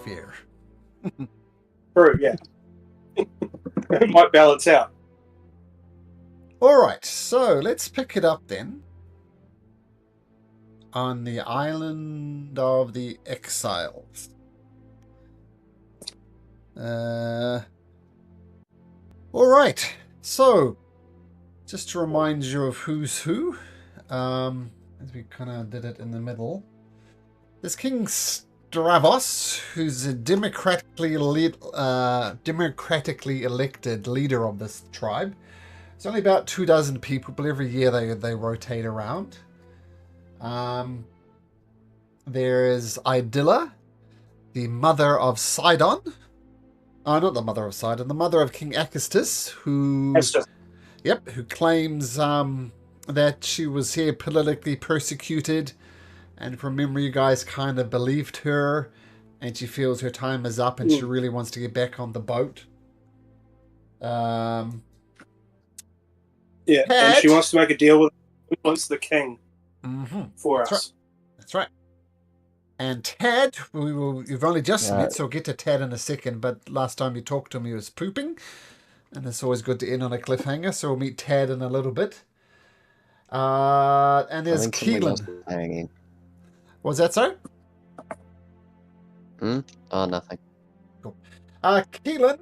fair. True, yeah. It might balance out. All right, so let's pick it up then. On the island of the Exiles. All right, so just to remind you of who's who, as we kind of did it in the middle, there's King Stravos, who's a democratically elected leader of this tribe. It's only about 24 people, but every year they rotate around. There is Idilla, the mother of Sidon. Not the mother of Sidon, the mother of King Acestus, who claims that she was here politically persecuted, and from memory, you guys kind of believed her, and she feels her time is up, and she really wants to get back on the boat. And she wants to make a deal with the king for us. Right. That's right. And Tad, you've only just met, so we'll get to Tad in a second, but last time you talked to him, he was pooping, and it's always good to end on a cliffhanger, so we'll meet Tad in a little bit. And there's Keelan. Was that so? Oh, nothing. Cool. Keelan,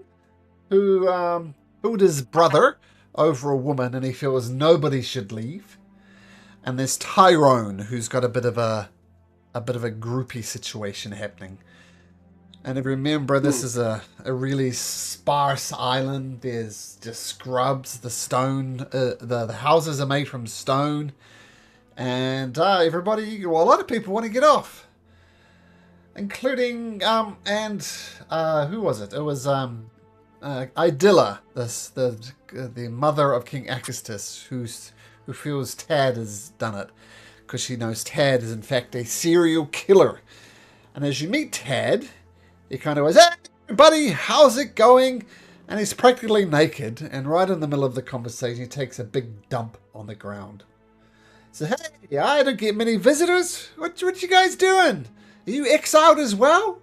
who pulled his brother over a woman, and he feels nobody should leave. And there's Tyrone, who's got a bit of a groupie situation happening. And if you remember, this is a really sparse island. There's just scrubs, the stone, the houses are made from stone. And everybody, well, a lot of people want to get off. Including, who was it? It was Idilla, the mother of King Acestus, who feels Tad has done it. Because she knows Tad is in fact a serial killer. And as you meet Tad, he kind of goes, "Hey, buddy, how's it going?" And he's practically naked. And right in the middle of the conversation, he takes a big dump on the ground. So, hey, I don't get many visitors. What you guys doing? Are you exiled as well?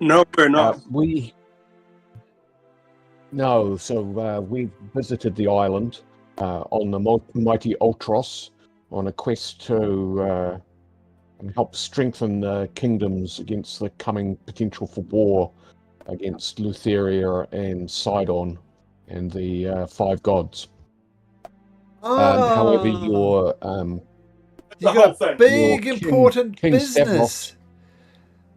No, we're not. We visited the island on the mighty Ultros on a quest to help strengthen the kingdoms against the coming potential for war against Lutheria and Sidon and the five gods. However, you got big important business.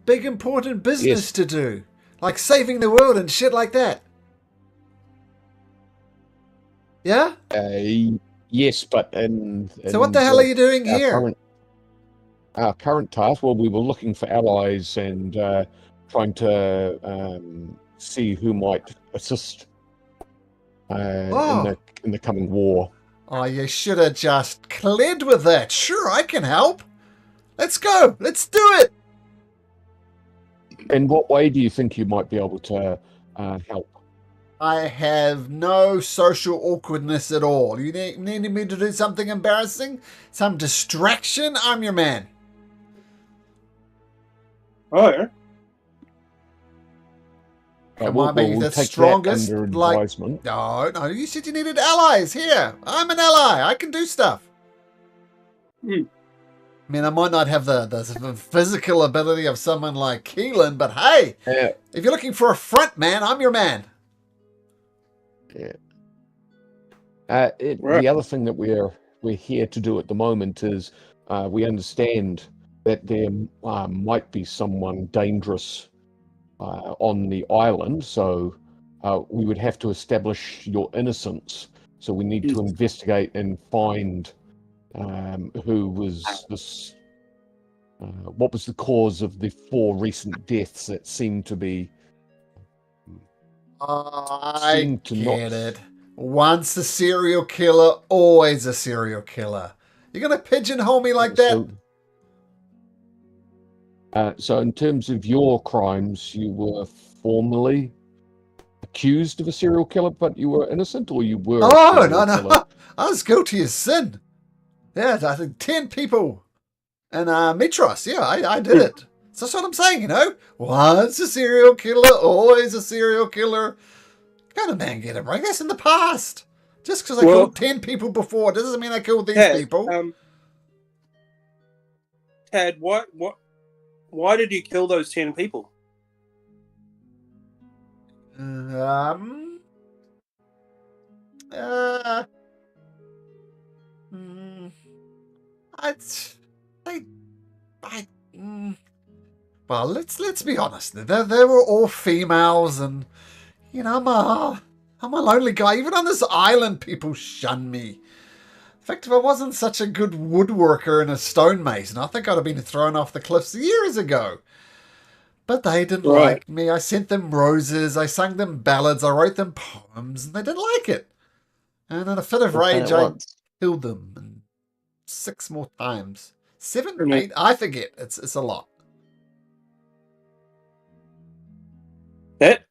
Big important business to do. Like saving the world and shit like that. Yeah? Yes, but so what the hell are you doing here? Our current task, well, we were looking for allies and trying to see who might assist in the coming war. Oh, you should have just led with that. Sure, I can help. Let's go. Let's do it. In what way do you think you might be able to help? I have no social awkwardness at all. You need me to do something embarrassing? Some distraction? I'm your man. Oh, yeah. Come on, maybe the strongest. No, you said you needed allies. Here, I'm an ally. I can do stuff. I mean, I might not have the physical ability of someone like Keelan, but hey, if you're looking for a front man, I'm your man. Yeah. The other thing that we're here to do at the moment is we understand that there might be someone dangerous on the island, so we would have to establish your innocence. So we need to investigate and find who was this. What was the cause of the 4 recent deaths that seemed to be? I get it. Once a serial killer, always a serial killer. You're gonna pigeonhole me like that? So in terms of your crimes, you were formerly accused of a serial killer, but you were innocent, or you were a Oh, serial no. killer? I was guilty as sin. Yeah, I think 10 people and Mitros. Yeah, I did it. So that's what I'm saying, you know? Once a serial killer, always a serial killer. Kind of man get it right. That's in the past. Just because I killed 10 people before doesn't mean I killed these people. Tad, why did you kill those 10 people? Well, let's be honest. They were all females, and you know I'm a lonely guy. Even on this island, people shun me. In fact, if I wasn't such a good woodworker and a stonemason, I think I'd have been thrown off the cliffs years ago. But they didn't like me. I sent them roses. I sang them ballads. I wrote them poems, and they didn't like it. And in a fit of rage, I killed them, and 6 more times. 7, 8, I forget. It's a lot. That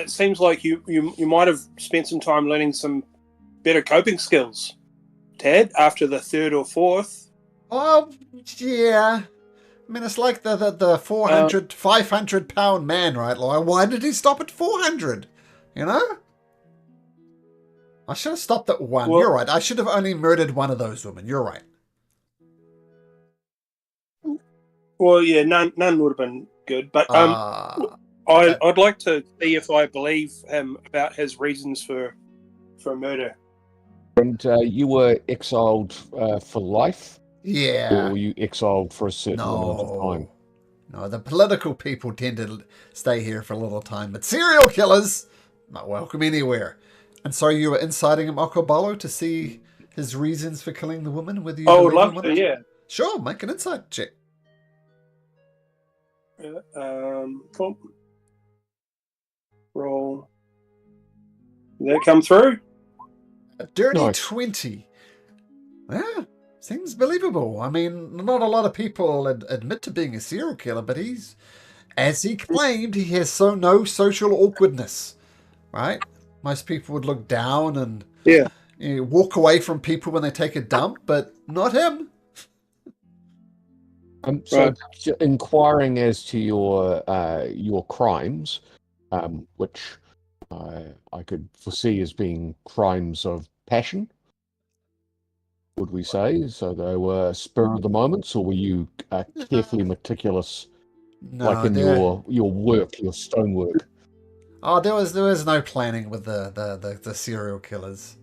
seems like you might have spent some time learning some better coping skills, Tad, after the 3rd or 4th. Oh, yeah. I mean, it's like the 400, 500 pound man, right, Laura? Why did he stop at 400? You know? I should have stopped at 1. Well, you're right. I should have only murdered one of those women. You're right. Well, yeah, none would have been good. But I'd like to see if I believe him about his reasons for murder. And you were exiled for life? Yeah. Or were you exiled for a certain amount of time? No, the political people tend to stay here for a little time, but serial killers, not welcome anywhere. And so you were inciting him, Okobalo, to see his reasons for killing the woman? Whether you I would love to, yeah. Sure, make an insight check. Roll. Did that come through? A dirty 20. Yeah, seems believable. I mean, not a lot of people admit to being a serial killer, but he's, as he claimed, he has no social awkwardness, right? Most people would look down and walk away from people when they take a dump, but not him. So, inquiring as to your crimes, which I could foresee as being crimes of passion, would we say? So they were spur of the moments, or were you carefully meticulous, like in your work, your stonework? Oh, there was no planning with the serial killers.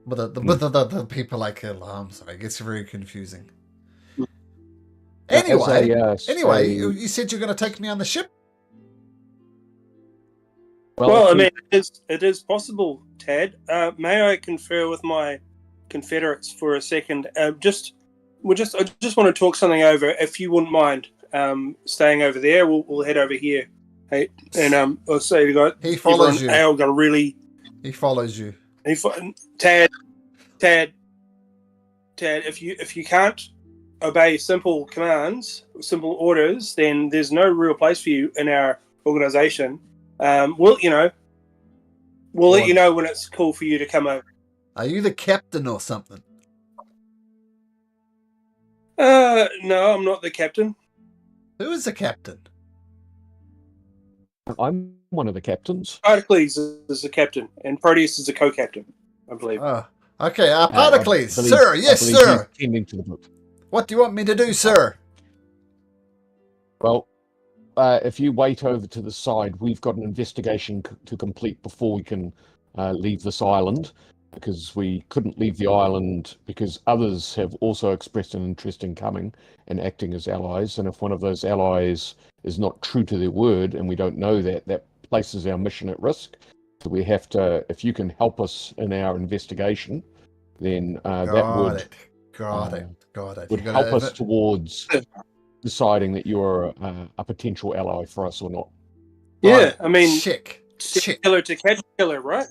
With the people I kill. I'm sorry, it gets very confusing. Anyway, you said you're going to take me on the ship? Well, I mean, it is possible, Tad. May I confer with my Confederates for a second? I just want to talk something over. If you wouldn't mind staying over there, we'll head over here. Hey, and I'll say to God, he follows you. Al got really. He follows you. Tad. If you can't obey simple commands, simple orders, then there's no real place for you in our organization. We'll let you know when it's cool for you to come over. Are you the captain or something? No, I'm not the captain. Who is the captain? I'm one of the captains. Pericles is the captain, and Proteus is the co-captain, I believe. Oh, okay. Pericles, sir. Yes, sir. Tending to the book. What do you want me to do, sir? Well, if you wait over to the side, we've got an investigation to complete before we can leave this island, because we couldn't leave the island because others have also expressed an interest in coming and acting as allies. And if one of those allies is not true to their word, and we don't know that places our mission at risk. So we have to, if you can help us in our investigation, then that would would help us towards deciding that you're a potential ally for us or not. Yeah, I mean, check. Killer to catch killer, right?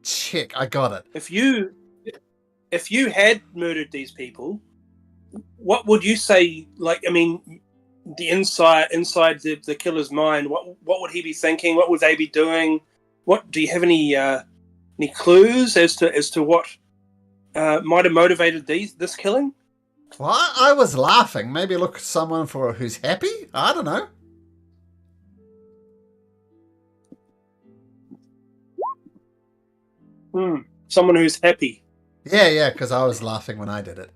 Check, I got it. If you had murdered these people, what would you say? Like, I mean, the inside the killer's mind. What would he be thinking? What would they be doing? What do you have any clues as to what might have motivated this killing? Well, I was laughing. Maybe look at someone who's happy. I don't know. Someone who's happy. Yeah, because I was laughing when I did it.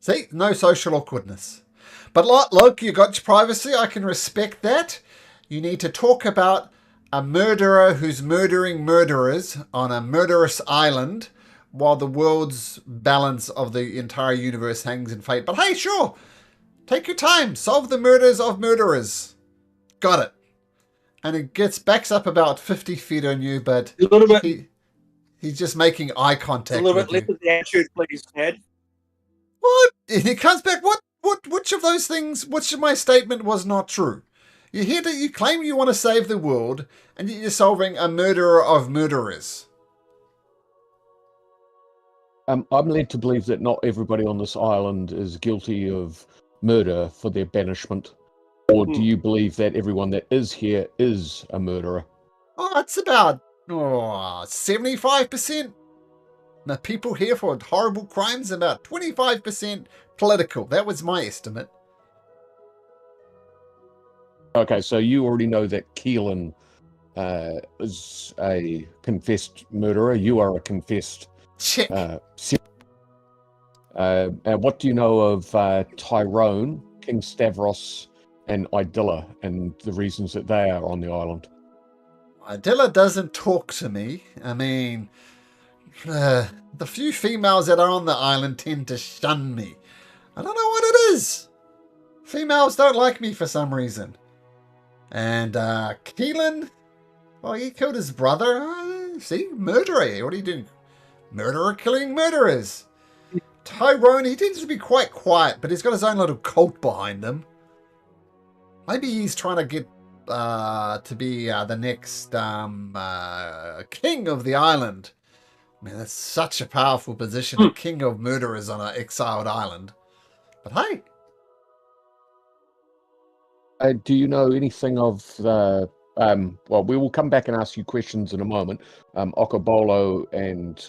See, no social awkwardness. But look, you got your privacy. I can respect that. You need to talk about a murderer who's murdering murderers on a murderous island while the world's balance of the entire universe hangs in fate. But hey, sure. Take your time. Solve the murders of murderers. Got it. And it backs up about 50 feet on you, but A little bit. he's just making eye contact A little with bit less you. of the attitude, please, Dad. What? And he comes back. Which of those things? Which of my statement was not true? You claim you want to save the world, and yet you're solving a murderer of murderers. I'm led to believe that not everybody on this island is guilty of murder for their banishment. Or do you believe that everyone that is here is a murderer? Oh, it's about 75%. The people here for horrible crimes, about 25% political. That was my estimate. Okay, so you already know that Keelan is a confessed murderer. You are a confessed. Check. What do you know of Tyrone, King Stavros, and Idilla, and the reasons that they are on the island? Idilla doesn't talk to me. I mean, the few females that are on the island tend to shun me. I don't know what it is. Females don't like me for some reason. And Keelan, well, he killed his brother. See, murderer. What are you doing? Murderer killing murderers. Tyrone, he tends to be quite quiet, but he's got his own little cult behind him. Maybe he's trying to get to be the next king of the island. Man, that's such a powerful position, a king of murderers on an exiled island. But hey. Do you know anything of the... well, we will come back and ask you questions in a moment. Okobolo and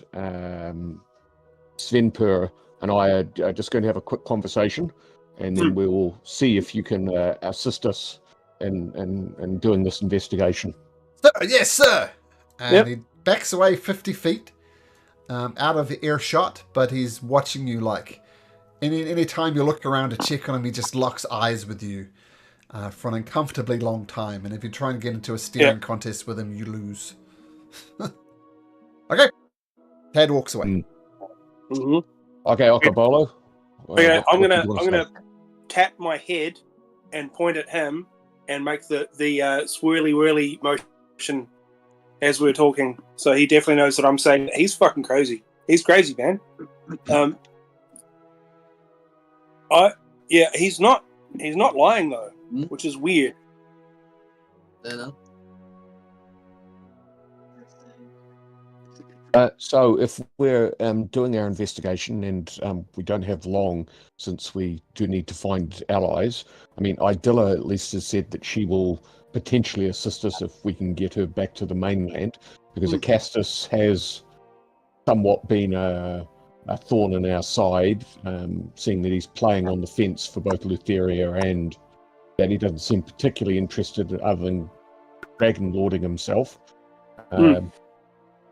Svenpur and I are just going to have a quick conversation, and then we will see if you can assist us in doing this investigation. Yes, sir. And he backs away 50 feet out of earshot, but he's watching you like any time you look around to check on him, he just locks eyes with you for an uncomfortably long time. And if you try and get into a staring contest with him, you lose. Okay. Ted walks away. Mm-hmm. Okay, Okobolo. Okay, I'm gonna tap my head and point at him and make the swirly whirly motion as we're talking. So he definitely knows that I'm saying he's fucking crazy. He's crazy, man. He's not lying though, which is weird. So if we're doing our investigation, and we don't have long, since we do need to find allies. I mean, Idilla at least has said that she will potentially assist us if we can get her back to the mainland, because Acastus has somewhat been a thorn in our side, seeing that he's playing on the fence for both Lutheria, and that he doesn't seem particularly interested other than dragon lording himself.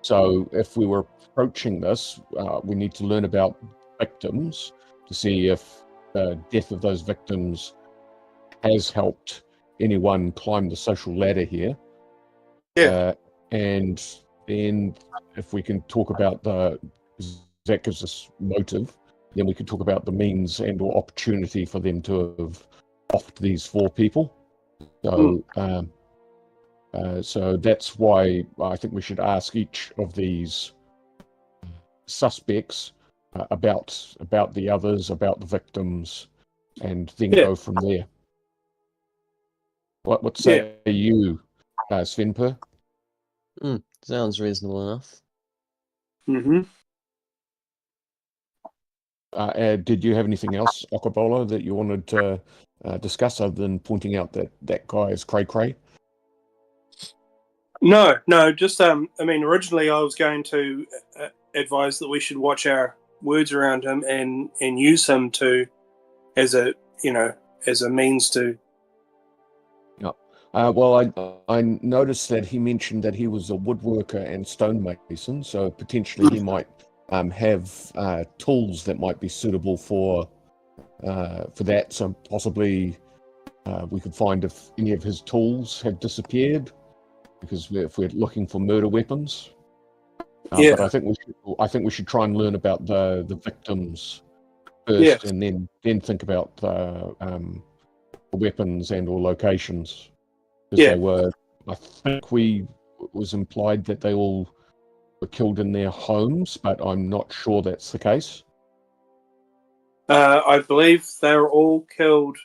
So if we were approaching this, we need to learn about victims to see if the death of those victims has helped anyone climb the social ladder here. And then if we can talk about that gives us motive, then we can talk about the means and or opportunity for them to have offed these 4 people. So so that's why I think we should ask each of these suspects about the others, about the victims, and then go from there. What say you, Svenpur? Sounds reasonable enough. Mm-hmm. Did you have anything else, Okobolo, that you wanted to discuss other than pointing out that that guy is cray cray? No, just originally I was going to advise that we should watch our words around him and use him to as a means to. Well, I noticed that he mentioned that he was a woodworker and stonemason, so potentially he might have tools that might be suitable for that. So possibly we could find if any of his tools have disappeared, because if we're looking for murder weapons. Yeah. But I think we should try and learn about the victims first, and then think about the weapons and or locations. Because they were, I think it was implied that they all were killed in their homes, but I'm not sure that's the case. I believe they were all killed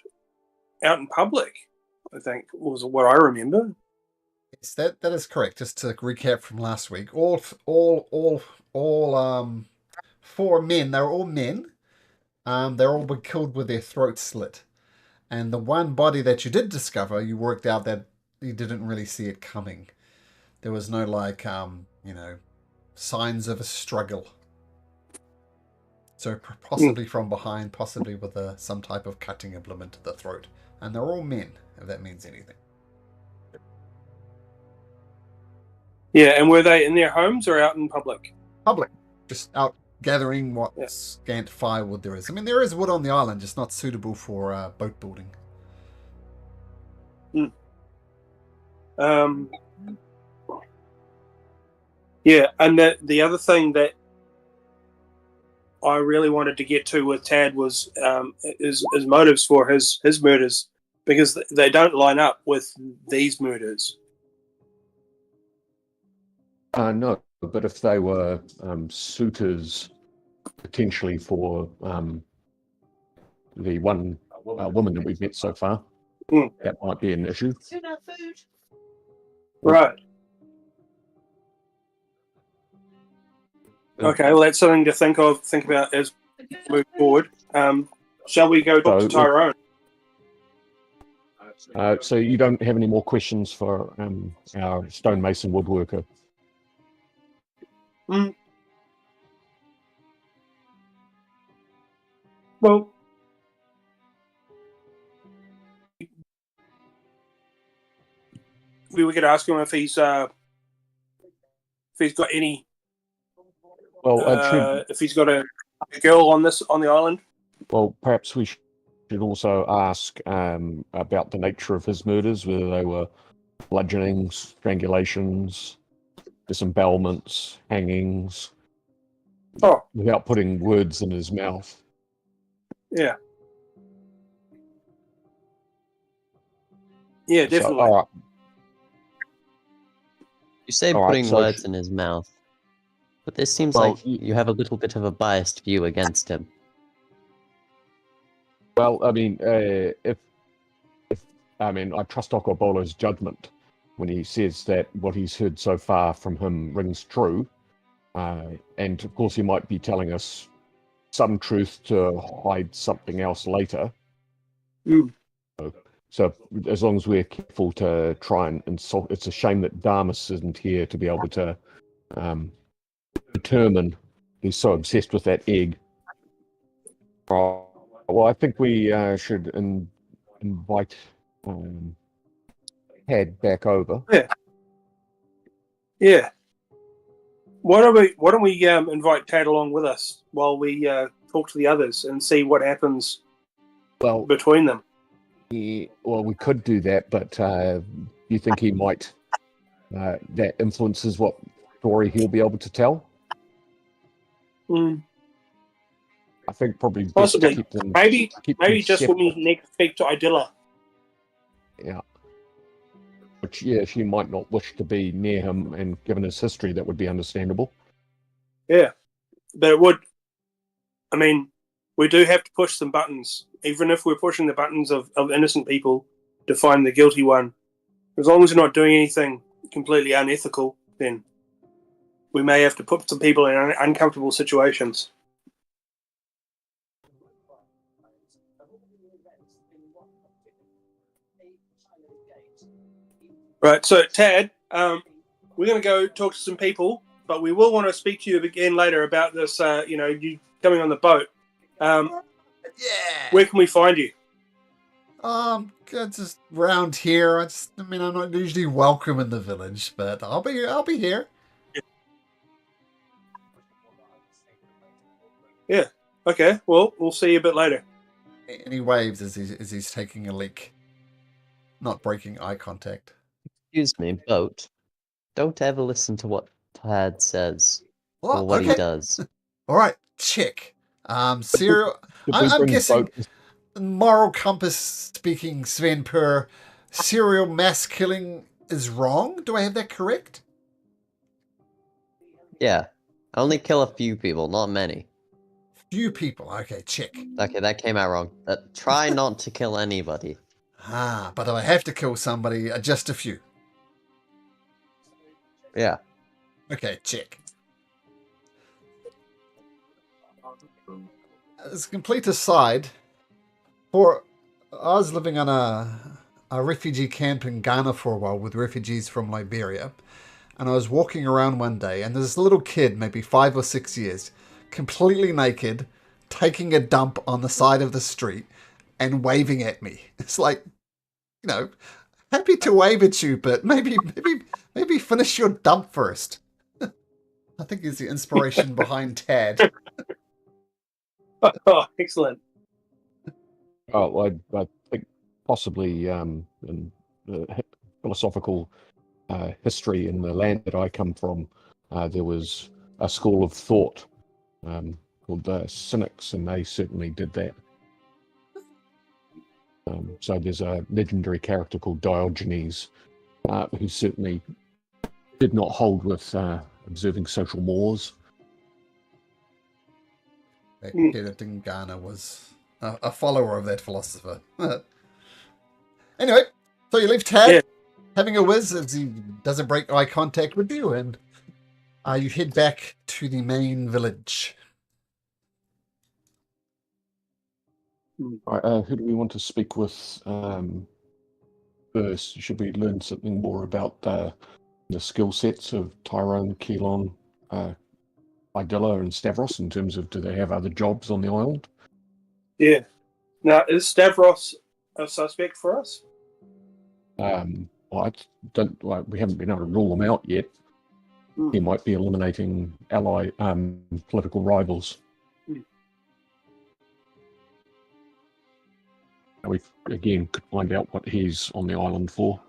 out in public, I think was what I remember. Yes, that is correct. Just to recap from last week, all 4 men. They were all men. They all were killed with their throats slit, and the one body that you did discover, you worked out that you didn't really see it coming. There was no signs of a struggle. So possibly from behind, possibly with some type of cutting implement to the throat, and they're all men, if that means anything. Yeah, and were they in their homes or out in public? Public, just out gathering what scant firewood there is. I mean, there is wood on the island, just not suitable for boat building. Yeah, and the other thing that I really wanted to get to with Tad was his motives for his murders, because they don't line up with these murders. No, but if they were suitors potentially for the one woman that we've met so far, that might be an issue. Right. Okay, well, that's something to think about as we move forward. Shall we go talk to Tyrone? So you don't have any more questions for our stonemason woodworker? Well, we could ask him if he's got any. Well, if he's got a girl on the island. Well, perhaps we should also ask about the nature of his murders, whether they were bludgeonings, strangulations, disembowelments, hangings. Without putting words in his mouth. Yeah. Yeah, definitely. So, all right. You say putting words in his mouth, but this seems like you have a little bit of a biased view against him. Well, I mean, I trust Okobolo's judgment when he says that what he's heard so far from him rings true. And of course, he might be telling us some truth to hide something else later. So as long as we're careful to try and insult, it's a shame that Damas isn't here to be able to determine. He's so obsessed with that egg. Well, I think we should invite Tad back over. Yeah. Why don't we invite Tad along with us while we talk to the others and see what happens between them? Well, we could do that, but you think he might that influences what story he'll be able to tell? I think probably possibly. Keep them, maybe just separate. when we next speak to Idilla. Yeah. Which, she might not wish to be near him, and given his history, that would be understandable. Yeah, but it would. I mean, we do have to push some buttons, even if we're pushing the buttons of innocent people to find the guilty one. As long as we're not doing anything completely unethical, then we may have to put some people in uncomfortable situations. Right, so Tad, we're going to go talk to some people, but we will want to speak to you again later about this. You coming on the boat. Yeah. Where can we find you? Just round here. I mean, I'm not usually welcome in the village, but I'll be here. Yeah. Okay. Well, we'll see you a bit later. And he waves as he's taking a leak, not breaking eye contact. Excuse me, boat. Don't ever listen to what Tad says Well, or what he okay. does. All right, check. Serial. Did we I'm bring guessing boat- moral compass speaking Sven Per, serial mass killing is wrong. Do I have that correct? Yeah. I only kill a few people, not many. Few people. Okay, check. Okay, that came out wrong. Try not to kill anybody. But I have to kill somebody. Just a few. Yeah. Okay, check. As a complete aside, I was living on a refugee camp in Ghana for a while with refugees from Liberia, and I was walking around one day, and there's this little kid, maybe 5 or 6 years, completely naked, taking a dump on the side of the street and waving at me. It's like, happy to wave at you, but maybe finish your dump first. I think is the inspiration behind Tad. Oh, excellent. Oh, I think possibly in the philosophical history in the land that I come from, there was a school of thought called the Cynics, and they certainly did that. So there's a legendary character called Diogenes who certainly did not hold with observing social mores. That kid in Ghana was a follower of that philosopher. Anyway, so you leave Tad having a whiz as he doesn't break eye contact with you, and you head back to the main village. Right, who do we want to speak with first? Should we learn something more about the skill sets of Tyrone, Keelon, Idilla, and Stavros in terms of do they have other jobs on the island? Yeah. Now, is Stavros a suspect for us? Well, we haven't been able to rule them out yet. He might be eliminating political rivals. We again could find out what he's on the island for.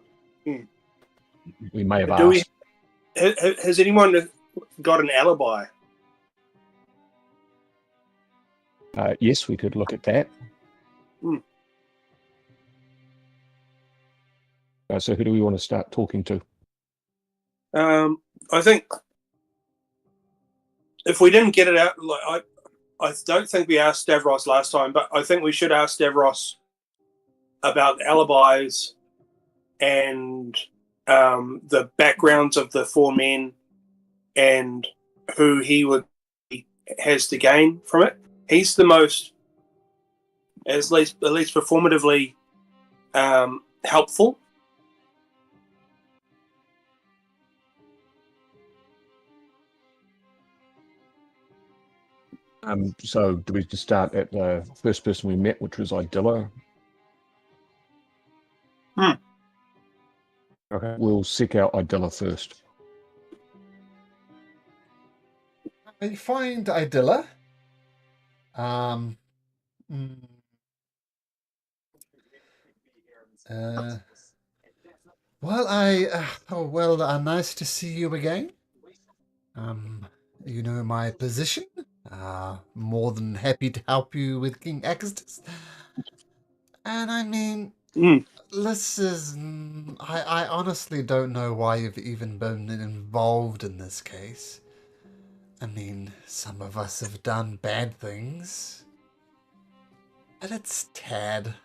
We may have asked. Has anyone got an alibi? Yes, we could look at that. So who do we want to start talking to? I think if we didn't get it out, I don't think we asked Stavros last time, but I think we should ask Stavros about alibis and the backgrounds of the 4 men and who has to gain from it. He's the most, at least performatively, helpful. So do we just start at the first person we met, which was Idilla? Okay, we'll seek out Idilla first. You find Idilla. Nice to see you again. You know my position. More than happy to help you with King Exodus. And I mean, this is... I honestly don't know why you've even been involved in this case. I mean, some of us have done bad things. And it's Tad.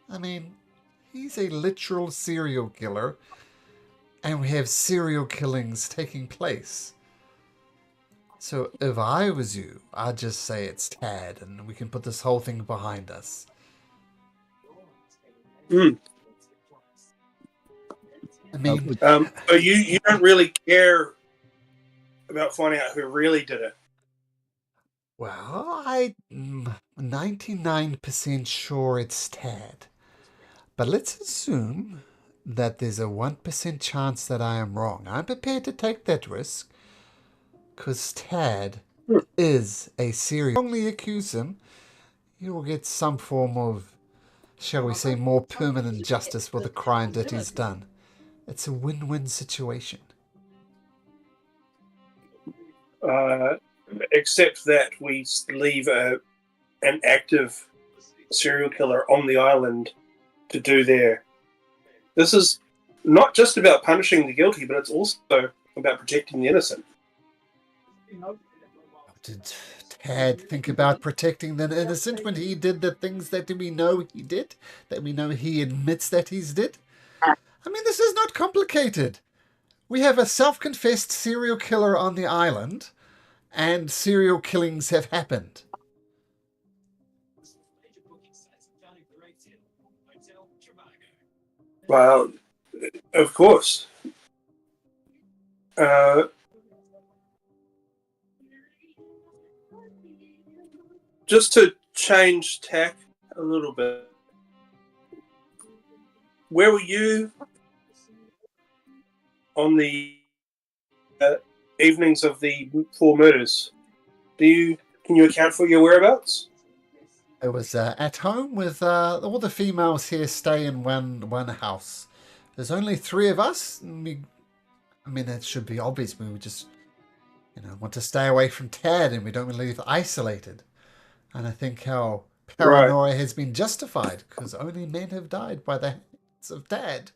I mean, he's a literal serial killer. And we have serial killings taking place. So if I was you, I'd just say it's Tad and we can put this whole thing behind us. Mm. I mean, So you don't really care about finding out who really did it. well, I'm 99% sure it's Tad. But let's assume that there's a 1% chance that I am wrong. I'm prepared to take that risk because Tad is a serial. Wrongly accuse him, he will get some form of, shall we say, more permanent justice for the crime that he's done. It's a win-win situation. Except that we leave an active serial killer on the island to do their. This is not just about punishing the guilty, but it's also about protecting the innocent. Did Tad think about protecting the innocent when he did the things that we know he did? That we know he admits that he's did? I mean, this is not complicated. We have a self-confessed serial killer on the island, and serial killings have happened. Well, of course. Just to change tack a little bit, where were you on the evenings of the 4 murders? Can you account for your whereabouts? I was at home with all the females here stay in one house. There's only 3 of us. I mean, that should be obvious. We just, want to stay away from Tad and we don't want to live isolated. And I think our paranoia has been justified because only men have died by the hands of Tad.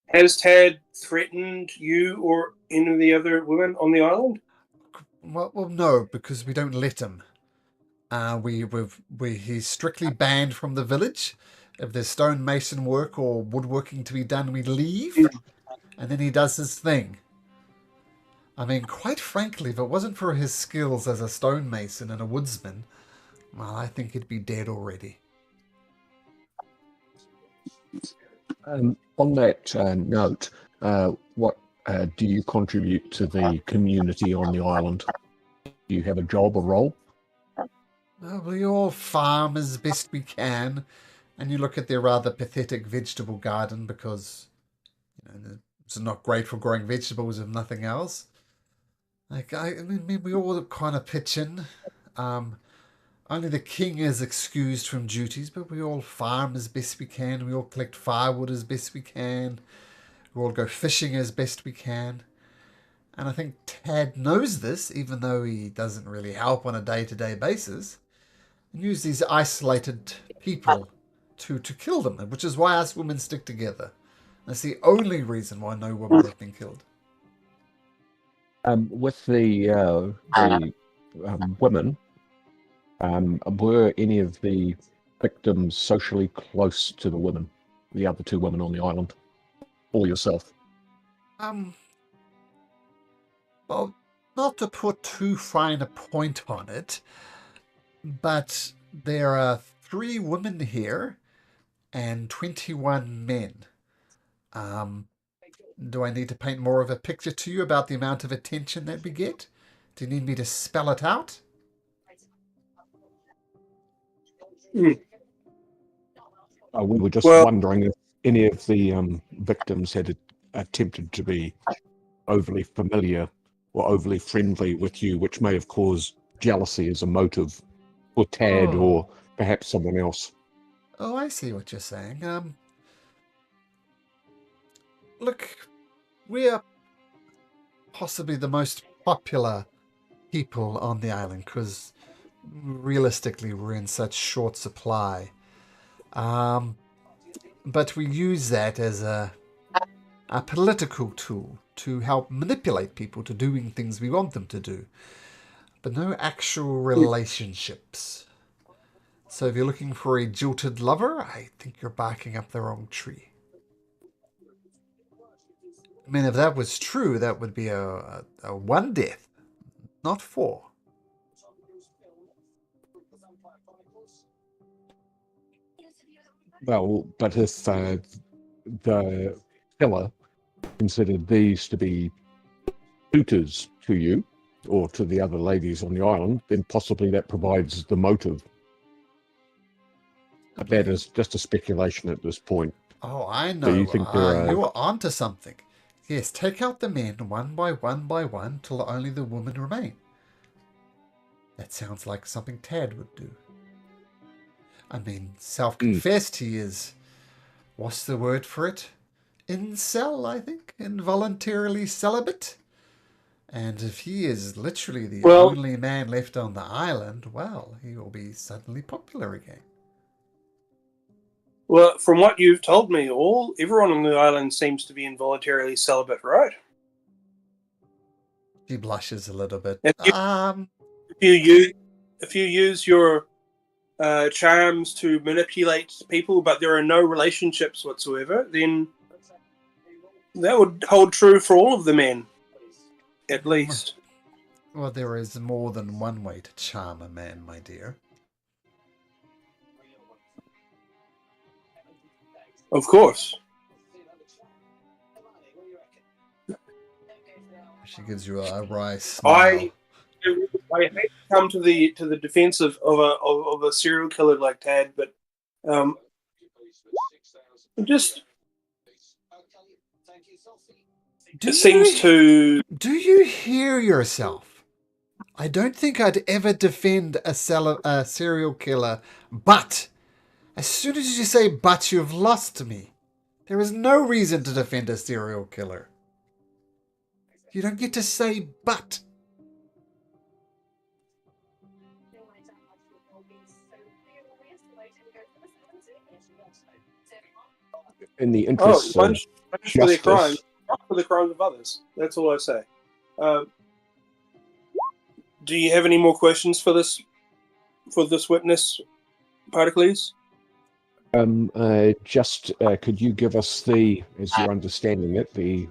Has Tad threatened you or any of the other women on the island? Well, no, because we don't let him. He's strictly banned from the village. If there's stonemason work or woodworking to be done, we leave, and then he does his thing. I mean, quite frankly, if it wasn't for his skills as a stonemason and a woodsman, well, I think he'd be dead already. On that note, what do you contribute to the community on the island? Do you have a job or role? Well, we all farm as best we can, and you look at their rather pathetic vegetable garden because it's not great for growing vegetables if nothing else. Like I mean, we all kind of pitch in. Only the king is excused from duties, but we all farm as best we can. We all collect firewood as best we can. We all go fishing as best we can. And I think Tad knows this, even though he doesn't really help on a day-to-day basis. And use these isolated people to kill them, which is why us women stick together. That's the only reason why no women have been killed. With the women, were any of the victims socially close to the women, the other 2 women on the island, or yourself? Well, not to put too fine a point on it, but there are 3 women here and 21 men. Do I need to paint more of a picture to you about the amount of attention that we get? Do you need me to spell it out? We were just wondering if any of the victims had attempted to be overly familiar or overly friendly with you, which may have caused jealousy as a motive for Tad or perhaps someone else. Oh, I see what you're saying. Look, we are possibly the most popular people on the island because realistically we're in such short supply. But we use that as a political tool to help manipulate people to doing things we want them to do. But no actual relationships. So if you're looking for a jilted lover, I think you're barking up the wrong tree. I mean, if that was true, that would be a 1 death, not 4. Well, but if the killer considered these to be suitors to you or to the other ladies on the island, then possibly that provides the motive. But that is just a speculation at this point. Oh, I Do you know. think there are... You're onto something. Yes, take out the men one by one till only the women remain. That sounds like something Tad would do. I mean, self-confessed he is... What's the word for it? Incel, I think. Involuntarily celibate. And if he is literally the only man left on the island, well, he will be suddenly popular again. Well, from what you've told me, everyone on the island seems to be involuntarily celibate, right? She blushes a little bit. If you use your charms to manipulate people, but there are no relationships whatsoever, then that would hold true for all of the men, at least. Well, there is more than one way to charm a man, my dear. Of course. She gives you a wry smile. I hate to come to the defense of a serial killer like Tad, but just Do you hear yourself? I don't think I'd ever defend a serial killer, but as soon as you say but, you've lost me. There is no reason to defend a serial killer. You don't get to say but. In the interest of for their crimes, not for the crimes of others. That's all I say. Do you have any more questions for this witness, Pericles? Could you give us as you're understanding it, the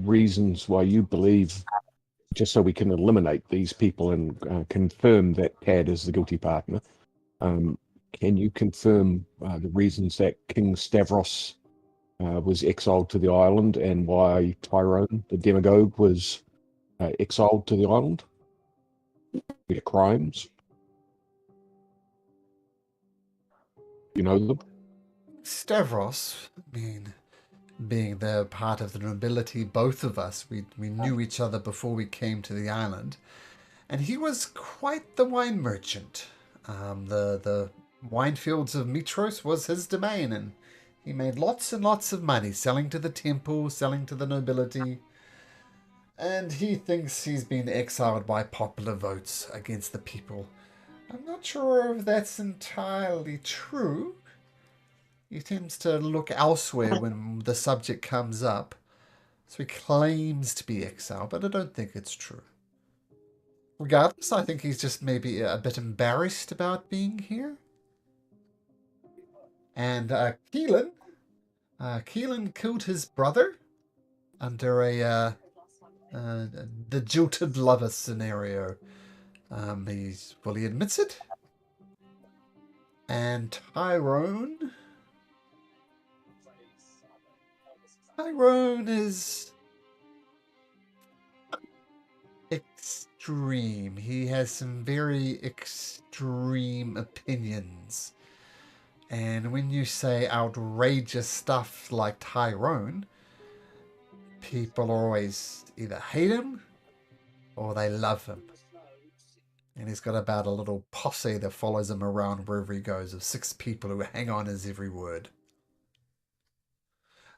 reasons why you believe, just so we can eliminate these people and confirm that Tad is the guilty partner. Can you confirm the reasons that King Stavros was exiled to the island and why Tyrone, the demagogue, was exiled to the island? Their crimes? You know them? Stavros, being the part of the nobility, both of us, we knew each other before we came to the island, and he was quite the wine merchant. The wine fields of Mitros was his domain, and he made lots and lots of money selling to the temple, selling to the nobility. And he thinks he's been exiled by popular votes against the people. I'm not sure if that's entirely true. He tends to look elsewhere when the subject comes up. So he claims to be exiled, but I don't think it's true. Regardless, I think he's just maybe a bit embarrassed about being here. And Keelan killed his brother under the jilted lover scenario. He fully admits it. And Tyrone is extreme. He has some very extreme opinions. And when you say outrageous stuff like Tyrone, people always either hate him or they love him. And he's got about a little posse that follows him around wherever he goes of 6 people who hang on his every word.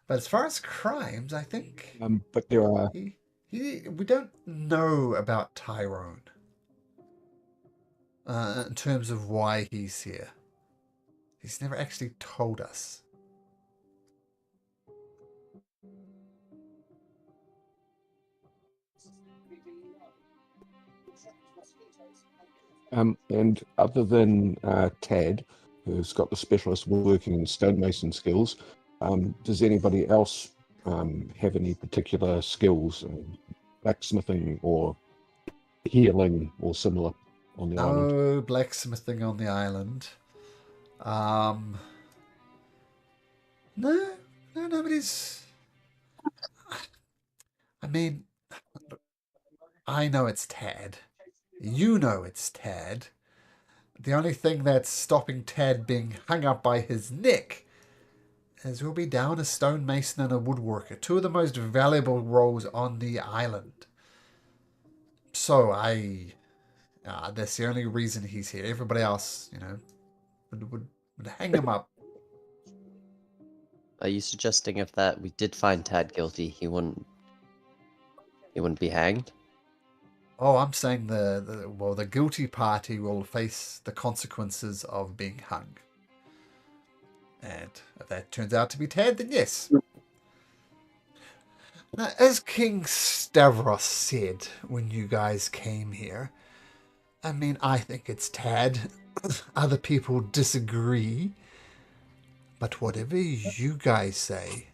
But as far as crimes, I think... but there are... we don't know about Tyrone. In terms of why he's here. He's never actually told us. And other than Tad, who's got the specialist working in stonemason skills, does anybody else have any particular skills, blacksmithing or healing or similar? on the island? No blacksmithing on the island. No, nobody's. I mean, I know it's Tad. You know it's Tad. The only thing that's stopping Tad being hung up by his neck is we'll be down a stonemason and a woodworker, two of the most valuable roles on the island. So that's the only reason he's here. Everybody else, would hang him up. Are you suggesting if that we did find Tad guilty, he wouldn't be hanged? Oh, I'm saying the guilty party will face the consequences of being hung. And if that turns out to be Tad, then yes. Now, as King Stavros said when you guys came here, I mean, I think it's Tad. Other people disagree. But whatever you guys say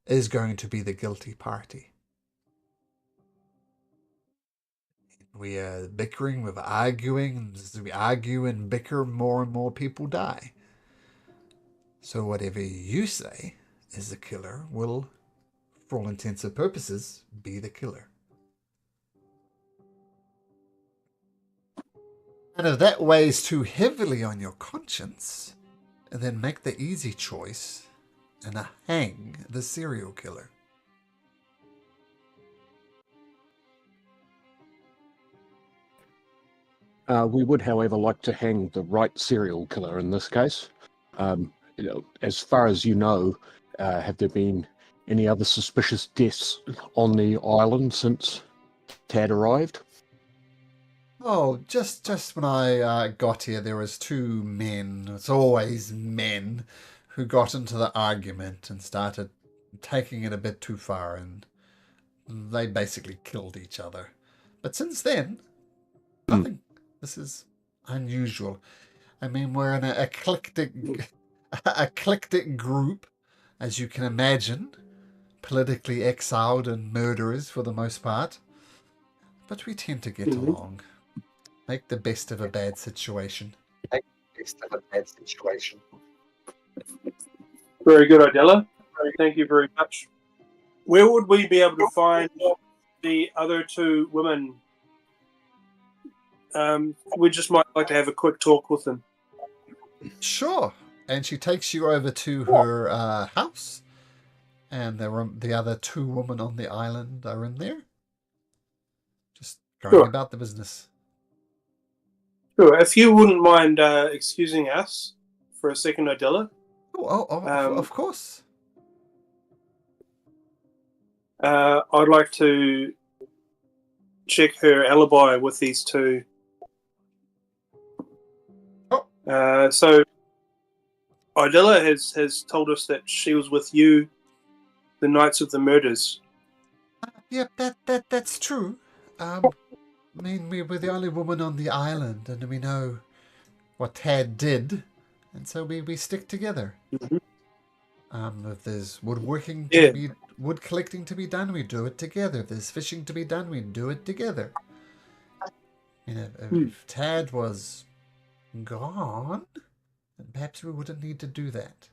is going to be the guilty party. We are bickering, we're arguing, and as we argue and bicker, more and more people die. So whatever you say is the killer will, for all intents and purposes, be the killer. And if that weighs too heavily on your conscience, then make the easy choice and hang the serial killer. We would, however, like to hang the right serial killer in this case. As far as you know, have there been any other suspicious deaths on the island since Tad arrived? Oh, just when I got here, there was two men. It's always men who got into the argument and started taking it a bit too far, and they basically killed each other. But since then, nothing. This is unusual. I mean, we're in an eclectic group, as you can imagine, politically exiled and murderers for the most part. But we tend to get along. Make the best of a bad situation. Very good, Idella. Thank you very much. Where would we be able to find the other two women? We just might like to have a quick talk with them. Sure. And she takes you over to her house. And the other two women on the island are in there. Just going about the business. Sure. If you wouldn't mind excusing us for a second, Idella. Of course. I'd like to check her alibi with these two. So Idella has told us that she was with you the nights of the murders. Yep, that's true. I mean, we were the only woman on the island, and we know what Tad did, and so we stick together. If there's woodworking wood collecting to be done, we do it together. If there's fishing to be done, we do it together. If Tad was gone, then perhaps we wouldn't need to do that.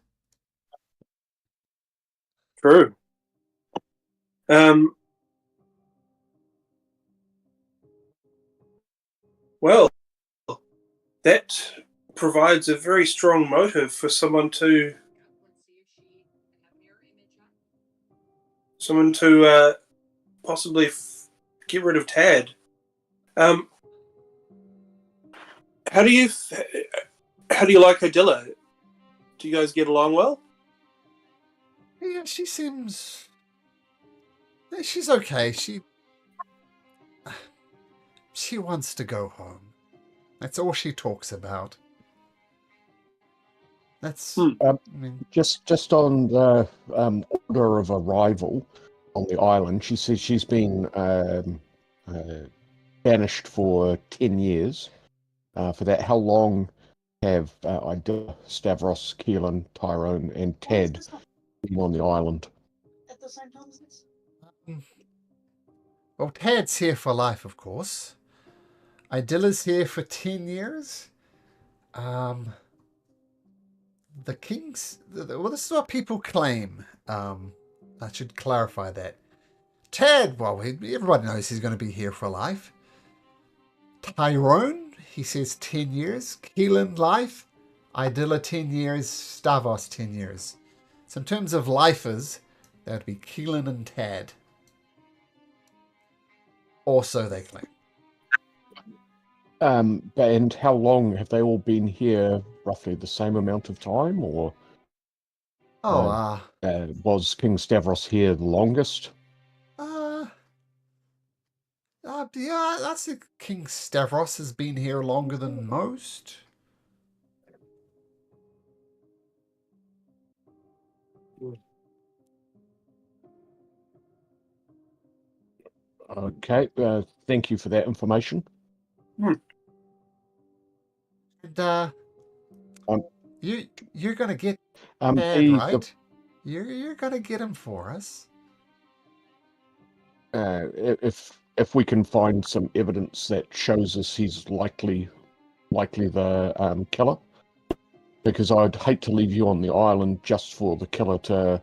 True. Well, that provides a very strong motive for someone to possibly get rid of Tad. How do you like Idella? Do you guys get along well? Yeah, she seems. She's okay. She wants to go home. That's all she talks about. That's. I mean, just on the order of arrival on the island, she says she's been banished for 10 years. For that, how long have Idella, Stavros, Keelan, Tyrone, and Tad been on the island? At the same time as this? Well, Tad's here for life, of course. Idilla's here for 10 years. The king's... Well, this is what people claim. I should clarify that. Ted, well, everybody knows he's going to be here for life. Tyrone, he says 10 years. Keelan, life. Idilla, 10 years. Stavros, 10 years. So in terms of lifers, that would be Keelan and Tad. Also, they claim. And how long have they all been here? Roughly the same amount of time, or was King Stavros here the longest? Yeah, I think King Stavros has been here longer than most. Okay, thank you for that information. And you're gonna get Tad, right? You're gonna get him for us. If we can find some evidence that shows us he's likely the killer, because I'd hate to leave you on the island just for the killer to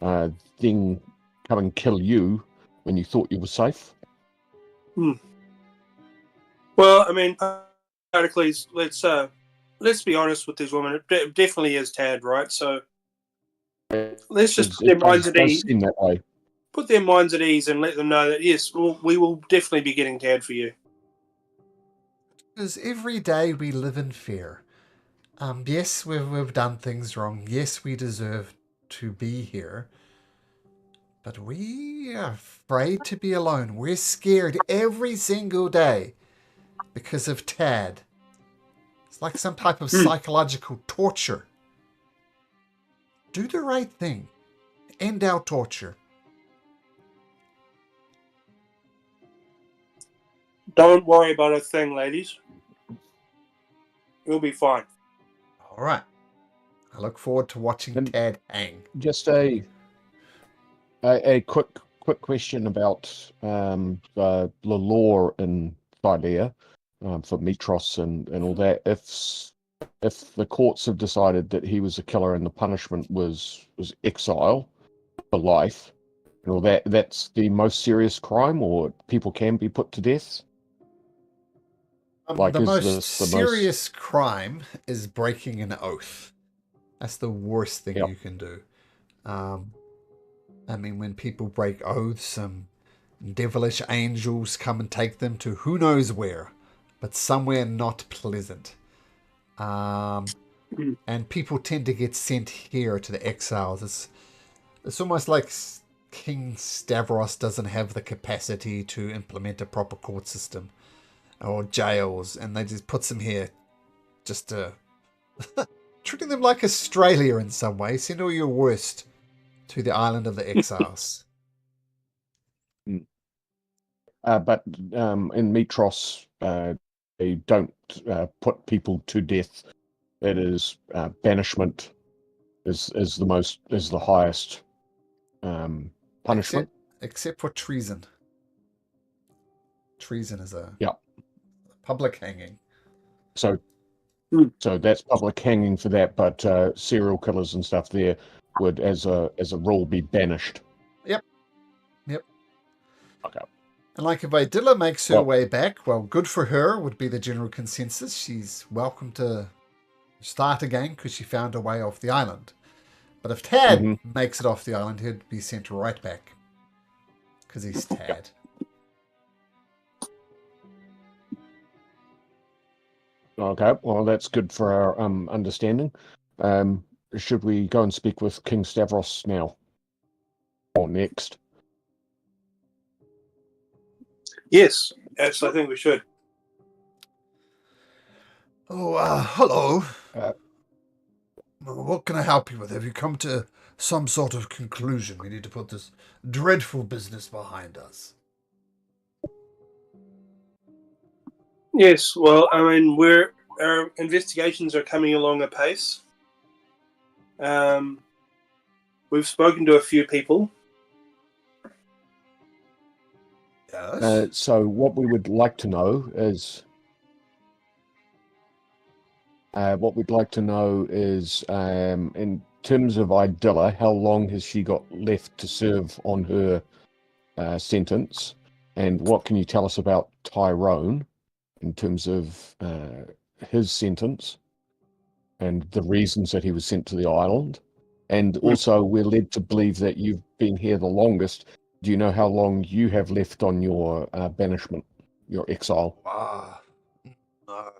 then come and kill you when you thought you were safe. Well, I mean, Pericles, let's be honest with this woman. It definitely is Tad, right? So let's just put their minds at ease. Seem that way. Put their minds at ease and let them know that yes, we will definitely be getting Tad for you. Because every day we live in fear. Yes, we've done things wrong. Yes, we deserve to be here. But we are afraid to be alone. We're scared every single day because of Tad. It's like some type of psychological torture. Do the right thing. End our torture. Don't worry about a thing, ladies. We'll be fine. All right. I look forward to watching Tad hang. Just a quick question about the law in Thylea for Mitros and all that. If the courts have decided that he was a killer and the punishment was exile for life, and all that, that's the most serious crime, or people can be put to death? The most serious crime is breaking an oath. That's the worst thing you can do. I mean, when people break oaths, devilish angels come and take them to who knows where, but somewhere not pleasant. And people tend to get sent here to the Exiles. It's almost like King Stavros doesn't have the capacity to implement a proper court system or jails, and they just puts them here just to treating them like Australia in some way. Send all your worst to the island of the Exiles. But in Mitros, they don't put people to death. It is banishment is the highest punishment, except for treason. Treason is a public hanging. So that's public hanging for that. But serial killers and stuff there would, as a rule, be banished. Yep. Okay. And like if Idilla makes her way back, well, good for her would be the general consensus. She's welcome to start again because she found a way off the island. But if Tad makes it off the island, he'd be sent right back because he's Tad. Okay, well, that's good for our understanding. Should we go and speak with King Stavros now? Or next? Yes, I think we should. Oh, hello. What can I help you with? Have you come to some sort of conclusion? We need to put this dreadful business behind us. Yes, well, I mean, our investigations are coming along apace. We've spoken to a few people. Yes. So what we would like to know is what we'd like to know is, in terms of Idilla, how long has she got left to serve on her sentence? And what can you tell us about Tyrone in terms of his sentence and the reasons that he was sent to the island? And also, we're led to believe that you've been here the longest. Do you know how long you have left on your banishment, your exile? No,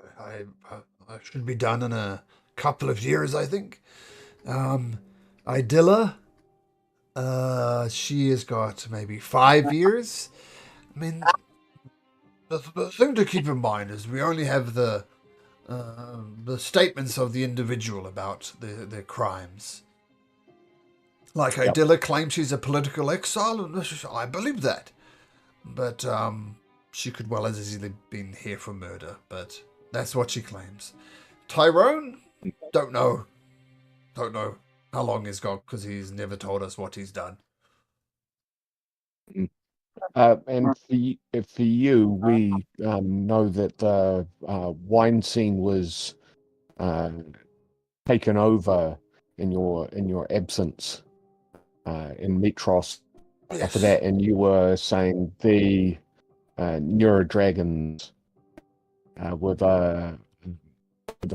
I should be done in a couple of years, I think. Idilla, she has got maybe 5 years. I mean, the thing to keep in mind is we only have the statements of the individual about their crimes. Like Yep. Idilla claims she's a political exile, and I believe that. But she could well have easily been here for murder, but that's what she claims. Tyrone, don't know. Don't know how long he's got because he's never told us what he's done. And for you, we know that the wine scene was taken over in your absence in Mitros Yes. for that, and you were saying the Neurodragons were the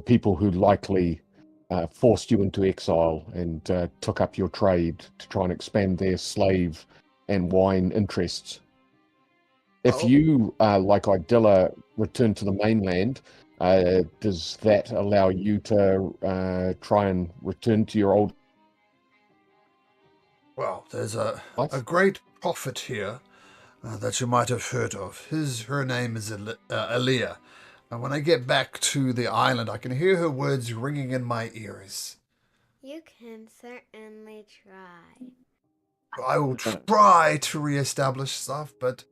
people who likely forced you into exile and took up your trade to try and expand their slave and wine interests. If you, like Idilla, return to the mainland, does that allow you to try and return to your old Well, there's a life? great prophet here that you might have heard of. Her name is Aaliyah. And when I get back to the island, I can hear her words ringing in my ears. You can certainly try. I will try to reestablish stuff, but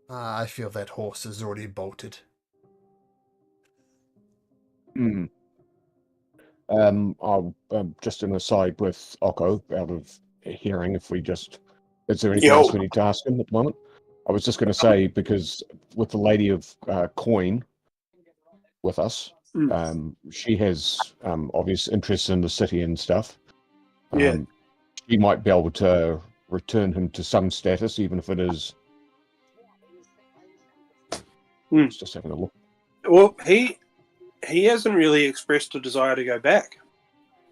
I feel that horse is already bolted. I'll just an aside with Okko, out of hearing, is there anything else we need to ask him at the moment? I was just going to say, because with the Lady of Coin with us, she has obvious interest in the city and stuff. She might be able to return him to some status, even if it is. Just having a look. Well, he hasn't really expressed a desire to go back,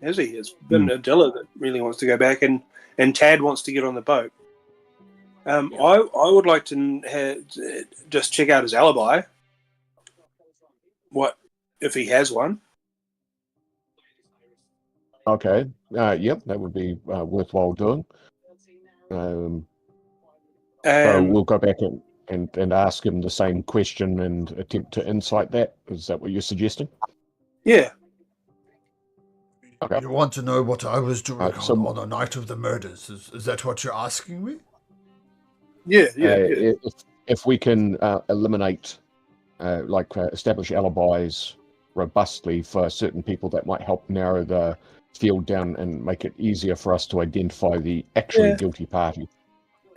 has he? It's been Adela that really wants to go back, and Tad wants to get on the boat. I would like to just check out his alibi. What if he has one? Okay. Yep, that would be worthwhile doing. So we'll go back and ask him the same question and attempt to insight that. Is that what you're suggesting? Yeah. Okay. You want to know what I was doing on the night of the murders? Is that what you're asking me? Yeah. If we can eliminate, establish alibis robustly for certain people, that might help narrow the field down and make it easier for us to identify the actually guilty party.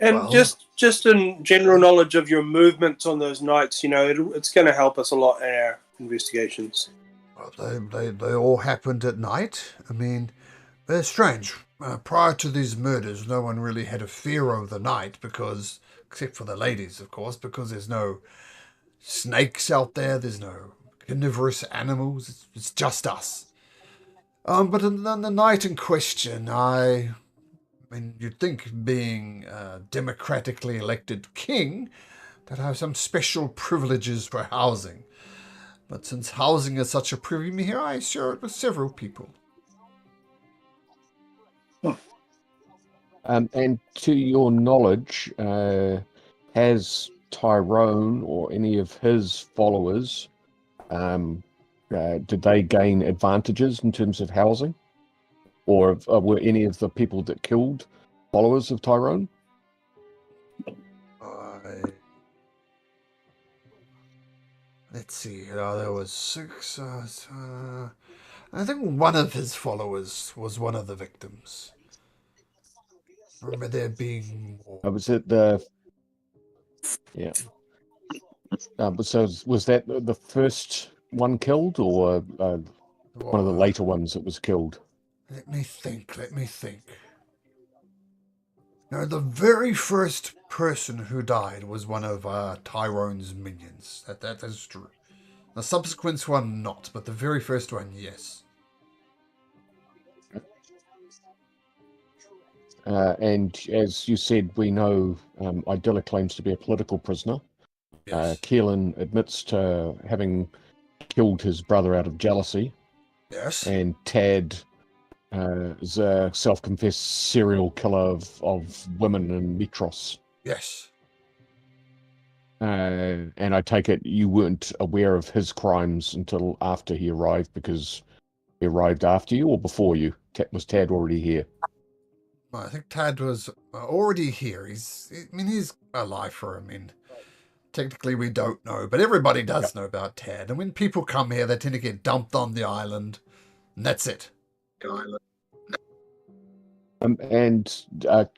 And just in general knowledge of your movements on those nights, it's going to help us a lot in our investigations. Well, they all happened at night. I mean, they're strange. Prior to these murders, no one really had a fear of the night because, except for the ladies, of course, because there's no snakes out there, there's no carnivorous animals, it's just us. But in the night in question, I mean, you'd think being a democratically elected king, that have some special privileges for housing. But since housing is such a premium here, I share it with several people. And to your knowledge, has Tyrone or any of his followers, did they gain advantages in terms of housing? Or were any of the people that killed followers of Tyrone? Let's see. There was 6. I think one of his followers was one of the victims. I remember there being more. Was it the? Yeah. So was that the first one killed, or one of the later ones that was killed. Let me think. Now, the very first person who died was one of Tyrone's minions. That is true. The subsequent one, not, but the very first one, yes. And as you said, we know Idilla claims to be a political prisoner. Yes. Keelan admits to having killed his brother out of jealousy. Yes. And Tad is a self-confessed serial killer of women in Mitros. Yes. And I take it you weren't aware of his crimes until after he arrived, because he arrived after you or before you? Was Tad already here? Well, I think Tad was already here. He's a lifer. Technically we don't know, but everybody does know about Tad. And when people come here, they tend to get dumped on the island, and that's it. And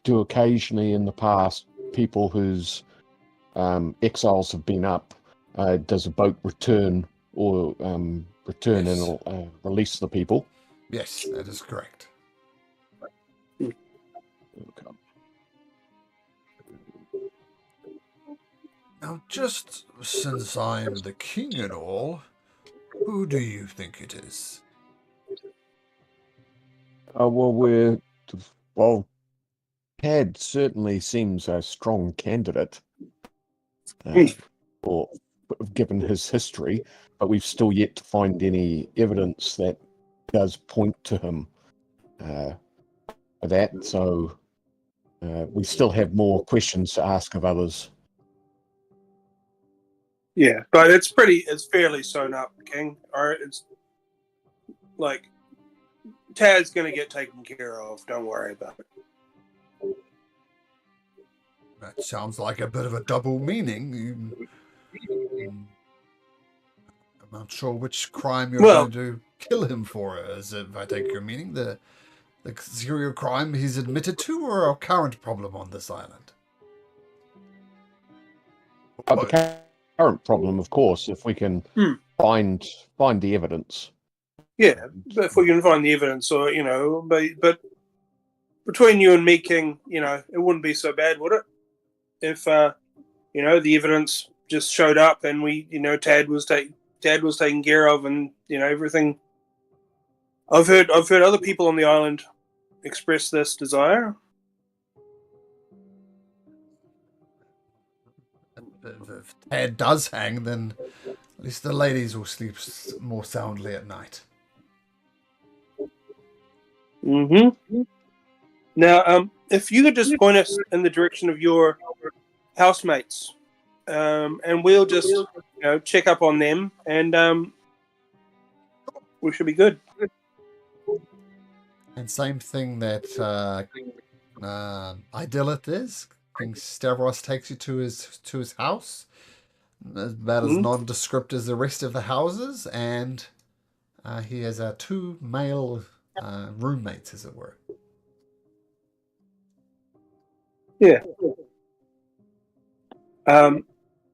do occasionally in the past, people whose exiles have been up, does a boat return Yes. and release the people? Yes, that is correct. Okay. Now, just since I'm the king and all, who do you think it is? Well, Tad certainly seems a strong candidate, or given his history, but we've still yet to find any evidence that does point to him. So we still have more questions to ask of others. Yeah, but it's fairly sewn up, King. All right, it's like Tad's going to get taken care of. Don't worry about it. That sounds like a bit of a double meaning. I'm not sure which crime you're going to kill him for. As if I take your meaning, the serial crime he's admitted to, or our current problem on this island? The current problem, of course, if we can find the evidence. Yeah, if we can find the evidence, or but between you and me, King, it wouldn't be so bad, would it? If the evidence just showed up and we, Tad was taken care of, and everything. I've heard other people on the island express this desire. If Tad does hang, then at least the ladies will sleep more soundly at night. Mm-hmm. Now, if you could just point us in the direction of your housemates, and we'll just check up on them, and we should be good. And same thing that Idyllit is. King Stavros takes you to his house. About as nondescript as the rest of the houses, and he has two male roommates, as it were. Yeah.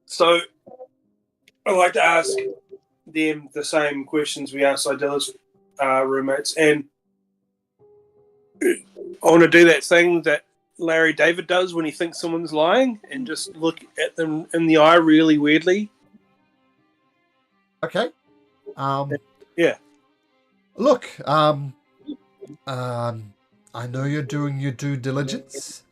So I'd like to ask them the same questions we asked Idilla's roommates, and I want to do that thing that Larry David does when he thinks someone's lying, and just look at them in the eye really weirdly. Okay. Yeah. Look, I know you're doing your due diligence,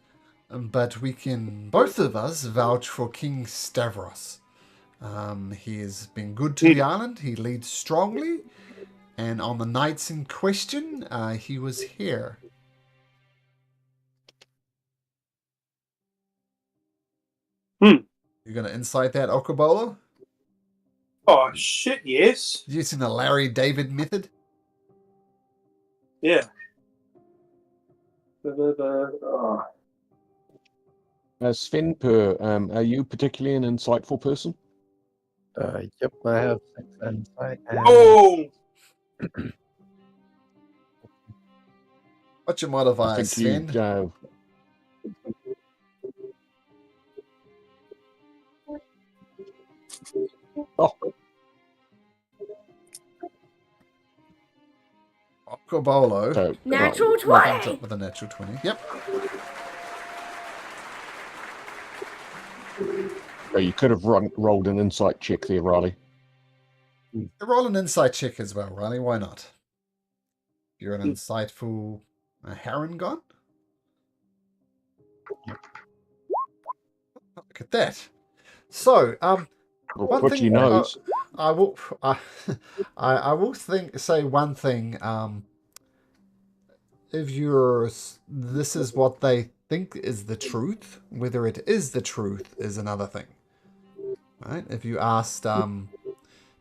but we can, both of us, vouch for King Stavros. He has been good to the island. He leads strongly, and on the nights in question, he was here. You're going to insight that, Okobolo? Oh, shit, yes. Using the Larry David method? Yeah. Sven, are you particularly an insightful person? Yep, I have 6 insight. Oh! What's your modifier, Sven? Okobolo So, Natural comes 20! up with a natural 20. Yep. so you could have rolled an insight check there, Riley. Roll an insight check as well, Riley. Why not? You're an insightful Heron god. Look at that. So, one Twitchy thing nose. I will, I will say one thing. If this is what they think is the truth. Whether it is the truth is another thing, right? If you asked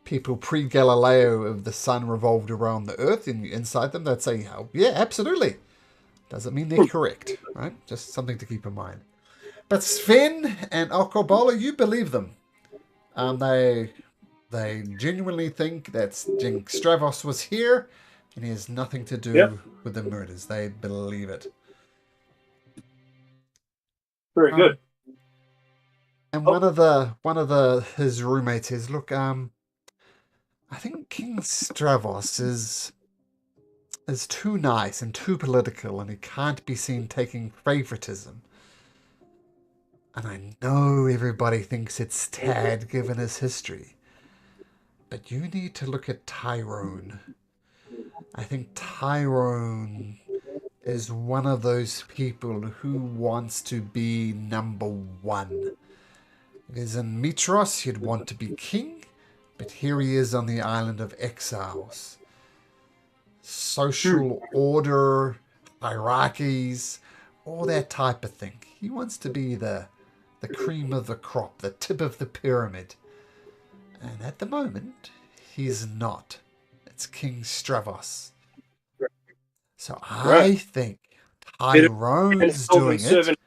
people pre-Galileo if the sun revolved around the Earth and you incite them, they'd say, oh, "Yeah, absolutely." Doesn't mean they're correct, right? Just something to keep in mind. But Sven and Okobola, you believe them. They genuinely think that Stravos was here, and he has nothing to do Yep. with the murders. They believe it. Very good. And one of his roommates says, "Look, I think King Stravos is too nice and too political, and he can't be seen taking favoritism. And I know everybody thinks it's Tad given his history. But you need to look at Tyrone. I think Tyrone is one of those people who wants to be number one. Because in Mitros, he'd want to be king, but here he is on the island of Exiles. Social order, hierarchies, all that type of thing. He wants to be the cream of the crop, the tip of the pyramid. And at the moment, he's not. It's King Stravos. So I think Tyrone's doing it.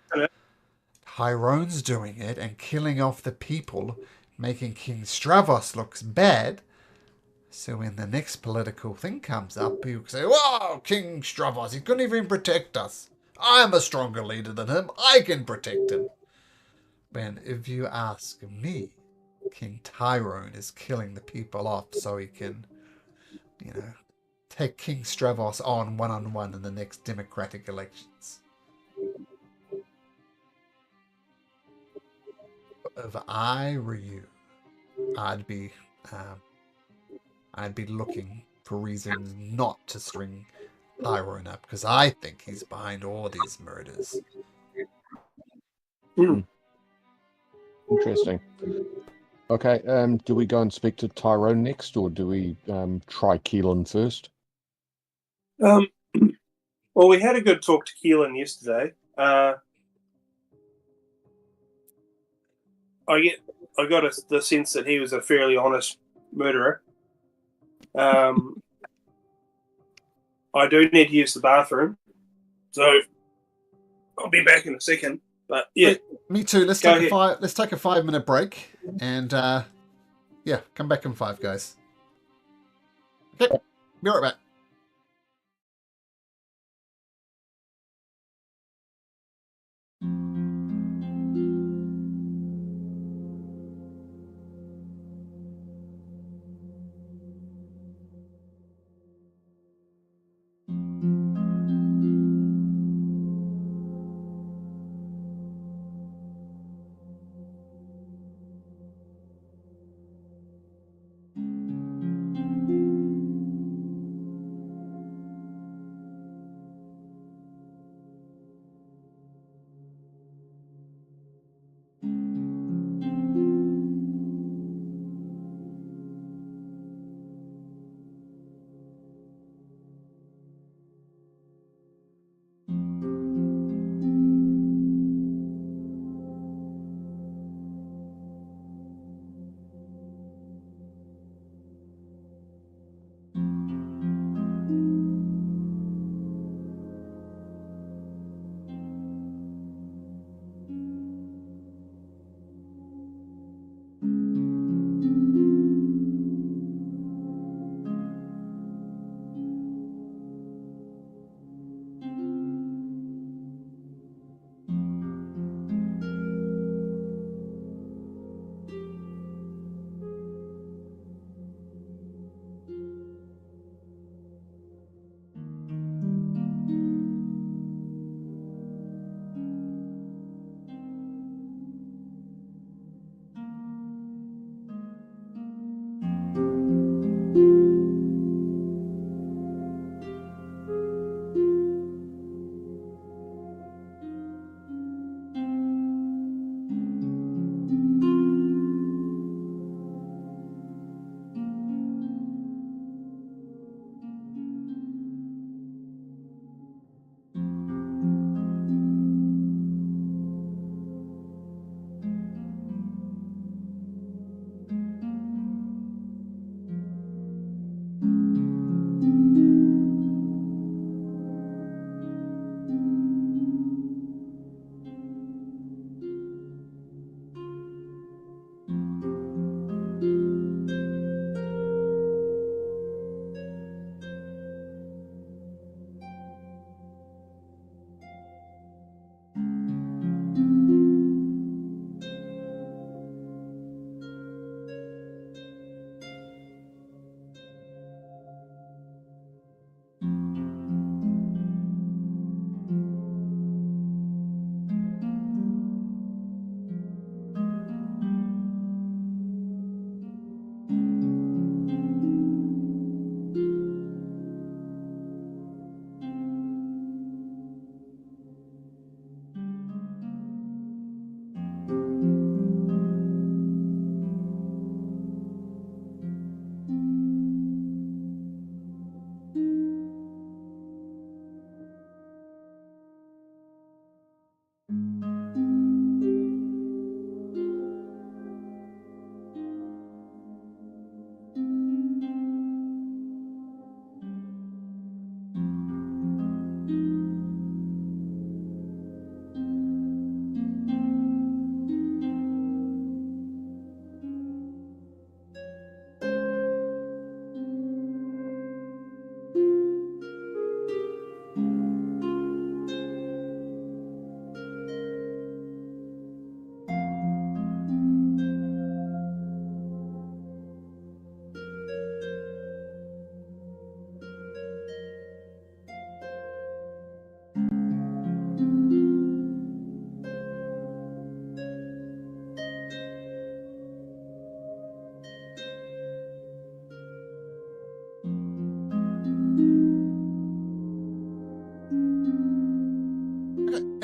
Tyrone's doing it and killing off the people, making King Stravos looks bad. So when the next political thing comes up, people say, "Whoa, King Stravos, he couldn't even protect us. I'm a stronger leader than him. I can protect him." When if you ask me, King Tyrone is killing the people off so he can, take King Stravos on one in the next democratic elections. If I were you, I'd be looking for reasons not to string Tyrone up because I think he's behind all these murders. Interesting. Okay, do we go and speak to Tyrone next, or do we try Keelan first? Well, we had a good talk to Keelan yesterday. I got the sense that he was a fairly honest murderer. I do need to use the bathroom, so I'll be back in a second. But yeah, me too. Let's take a 5-minute break, and come back in 5, guys. Okay, be right back.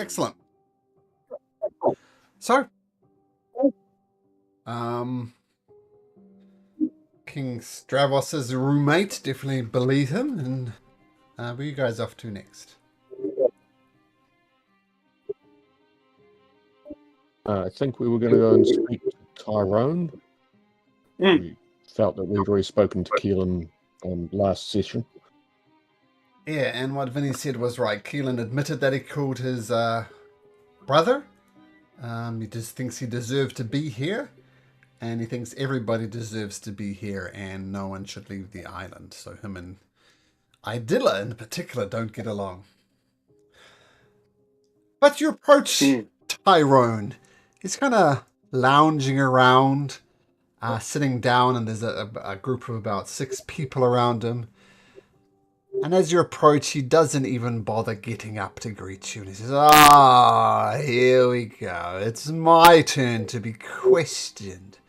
Excellent. So, King Stravos's roommate definitely believe him, and where are you guys off to next? I think we were going to go and speak to Tyrone. We felt that we'd already spoken to Keelan last session. Yeah, and what Vinny said was right. Keelan admitted that he killed his brother. He just thinks he deserved to be here, and he thinks everybody deserves to be here, and no one should leave the island. So him and Idilla in particular don't get along. But you approach Tyrone. He's kind of lounging around, sitting down, and there's a group of about 6 people around him. And as you approach, he doesn't even bother getting up to greet you. And he says, here we go. It's my turn to be questioned.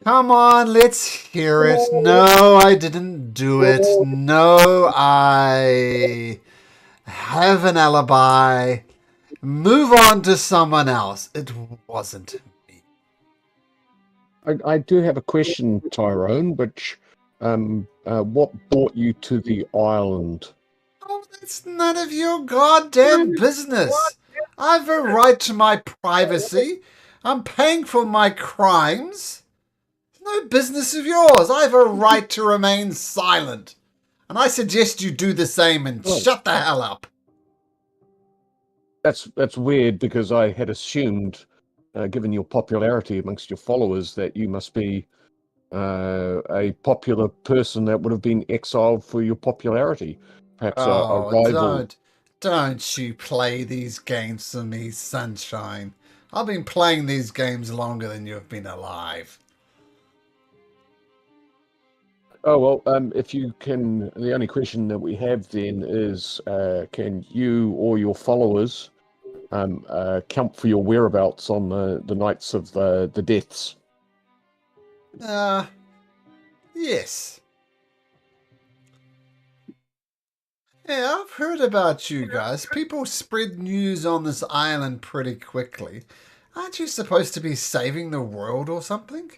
Come on, let's hear it. No, I didn't do it. No, I have an alibi. Move on to someone else. It wasn't me. I do have a question, Tyrone, which... what brought you to the island? Oh, that's none of your goddamn business. I've a right to my privacy. I'm paying for my crimes. It's no business of yours. I have a right to remain silent. And I suggest you do the same and shut the hell up. That's weird, because I had assumed, given your popularity amongst your followers, that you must be a popular person that would have been exiled for your popularity. Perhaps a rival. Don't you play these games for me, Sunshine. I've been playing these games longer than you've been alive. Oh, well, if you can... The only question that we have then is, can you or your followers count for your whereabouts on the nights of the deaths? Yes. Yeah, I've heard about you guys. People spread news on this island pretty quickly. Aren't you supposed to be saving the world or something?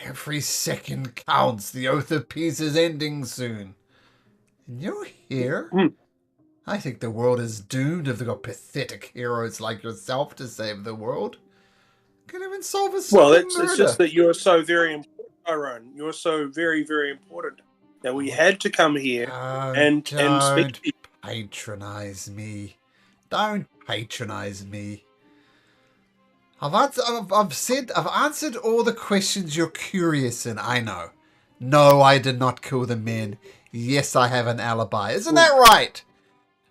Every second counts. The Oath of Peace is ending soon. And you're here? I think the world is doomed if they've got pathetic heroes like yourself to save the world. Can't even solve a simple murder. It's just that you're so very important, Tyrone. You're so very, very important that we had to come here and speak to you. Patronize me. Don't patronize me. I've answered all the questions you're curious in. I know. No, I did not kill the men. Yes, I have an alibi. Isn't that right?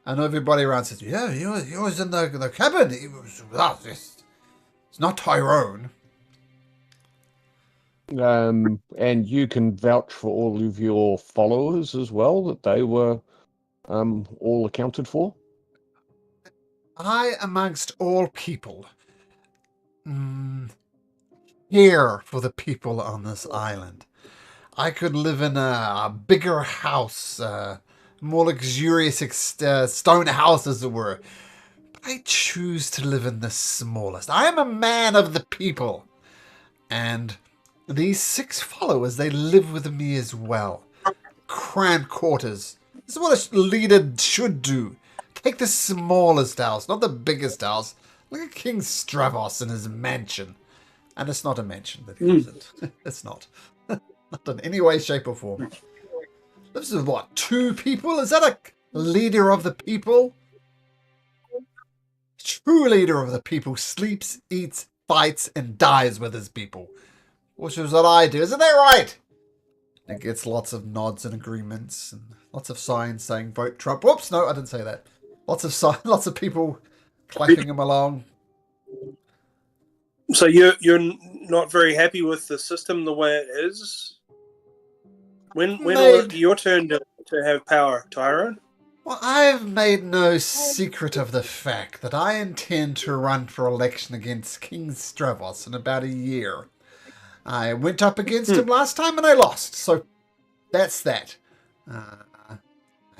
And everybody around says, yeah, he was in the cabin. He was, it's not Tyrone. And you can vouch for all of your followers as well, that they were all accounted for? I, amongst all people, here for the people on this island. I could live in a bigger house, more luxurious stone house, as it were. But I choose to live in the smallest. I am a man of the people. And these 6 followers, they live with me as well. Cramped quarters. This is what a leader should do. Take the smallest house, not the biggest house. Look at King Stravos and his mansion. And it's not a mansion that he lives in. It's not. Not in any way, shape, or form. Lives with what? 2 people? Is that a leader of the people? True leader of the people sleeps, eats, fights, and dies with his people. Which is what I do. Isn't that right? It gets lots of nods and agreements and lots of signs saying vote Trump. Whoops, no, I didn't say that. Lots of people clapping him along. So you're not very happy with the system the way it is? When will it be your turn to have power, Tyrone? Well, I've made no secret of the fact that I intend to run for election against King Stravos in about a year. I went up against him last time and I lost, so that's that. I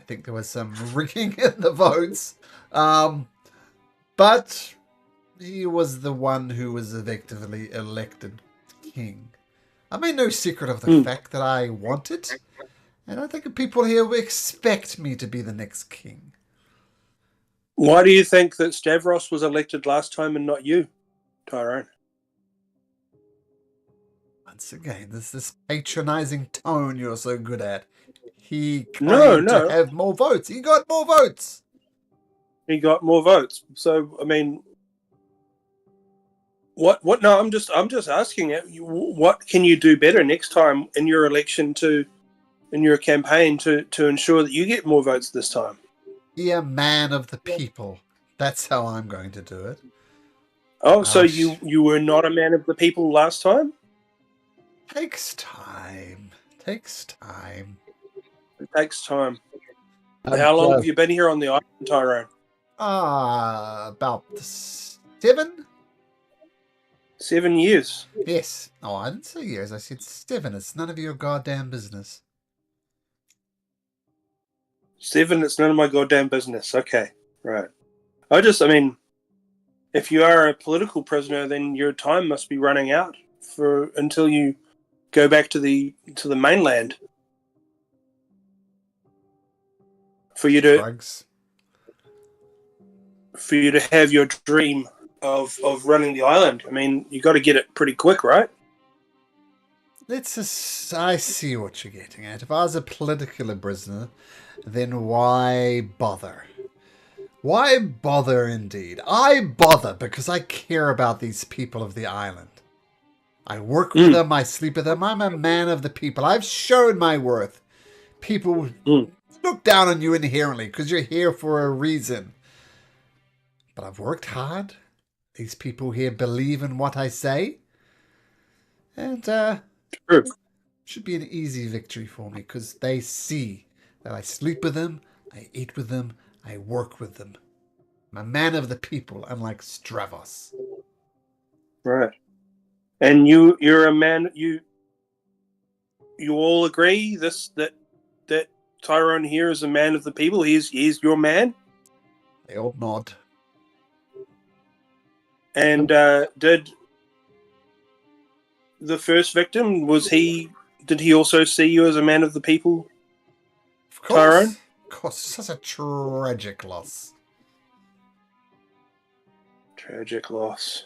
think there was some rigging in the votes. But he was the one who was effectively elected king. I made no secret of the fact that I want it, and I think people here will expect me to be the next king. Why do you think that Stavros was elected last time and not you, Tyrone? Once again, this patronizing tone you're so good at. He No, claimed no. to have more votes. He got more votes. He got more votes. So, I mean, what? No, I'm just asking it. What can you do better next time in your election in your campaign to ensure that you get more votes this time? Be a man of the people. That's how I'm going to do it. Oh, so you were not a man of the people last time? Takes time. Takes time. It takes time. How long have you been here on the island, Tyrone? About 7? 7 years. Yes. Oh, I didn't say years. I said 7. It's none of your goddamn business. 7, it's none of my goddamn business. Okay, right. I mean, if you are a political prisoner, then your time must be running out until you go back to the mainland. For you to have your dream of running the island. I mean, you got to get it pretty quick, right? I see what you're getting at. If I was a political prisoner, then why bother? Why bother indeed? I bother because I care about these people of the island. I work with them, I sleep with them, I'm a man of the people. I've shown my worth. People look down on you inherently because you're here for a reason. But I've worked hard. These people here believe in what I say. And should be an easy victory for me because they see that I sleep with them, I eat with them, I work with them. I'm a man of the people, unlike Stavros. Right. And you're a man. You all agree that Tyrone here is a man of the people. He's your man. They all nod. And did the first victim did he also see you as a man of the people? Of course. Tyrone? Of course, such a tragic loss. Tragic loss.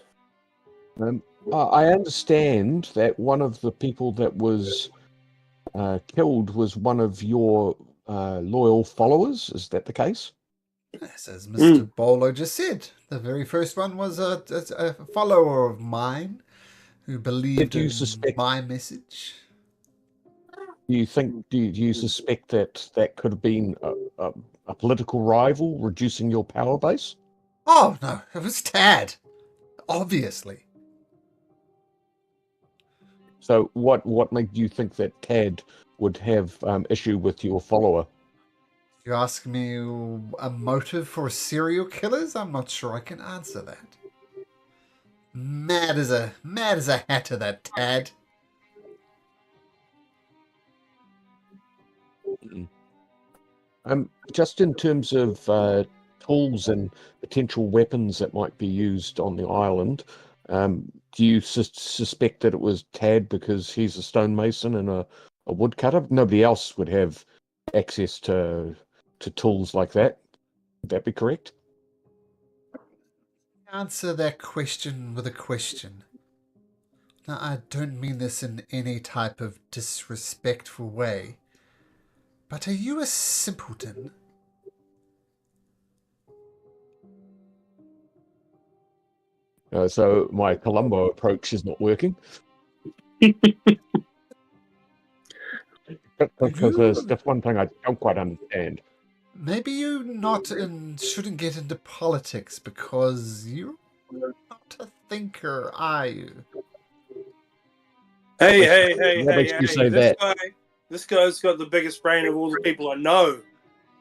I understand that one of the people that was killed was one of your loyal followers. Is that the case? Yes, as Mr. Bolo just said, the very first one was a follower of mine who believed in my message. Do you suspect that could have been a political rival reducing your power base? Oh, no, it was Tad. Obviously. So what made you think that Tad would have issue with your follower? You ask me a motive for serial killers? I'm not sure I can answer that. Mad as a hatter, that Tad. Just in terms of tools and potential weapons that might be used on the island, do you suspect that it was Tad because he's a stonemason and a woodcutter? Nobody else would have access to tools like that. Would that be correct? Answer that question with a question. Now, I don't mean this in any type of disrespectful way, but are you a simpleton? So my Columbo approach is not working. Because there's one thing I don't quite understand. Maybe you shouldn't get into politics because you're not a thinker, are you? Hey! What makes you say that? This guy's got the biggest brain of all the people I know,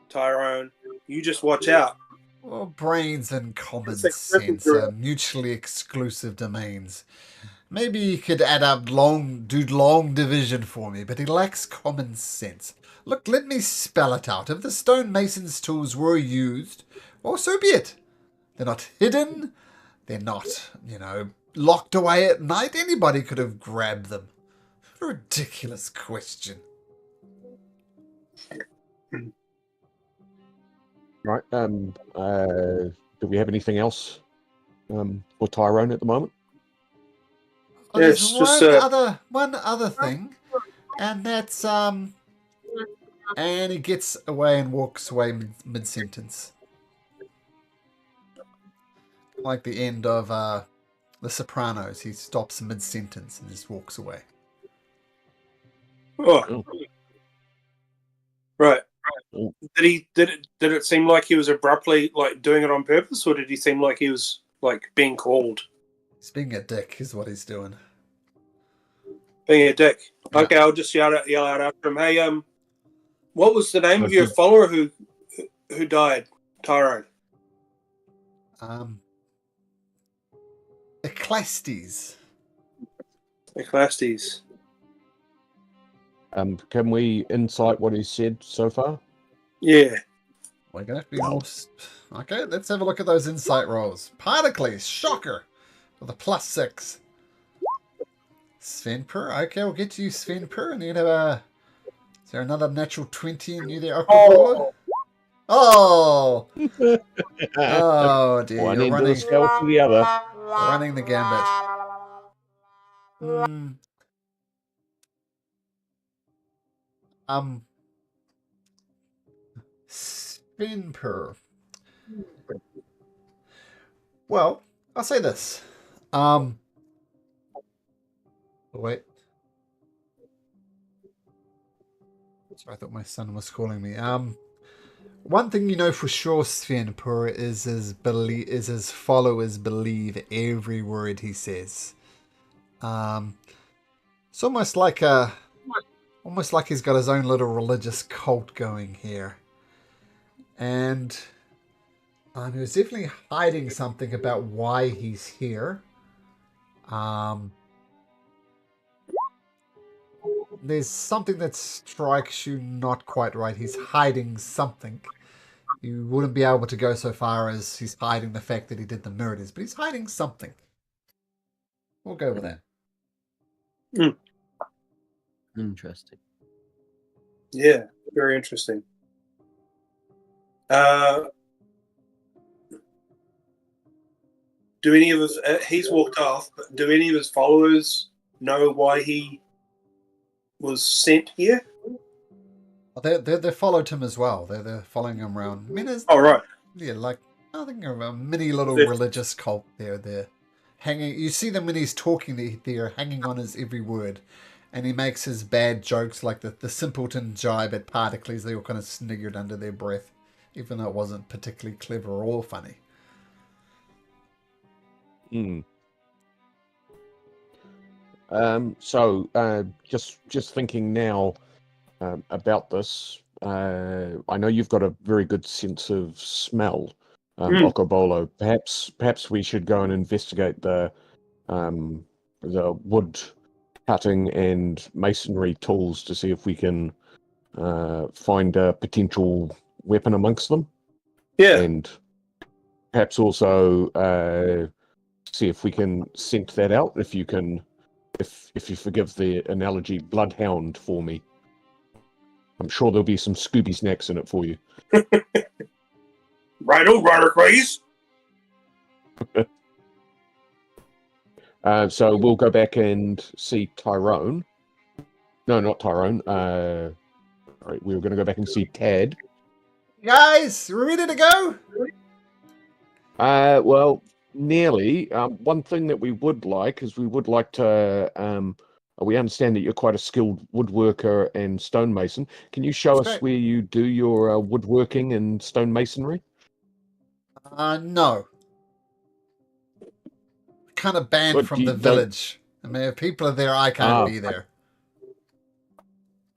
Tyrone. You just watch out. Well, brains and common sense are mutually exclusive domains. Maybe he could add up long division for me, but he lacks common sense. Look, let me spell it out. If the stonemason's tools were used, well, so be it. They're not hidden. They're not, locked away at night. Anybody could have grabbed them. What a ridiculous question. Right. Do we have anything else for Tyrone at the moment? Oh, there's Yes, just one other thing, and that's and he gets away and walks away mid sentence, like the end of The Sopranos. He stops mid sentence and just walks away. oh, right. Did it seem like he was abruptly like doing it on purpose, or did he seem like he was like being called? He's being a dick, is what he's doing. Being a dick. Yeah. Okay, I'll just yell out after him. Hey, what was the name of your follower who died, Tyrone? Eclastes. Eclastes. Can we insight what he said so far? Yeah. We're gonna have to be more. Okay, let's have a look at those insight rolls. Particles, shocker, with a +6. Svenper, okay, we'll get to you, Svenper, and you have a. Is there another natural 20 in you there, Okobola? Oh! Oh dear, One you're end of running, the scale to the other. running the gambit. Svenper. Well, I'll say this. Wait. Sorry, I thought my son was calling me. One thing you know for sure, Svenper, is his followers believe every word he says. It's almost like he's got his own little religious cult going here, and he was definitely hiding something about why he's here. There's something that strikes you not quite right. He's hiding something. You wouldn't be able to go so far as he's hiding the fact that he did the murders, but he's hiding something. We'll go with that. Interesting. Yeah, very interesting. Do any of his? He's walked off, but do any of his followers know why he was sent here? They followed him as well. They're following him around. I mean, Oh, right. Yeah, like I think of a mini little religious cult there. They're hanging. You see them when he's talking. They're hanging on his every word, and he makes his bad jokes like the simpleton jibe at Particles. They all kind of sniggered under their breath, even though it wasn't particularly clever or funny. So just thinking now about this, I know you've got a very good sense of smell, Okobolo. Perhaps we should go and investigate the wood cutting and masonry tools to see if we can find a potential weapon amongst them. Yeah. And perhaps also see if we can scent that out. If you can, if you forgive the analogy, bloodhound for me. I'm sure there'll be some Scooby snacks in it for you. Righto, Rider Craze. So we'll go back and see Tyrone. No, not Tyrone. All right, we were going to go back and see Tad. Guys, we're ready to go? Well, nearly. One thing that we would like is we would like to. We understand that you're quite a skilled woodworker and stonemason. Can you show us where you do your woodworking and stonemasonry? No. Kind of banned from the village. I mean, if people are there, I can't be there.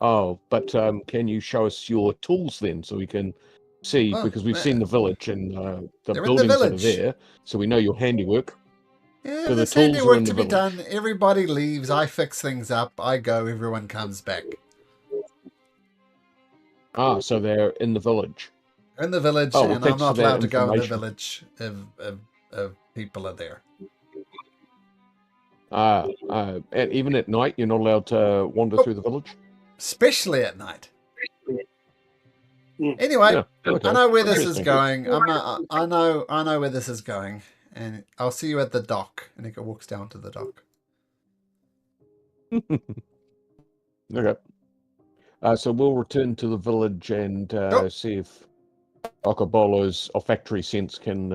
Oh, but can you show us your tools then, so we can see? Because we've seen the village and the buildings that are there, so we know your handiwork. Yeah, so there's the tools handiwork are in to the be village. done. Everybody leaves. I fix things up. I go. Everyone comes back. So they're in the village. You're in the village, Oh, well, and I'm thanks for not that allowed to go in the information. village if people are there. And even at night, you're not allowed to wander through the village? Especially at night. Mm. Anyway, Yeah, okay. I know where this is Interesting. going. I know where this is going, and I'll see you at the dock. And he walks down to the dock. Okay. So we'll return to the village and Yep. see if Okobolo's olfactory sense can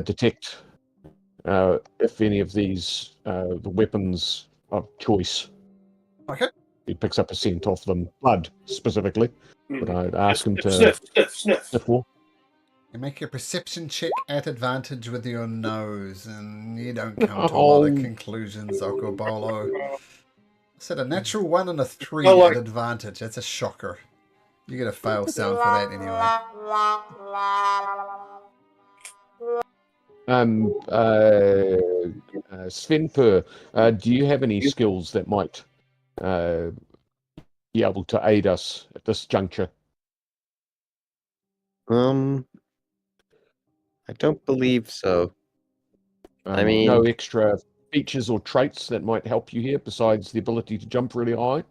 detect if any of these the weapons of choice. Okay. He picks up a scent off them, blood specifically. But I'd ask him to Sniff. sniff more. You make your perception check at advantage with your nose, and you don't come to a lot of conclusions, Okobolo. I said a natural 1 and a 3 at advantage. That's a shocker. You get a fail sound for that anyway. Svenpur, do you have any skills that might be able to aid us at this juncture? I don't believe so. I mean, no extra features or traits that might help you here besides the ability to jump really high?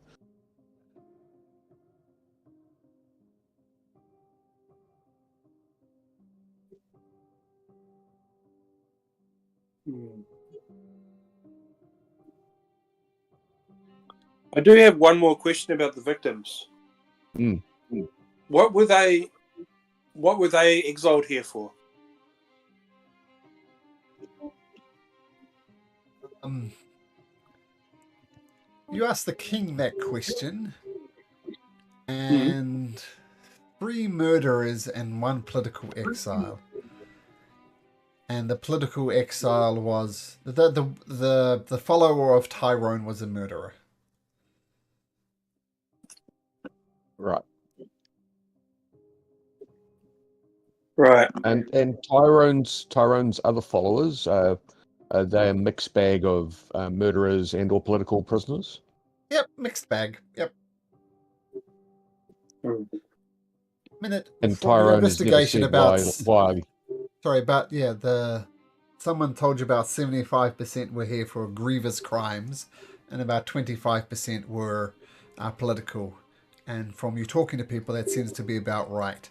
I do have one more question about the victims. Mm. What were they exiled here for? You asked the king that question, and 3 murderers and 1 political exile. And the political exile was the follower of Tyrone was a murderer. Right. Right. And Tyrone's other followers, they're a mixed bag of murderers and or political prisoners? Yep, mixed bag. Yep. Minute. And From your Tyrone has never investigation said about why. Sorry, about someone told you about 75% were here for grievous crimes, and about 25% were political. And from you talking to people, that seems to be about right.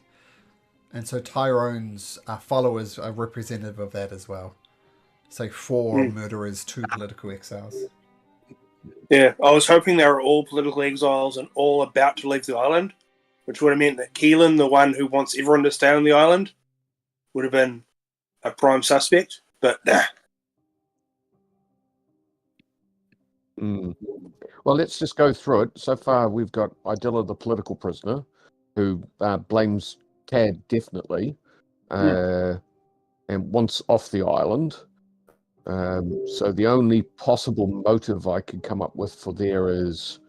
And so Tyrone's followers are representative of that as well. So 4 murderers, 2 political exiles. Yeah, I was hoping they were all political exiles and all about to leave the island, which would have meant that Keelan, the one who wants everyone to stay on the island, would have been a prime suspect. But nah. Well, let's just go through it. So far, we've got Idilla, the political prisoner, who blames Tad definitely, and wants off the island. So the only possible motive I could come up with for there is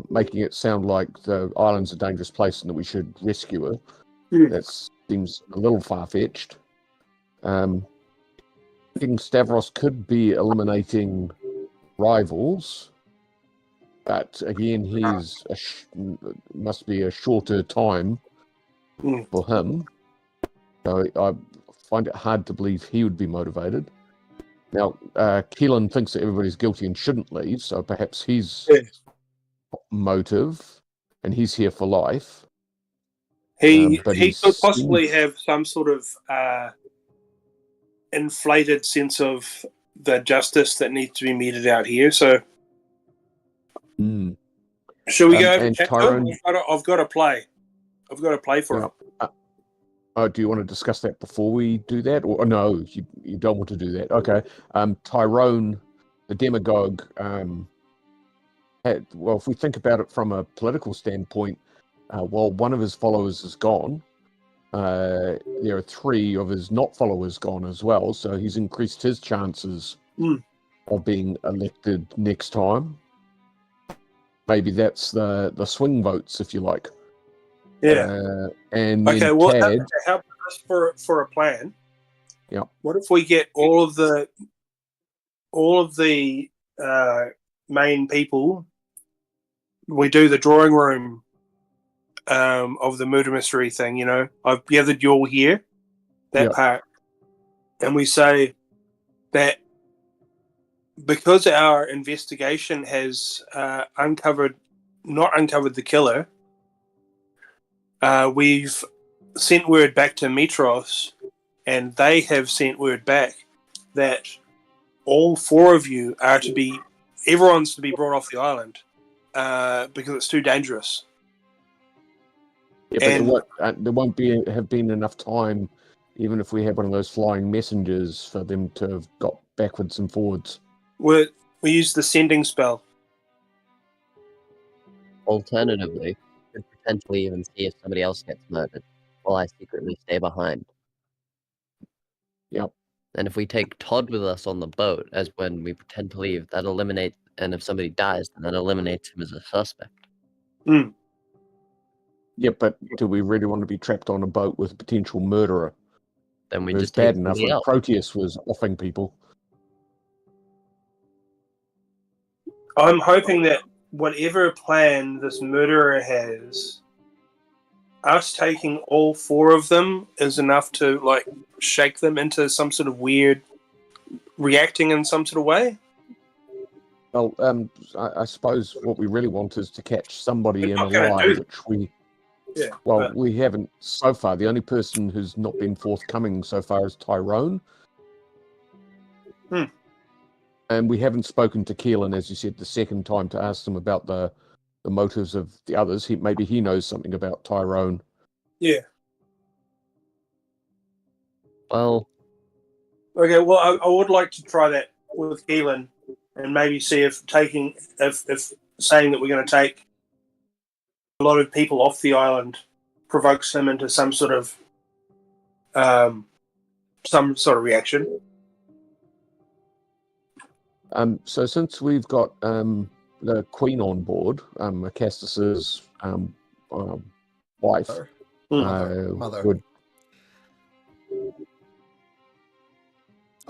making it sound like the island's a dangerous place and that we should rescue her. That seems a little far-fetched. King Stavros could be eliminating rivals, but again, he's must be a shorter time for him. So I find it hard to believe he would be motivated. Now, Keelan thinks that everybody's guilty and shouldn't leave, so perhaps he's motive, and he's here for life. He could possibly have some sort of inflated sense of the justice that needs to be meted out here. So, should we go over chat? Tyrone, I've got to play. I've got to play for him. Do you want to discuss that before we do that? Or no, you don't want to do that. Okay. Tyrone, the demagogue, well, if we think about it from a political standpoint, while one of his followers is gone, there are 3 of his not followers gone as well. So he's increased his chances of being elected next time. Maybe that's the swing votes, if you like. Yeah. And okay. Well, Tad, how about us for a plan? Yeah. What if we get all of the main people? We do the drawing room of the murder mystery thing. You know, I've gathered you all here, that Yep. part, and we say that because our investigation has not uncovered the killer, we've sent word back to Metros, and they have sent word back that all four of you are to be, everyone's to be brought off the island because it's too dangerous. Yeah, but there won't have been enough time, even if we had one of those flying messengers, for them to have got backwards and forwards. We use the sending spell. Alternatively, we could potentially even see if somebody else gets murdered, while I secretly stay behind. Yep. And if we take Todd with us on the boat, as when we pretend to leave, that eliminates, and if somebody dies, then that eliminates him as a suspect. Mm. Yeah, but do we really want to be trapped on a boat with a potential murderer? Then we It was just take bad enough somebody when else. Proteus was offing people. I'm hoping that whatever plan this murderer has, us taking all four of them is enough to like shake them into some sort of weird reacting in some sort of way. Well, I suppose what we really want is to catch somebody We're in a not gonna lie, do which we... Yeah. Well, but- we haven't so far. The only person who's not been forthcoming so far is Tyrone. And we haven't spoken to Keelan, as you said, the second time to ask them about the motives of the others. Maybe he knows something about Tyrone. Yeah. Well, Okay. Well, I would like to try that with Keelan, and maybe see if saying that we're going to take a lot of people off the island provokes him into some sort of reaction. So since we've got the Queen on board, Acastus's wife, Mother. would...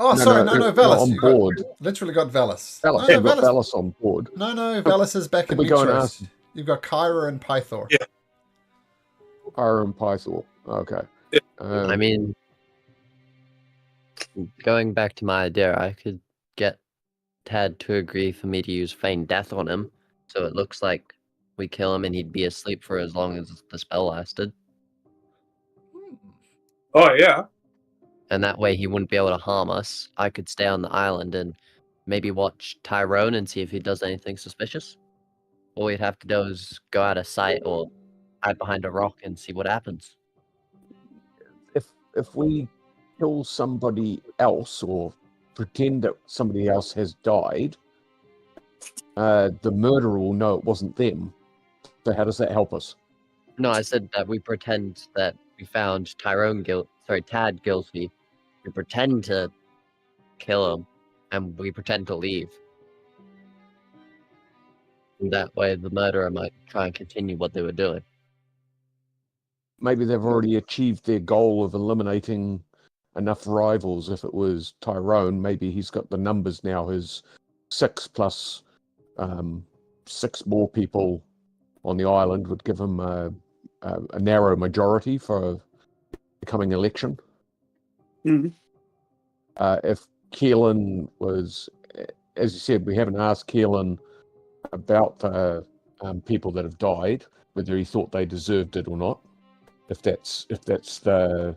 Oh, sorry, no, Velas. on You board. got, literally got Velas. Velas, No, you've got Velas. Velas on board. No, Velas is back in we go and Metros. ask- You've got Kyra and Pythor. Yeah. Kyra and Pythor. Okay. Yeah. I mean, going back to my idea, I could get Tad to agree for me to use feign death on him, so it looks like we kill him and he'd be asleep for as long as the spell lasted. Oh yeah. And that way he wouldn't be able to harm us. I could stay on the island and maybe watch Tyrone and see if he does anything suspicious. All we'd have to do is go out of sight or hide behind a rock and see what happens. If we kill somebody else or pretend that somebody else has died, the murderer will know it wasn't them. So how does that help us? No, I said that we pretend that we found Tad guilty. We pretend to kill him, and we pretend to leave. And that way the murderer might try and continue what they were doing. Maybe they've already achieved their goal of eliminating enough rivals. If it was Tyrone, maybe he's got the numbers now. His 6 plus 6 more people on the island would give him a narrow majority for the coming election. Mhm. If Keelan was, as you said, we haven't asked Keelan about the people that have died, whether he thought they deserved it or not. If that's the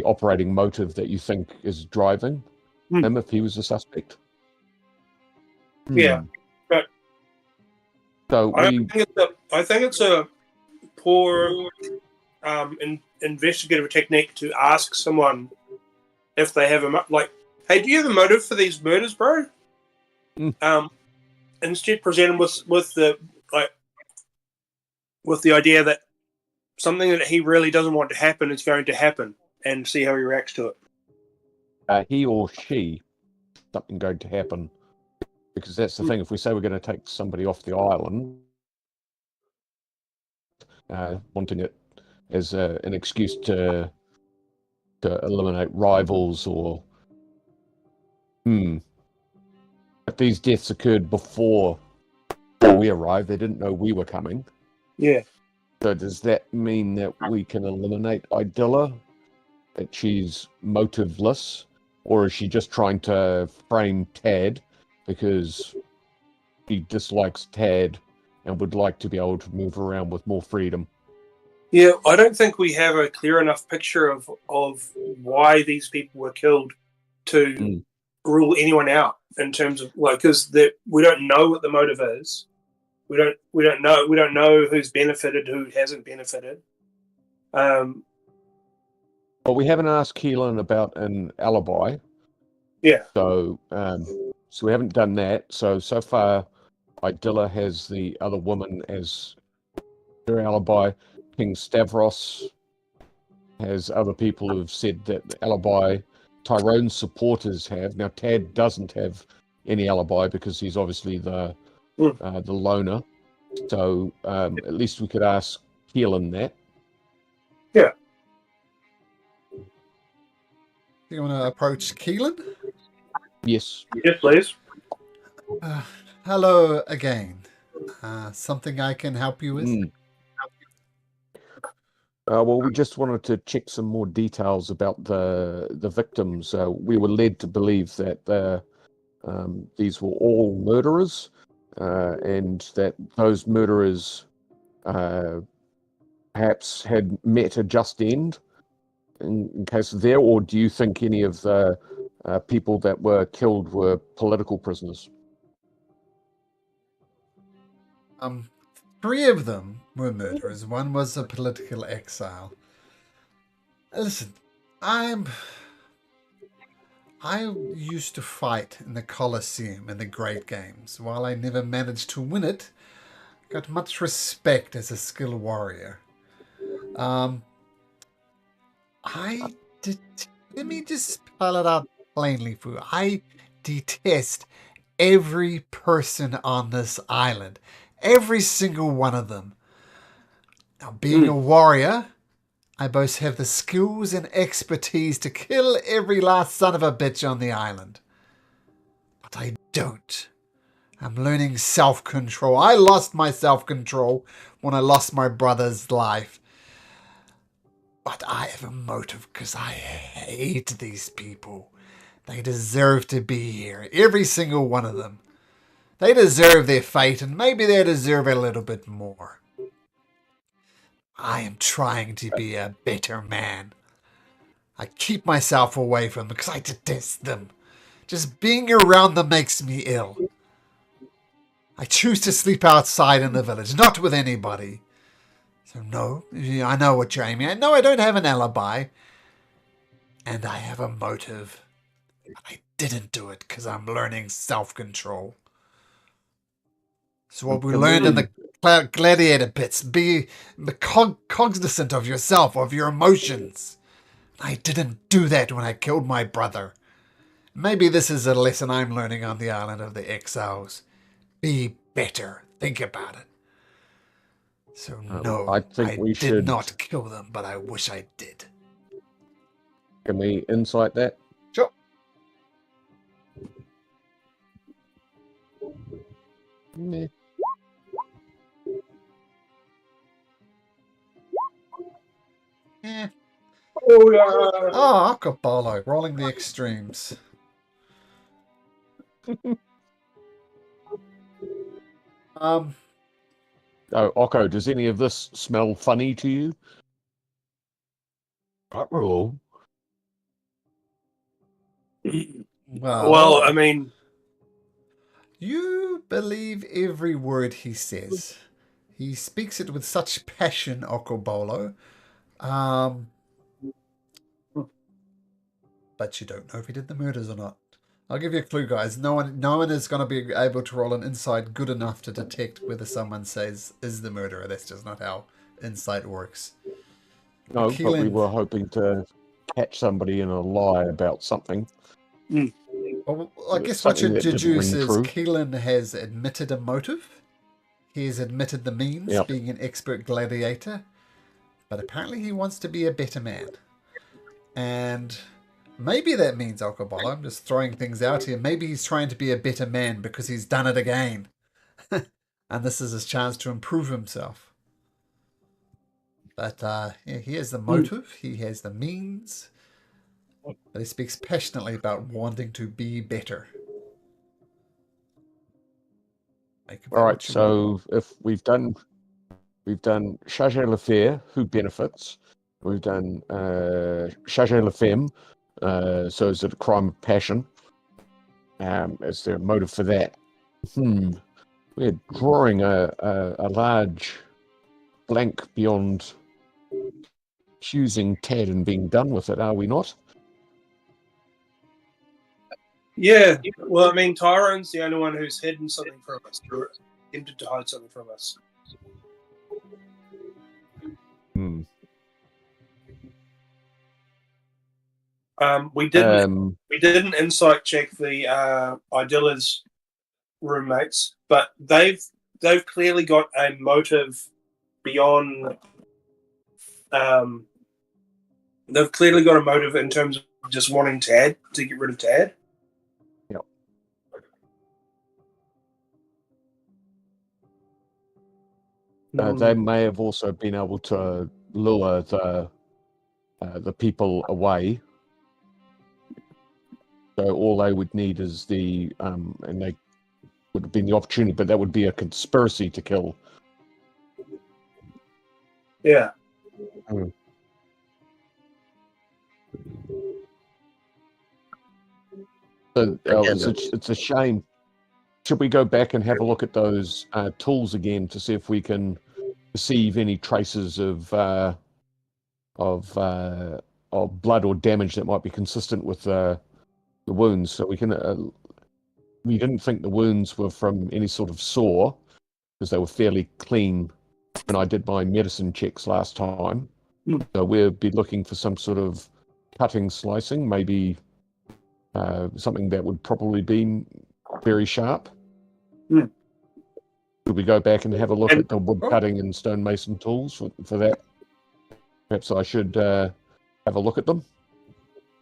operating motive that you think is driving him, if he was a suspect. Yeah. But So I think it's a poor investigative technique to ask someone if they have hey, do you have a motive for these murders, bro? Instead, present him with the idea that something that he really doesn't want to happen is going to happen, and see how he reacts to it. He or she, something going to happen, because that's the thing. If we say we're going to take somebody off the island, wanting it as an excuse to eliminate rivals, or if these deaths occurred before we arrived, they didn't know we were coming. Yeah. So does that mean that we can eliminate Idilla? That she's motiveless? Or is she just trying to frame Tad because she dislikes Tad and would like to be able to move around with more freedom? Yeah, I don't think we have a clear enough picture of why these people were killed to rule anyone out in terms of because we don't know what the motive is. We don't know who's benefited, who hasn't benefited. Well, we haven't asked Keelan about an alibi. Yeah. So we haven't done that. So far, Idilla has the other woman as her alibi. King Stavros has other people who've said that the alibi. Tyrone's supporters have. Now, Tad doesn't have any alibi because he's obviously the loner. So at least we could ask Keelan that. Yeah. You want to approach Keelan? Yes. Yes, please. Hello again. Something I can help you with? Well, we just wanted to check some more details about the victims. We were led to believe that these were all murderers, and that those murderers perhaps had met a just end in case of there, or do you think any of the people that were killed were political prisoners? 3 of them were murderers. One was a political exile. Listen, I used to fight in the Colosseum in the Great Games. While I never managed to win it, I got much respect as a skilled warrior. Let me just spell it out plainly for you. I detest every person on this island. Every single one of them. Now, being a warrior, I both have the skills and expertise to kill every last son of a bitch on the island. But I don't. I'm learning self-control. I lost my self-control when I lost my brother's life. But I have a motive because I hate these people. They deserve to be here. Every single one of them. They deserve their fate, and maybe they deserve a little bit more. I am trying to be a better man. I keep myself away from them because I detest them. Just being around them makes me ill. I choose to sleep outside in the village, not with anybody. So no, I know what you're aiming at. No, I don't have an alibi. And I have a motive. But I didn't do it because I'm learning self-control. So what we learned in the gladiator pits, be cognizant of yourself, of your emotions. I didn't do that when I killed my brother. Maybe this is a lesson I'm learning on the island of the Exiles. Be better. Think about it. So no, I think we did should not kill them, but I wish I did. Can we insight that? Sure. Meh. Yeah. Oh, yeah. Oh, Akabalo, rolling the extremes. Oh, Okko, does any of this smell funny to you? Uh-oh. Well, I mean, you believe every word he says. He speaks it with such passion, Okobolo. But you don't know if he did the murders or not. I'll give you a clue, guys. No one is going to be able to roll an insight good enough to detect whether someone says is the murderer. That's just not how insight works. No, but we were hoping to catch somebody in a lie about something. Well, I guess what you Something that didn't deduce ring is true. Keelan has admitted a motive. He has admitted the means, Yep. being an expert gladiator. But apparently he wants to be a better man. And maybe that means Okobolo. I'm just throwing things out here. Maybe he's trying to be a better man because he's done it again. And this is his chance to improve himself. But yeah, he has the motive, he has the means, but he speaks passionately about wanting to be better. Make of that All right, what you will. so if we've done Chargé L'Affaire, who benefits? We've done Chargé La Femme, so is it a crime of passion? Is there a motive for that? We're drawing a large blank beyond choosing Tad and being done with it, are we not? Yeah. Well, I mean, Tyrone's the only one who's hidden something from us, or attempted to hide something from us. We didn't insight check the Idilla's roommates, but they've clearly got a motive beyond. They've clearly got a motive in terms of just wanting Tad to get rid of Tad. Yep. They may have also been able to lure the people away. So all they would need is and they would have been the opportunity, but that would be a conspiracy to kill. Yeah. So it's a shame. Should we go back and have a look at those tools again to see if we can perceive any traces of blood or damage that might be consistent with the wounds? So we can. We didn't think the wounds were from any sort of sore because they were fairly clean when I did my medicine checks last time. So we'll be looking for some sort of cutting, slicing, maybe something that would probably be very sharp. Could we go back and have a look at the wood cutting and stonemason tools for that? Perhaps I should have a look at them.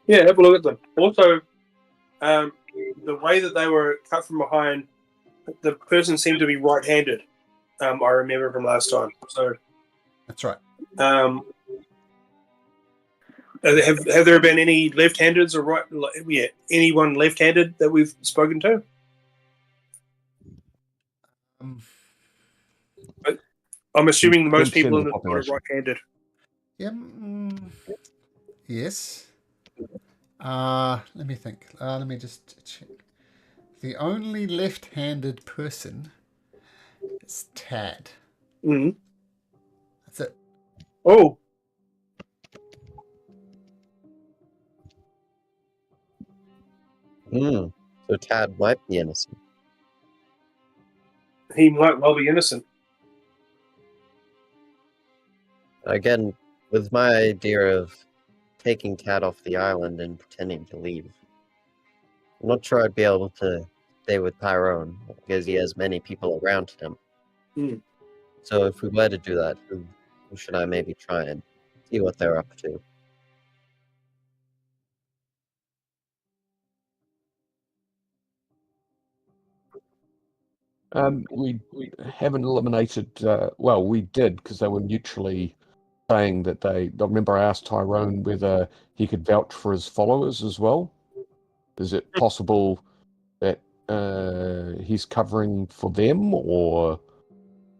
Yeah, have a look at them. Also, the way that they were cut from behind, the person seemed to be right-handed. I remember from last time. So that's right. Have there been any left-handeds or right? Yeah, anyone left-handed that we've spoken to? I'm assuming most people in the world are right-handed. Yeah. Yes. Let me think. Let me just check. The only left-handed person is Tad. That's it. Oh. So Tad might be innocent. He might well be innocent. Again, with my idea of taking Tad off the island and pretending to leave, I'm not sure I'd be able to stay with Tyrone because he has many people around him. So if we were to do that, who should I maybe try and see what they're up to? We haven't eliminated. Well, we did because they were mutually saying that I remember I asked Tyrone whether he could vouch for his followers as well. Is it possible that he's covering for them, or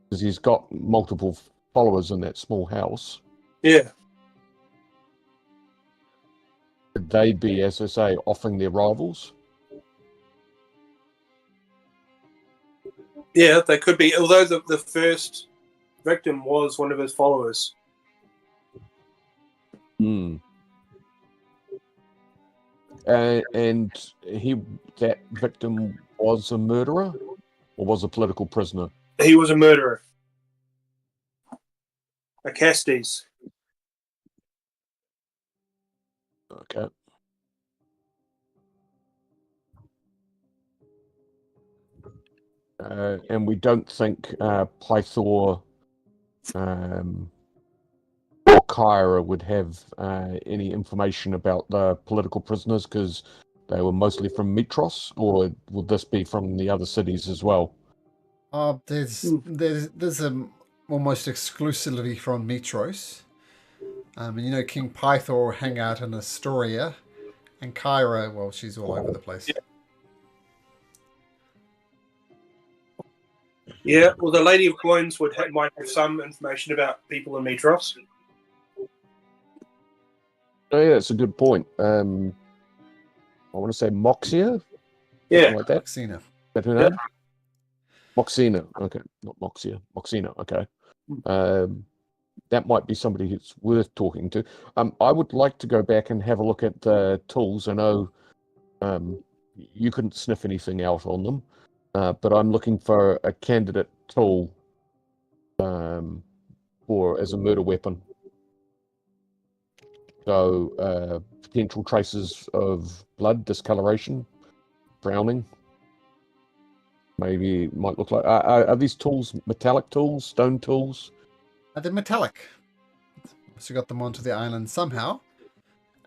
because he's got multiple followers in that small house? Yeah. Could they be, as I say, offing their rivals? Yeah, they could be. Although the first victim was one of his followers. And that victim was a murderer or was a political prisoner? He was a murderer. A Castes. Okay. And we don't think Pythor or Kyra would have any information about the political prisoners because they were mostly from Mitros, or would this be from the other cities as well? There's almost exclusively from Mitros. And King Pythor hang out in Astoria, and Kyra, well, she's all over the place. Yeah, well, the Lady of Coins might have some information about people in Metros. Oh, yeah, that's a good point. I want to say Moxia? Yeah. Something like that. Xena. Is that her name? Moxina. Okay, not Moxia. Moxina. Okay. That might be somebody who's worth talking to. I would like to go back and have a look at the tools. I know you couldn't sniff anything out on them, but I'm looking for a candidate tool for as a murder weapon. So potential traces of blood, discoloration, browning. Maybe might look like. Are these tools metallic tools, stone tools? They're metallic. So you got them onto the island somehow.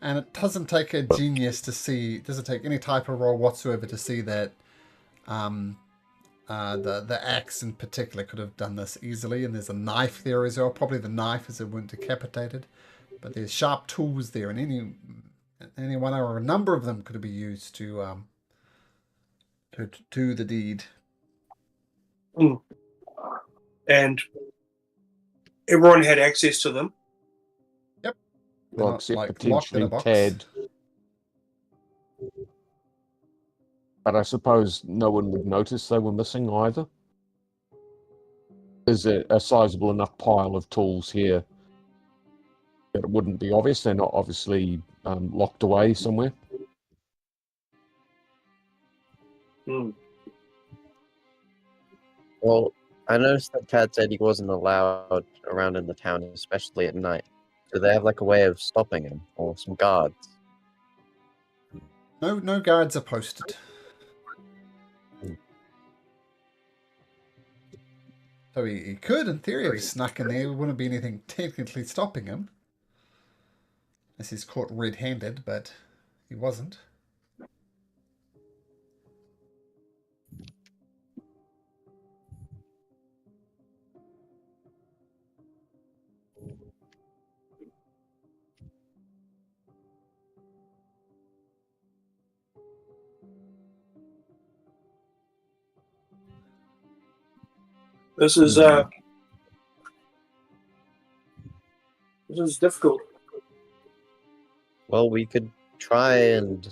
And it doesn't take a genius to see, it doesn't take any type of roll whatsoever to see that the axe in particular could have done this easily. And there's a knife there as well. Probably the knife as it weren't decapitated. But there's sharp tools there, and any one or a number of them could be used to do the deed. And everyone had access to them. Yep. Well, Not except like locked in a potentially box. Tad. But I suppose no one would notice they were missing either. There's a sizable enough pile of tools here that it wouldn't be obvious. They're not obviously locked away somewhere. Well, I noticed that Tad said he wasn't allowed around in the town, especially at night. Do they have like a way of stopping him, or some guards? No guards are posted. So he could, in theory, have snuck in there. There wouldn't be anything technically stopping him. Unless he's caught red-handed, but he wasn't. This is difficult. Well, we could try and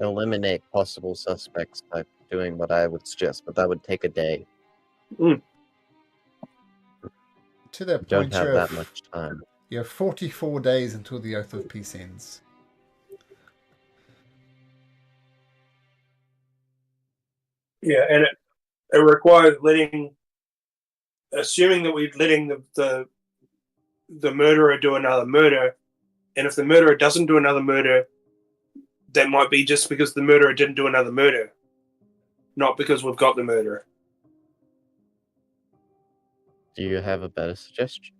eliminate possible suspects by doing what I would suggest, but that would take a day. To that We don't point, have that much time. you have 44 days until the Oath of Peace ends. Yeah, and it requires assuming that we're letting the murderer do another murder, and if the murderer doesn't do another murder, that might be just because the murderer didn't do another murder, not because we've got the murderer. Do you have a better suggestion?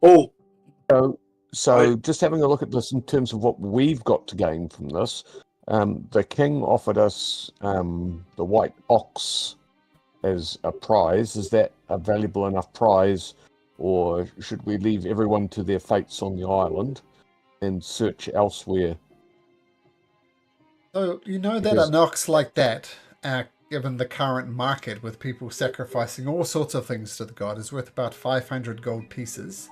Oh, So just having a look at this in terms of what we've got to gain from this, the king offered us the white ox as a prize. Is that a valuable enough prize, or should we leave everyone to their fates on the island and search elsewhere? So you know that Because- an ox like that, given the current market with people sacrificing all sorts of things to the god, is worth about 500 gold pieces.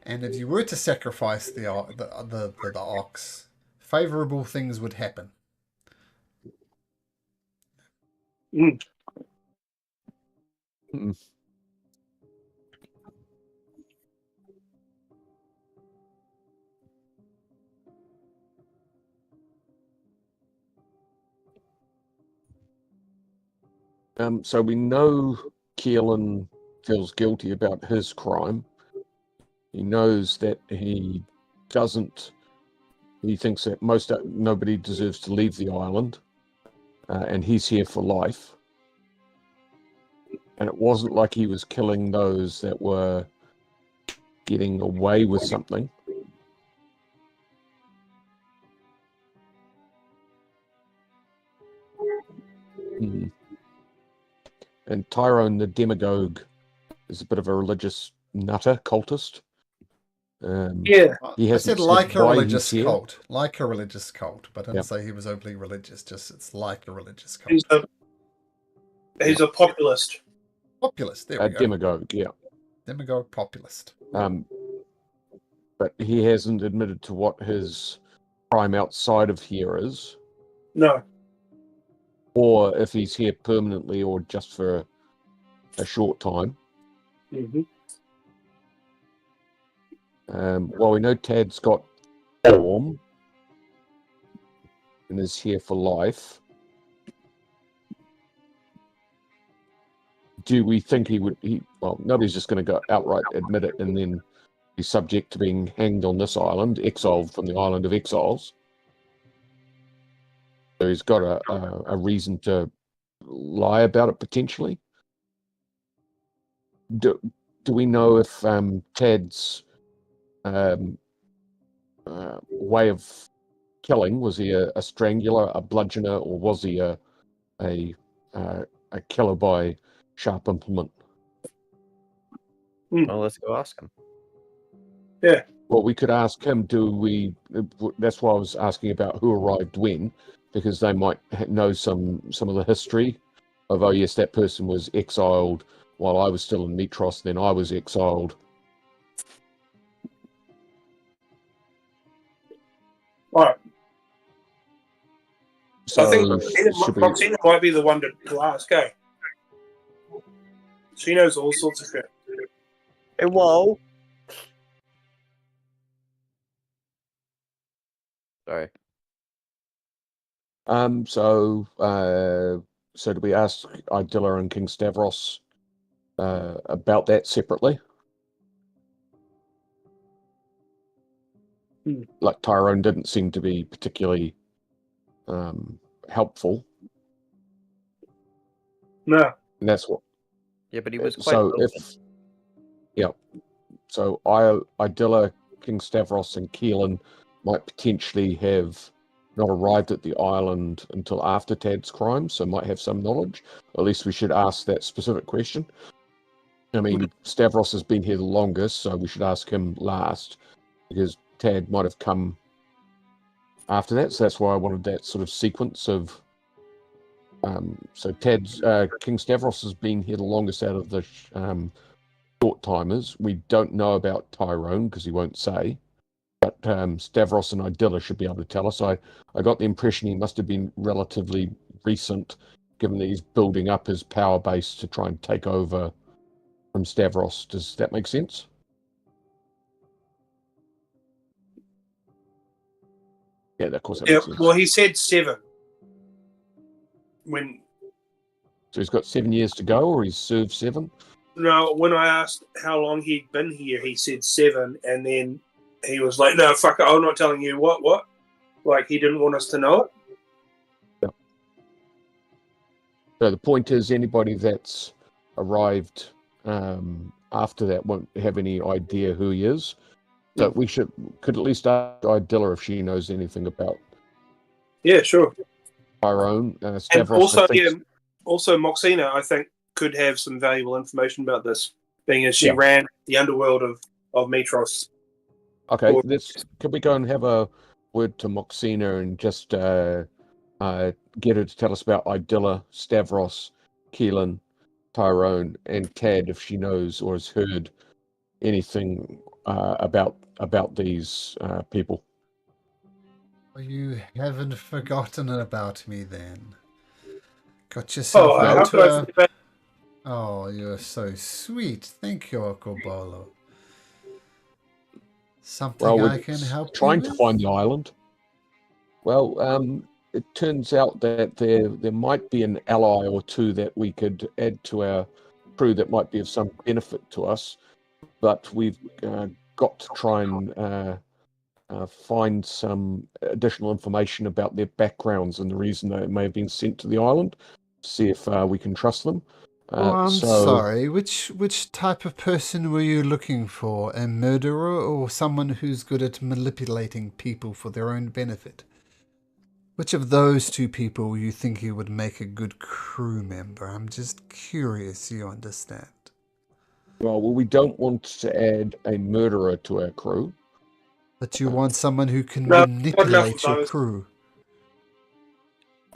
And if you were to sacrifice the ox, favorable things would happen. mm. So we know Keelan feels guilty about his crime. He knows that he doesn't. He thinks that nobody deserves to leave the island, and he's here for life. And it wasn't like he was killing those that were getting away with something. And Tyrone the Demagogue is a bit of a religious nutter, cultist. Yeah. He I said hasn't like a why religious he's here. cult. Like a religious cult, but I didn't Yep. say he was overly religious, just it's like a religious cult. He's a populist. Populist, there A we go. demagogue, yeah. Demagogue populist. But he hasn't admitted to what his crime outside of here is, No. or if he's here permanently or just for a short time. Mm-hmm. Well, we know Tad's got form and is here for life. Do we think he would? Well, nobody's just going to go outright admit it and then be subject to being hanged on this island, exiled from the island of Exiles. So he's got a reason to lie about it potentially. Do we know if Tad's way of killing, was he a strangler, a bludgeoner, or was he a killer by sharp implement? Well, let's go ask him. Yeah. Well, we could ask him. That's why I was asking about who arrived when, because they might know some of the history of, oh yes, that person was exiled while I was still in Mitros, then I was exiled. All right. So I think should we? Moxina might be the one to ask, eh? She knows all sorts of shit. Hey, whoa! Sorry. So do we ask Idilla and King Stavros about that separately? Like Tyrone didn't seem to be particularly helpful. No. And that's what. Yeah, but he was quite So open. so Idilla, King Stavros, and Keelan might potentially have not arrived at the island until after Tad's crime, so might have some knowledge. At least we should ask that specific question. I mean, Stavros has been here the longest, so we should ask him last, because Tad might have come after that. So that's why I wanted that sort of sequence of. So Tad's King Stavros has been here the longest out of the short timers. We don't know about Tyrone because he won't say. But Stavros and Idilla should be able to tell us. I got the impression he must have been relatively recent, given that he's building up his power base to try and take over from Stavros. Does that make sense? Yeah, of course that makes sense. Well, he said 7. So he's got 7 years to go, or he's served 7? No, when I asked how long he'd been here, he said 7, and then he was like, "No, fuck it, I'm not telling you what." Like he didn't want us to know it. Yeah. So the point is, anybody that's arrived after that won't have any idea who he is. So we could at least ask Idilla if she knows anything about. Yeah, sure. Tyrone, Stavros, and Stavros, also Moxina, I think, could have some valuable information about this, being as she ran the underworld of Mitros. Okay, can we go and have a word to Moxina and just get her to tell us about Idilla, Stavros, Keelan, Tyrone, and Tad if she knows or has heard anything about these people. You haven't forgotten about me then. Got yourself how out could I to forget about? Oh, you're so sweet. Thank you, Okobolo. Something I can help you trying with? to find the island. Well, it turns out that there might be an ally or two that we could add to our crew that might be of some benefit to us, but we've got to try and find some additional information about their backgrounds and the reason they may have been sent to the island, see if we can trust them. I'm sorry. Which type of person were you looking for? A murderer or someone who's good at manipulating people for their own benefit? Which of those two people you think you would make a good crew member? I'm just curious, you understand. Well, we don't want to add a murderer to our crew. But you want someone who can No, not enough manipulate of your those. crew.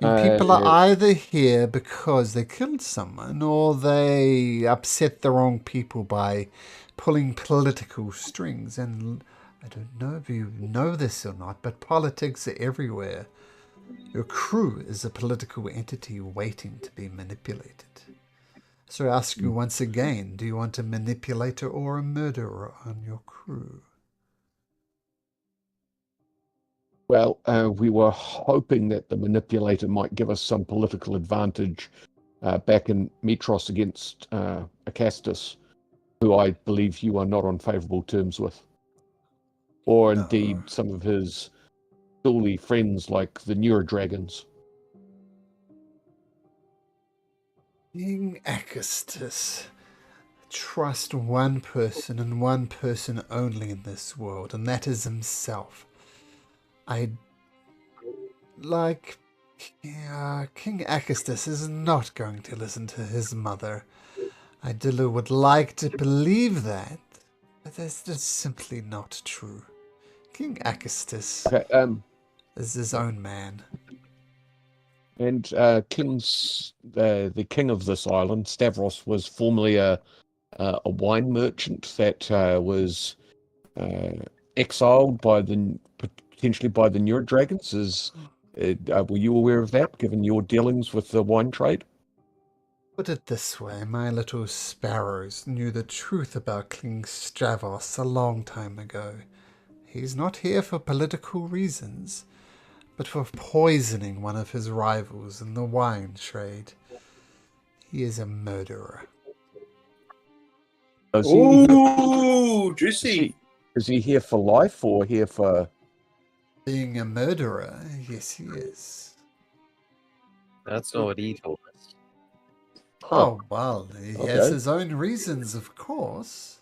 People are either here because they killed someone or they upset the wrong people by pulling political strings. And I don't know if you know this or not, but politics are everywhere. Your crew is a political entity waiting to be manipulated. So I ask you once again, do you want a manipulator or a murderer on your crew? Well, we were hoping that the manipulator might give us some political advantage back in Metros against Acastus, who I believe you are not on favourable terms with. Or No. indeed some of his stooly friends like the Neurodragons. King Acastus. Trust one person and one person only in this world, and that is himself. King Acastus is not going to listen to his mother. Idilla would like to believe that, but that's just simply not true. King Acastus is his own man. And the king of this island, Stavros, was formerly a wine merchant that was exiled potentially by the Neurodragons. Were you aware of that, given your dealings with the wine trade? Put it this way, my little sparrows knew the truth about King Stavros a long time ago. He's not here for political reasons, but for poisoning one of his rivals in the wine trade. He is a murderer. Ooh, juicy. Is he here for life or here for... Being a murderer, yes he is. That's not what he told us. Oh, well, he has Okay. his own reasons, of course.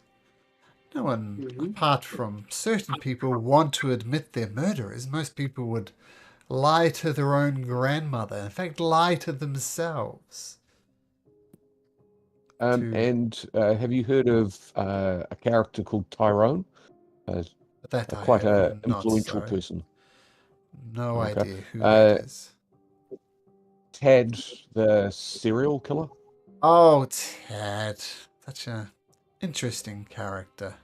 No one, apart from certain people, want to admit they're murderers. Most people would lie to their own grandmother. In fact, lie to themselves. And have you heard of a character called Tyrone? Quite an influential person. No Okay. idea who that is. Tad, the serial killer? Oh, Tad. Such a interesting character.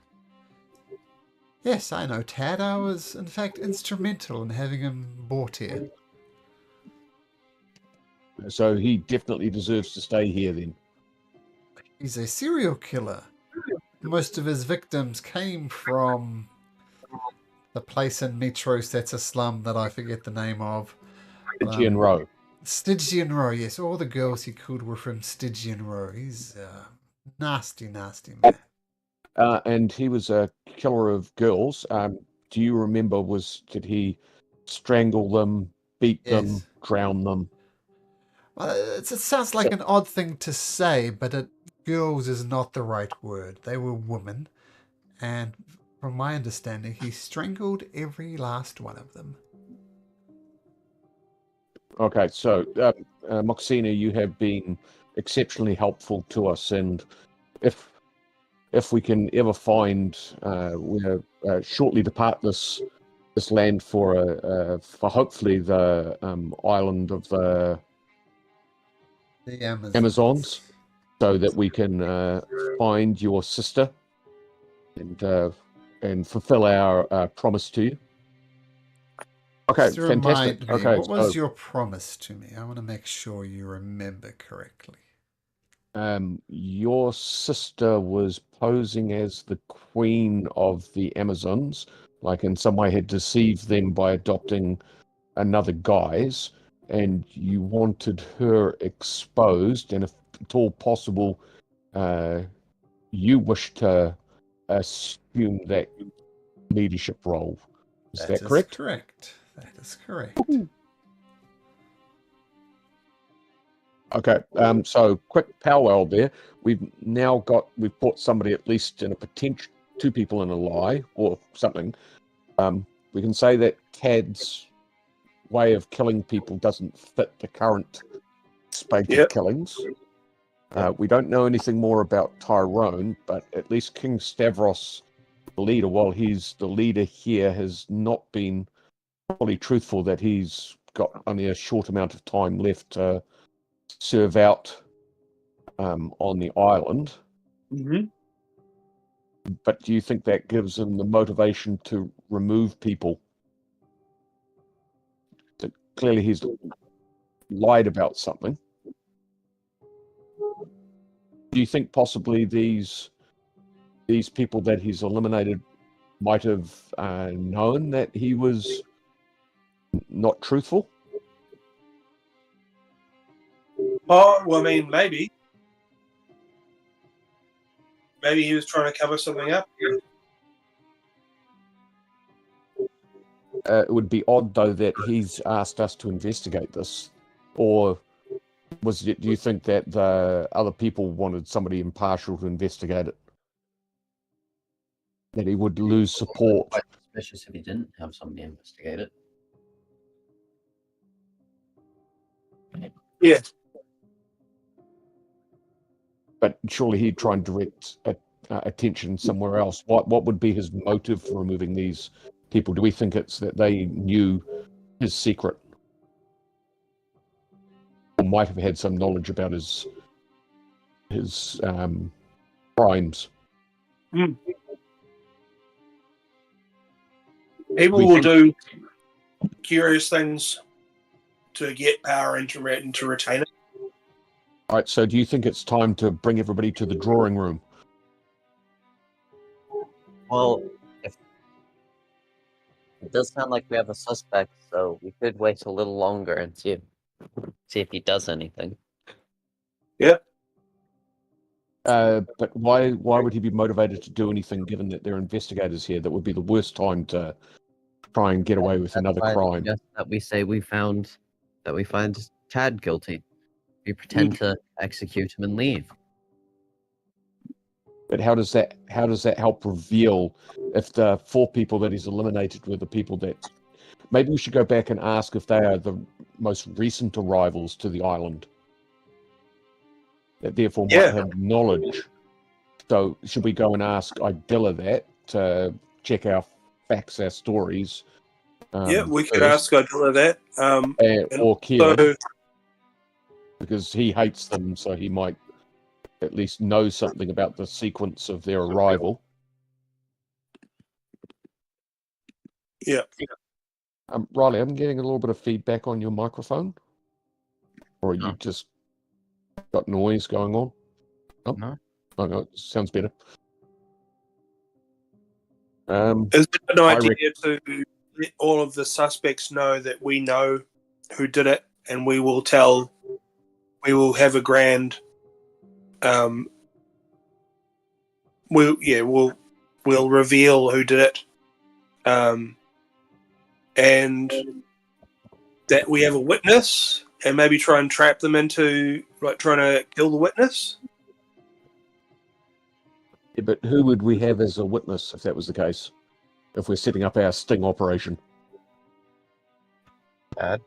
Yes, I know Tad. I was, in fact, instrumental in having him brought here. So he definitely deserves to stay here then. He's a serial killer. Most of his victims came from the place in Metros that's a slum that I forget the name of. Stygian Row. Stygian Row, yes. All the girls he killed were from Stygian Row. He's a nasty, nasty man. And he was a killer of girls. Do you remember, did he strangle them, beat them, drown them? Well, it sounds like an odd thing to say, but girls is not the right word. They were women. And from my understanding, he strangled every last one of them. Okay, so Moxina, you have been exceptionally helpful to us, and if we can ever find, we'll shortly depart this land for hopefully the island of the Amazons, so that we can find your sister and fulfill our promise to you. Okay, Just fantastic. Remind me, okay, what was your promise to me? I want to make sure you remember correctly. Your sister was posing as the queen of the Amazons, like in some way had deceived them by adopting another guise, and you wanted her exposed, and if at all possible, you wish to assume that leadership role. Is that correct? Correct. That is correct. Okay, so quick powwow there. We've put somebody at least in a potential, two people in a lie or something. We can say that Tad's way of killing people doesn't fit the current spate of killings. We don't know anything more about Tyrone, but at least King Stavros, the leader, while he's the leader here, has not been fully truthful that he's got only a short amount of time left to serve out on the island. Mm-hmm. But do you think that gives him the motivation to remove people? That clearly he's lied about something. Do you think possibly these people that he's eliminated might have known that he was not truthful? Oh, well, I mean, maybe. Maybe he was trying to cover something up. It would be odd, though, that he's asked us to investigate this. Or do you think that the other people wanted somebody impartial to investigate it? That he would lose support? Quite suspicious if he didn't have somebody investigate it. Yeah. But surely he'd try and direct attention somewhere else. What would be his motive for removing these people? Do we think it's that they knew his secret, or might have had some knowledge about his crimes? Mm. People will do curious things to get power and to retain it. All right, so do you think it's time to bring everybody to the drawing room? Well, if it does sound like we have a suspect, so we could wait a little longer and see if he does anything. Yeah. But why would he be motivated to do anything, given that there are investigators here? That would be the worst time to try and get away with another crime. Just that we say we find Tad guilty. We pretend to execute him and leave. But how does that help reveal if the 4 people that he's eliminated were the people that... Maybe we should go back and ask if they are the most recent arrivals to the island, that therefore might have knowledge. So should we go and ask Idilla that to check our facts, our stories? We could ask Idilla that. Or Keelan, so, because he hates them, so he might at least know something about the sequence of their arrival. Yeah. Riley, I'm getting a little bit of feedback on your microphone. Or you just got noise going on? Oh, No. Oh, no, sounds better. Is it an idea to let all of the suspects know that we know who did it, and we will have a grand we'll reveal who did it, and that we have a witness, and maybe try and trap them into trying to kill the witness. Yeah, but who would we have as a witness if that was the case? If we're setting up our sting operation? Dad?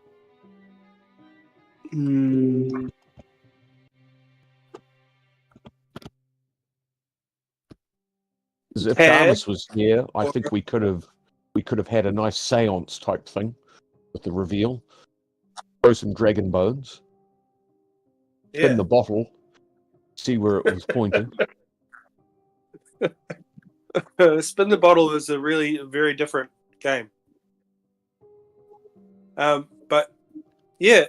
Because if Darmus was here, I think we could have had a nice seance type thing with the reveal. Throw some dragon bones. Spin the bottle. See where it was pointing. Spin the bottle is a very different game. But yeah,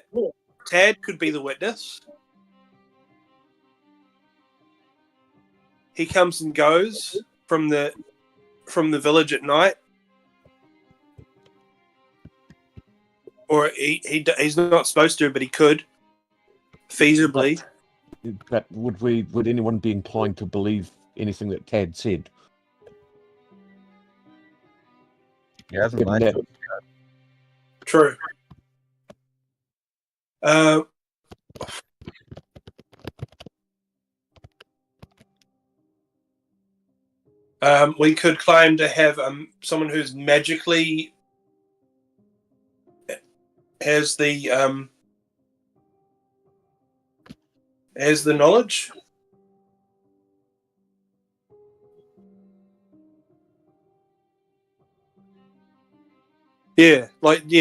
Tad could be the witness. He comes and goes from the village at night, or he's not supposed to, but he could feasibly. But would anyone be inclined to believe anything that Tad said? He hasn't lied to us. True. We could claim to have someone who's magically has the has the knowledge. Yeah,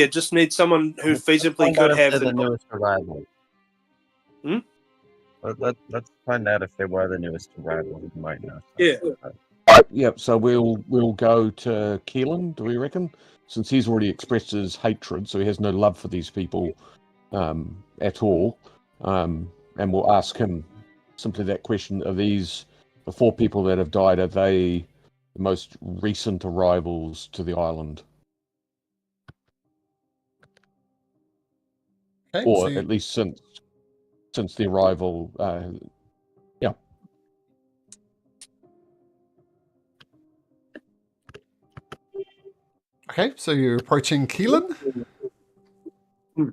just need someone who feasibly Find out could if have they're the the knowledge. newest arrival. Hmm? Let's find out if they were the newest arrival. We might know. Yeah. Yep. So we'll go to Keelan. Do we reckon? Since he's already expressed his hatred, so he has no love for these people at all, and we'll ask him simply that question: Are these the 4 people that have died? Are they the most recent arrivals to the island, Okay, or so at least since the arrival? Yeah. okay, so you're approaching Keelan.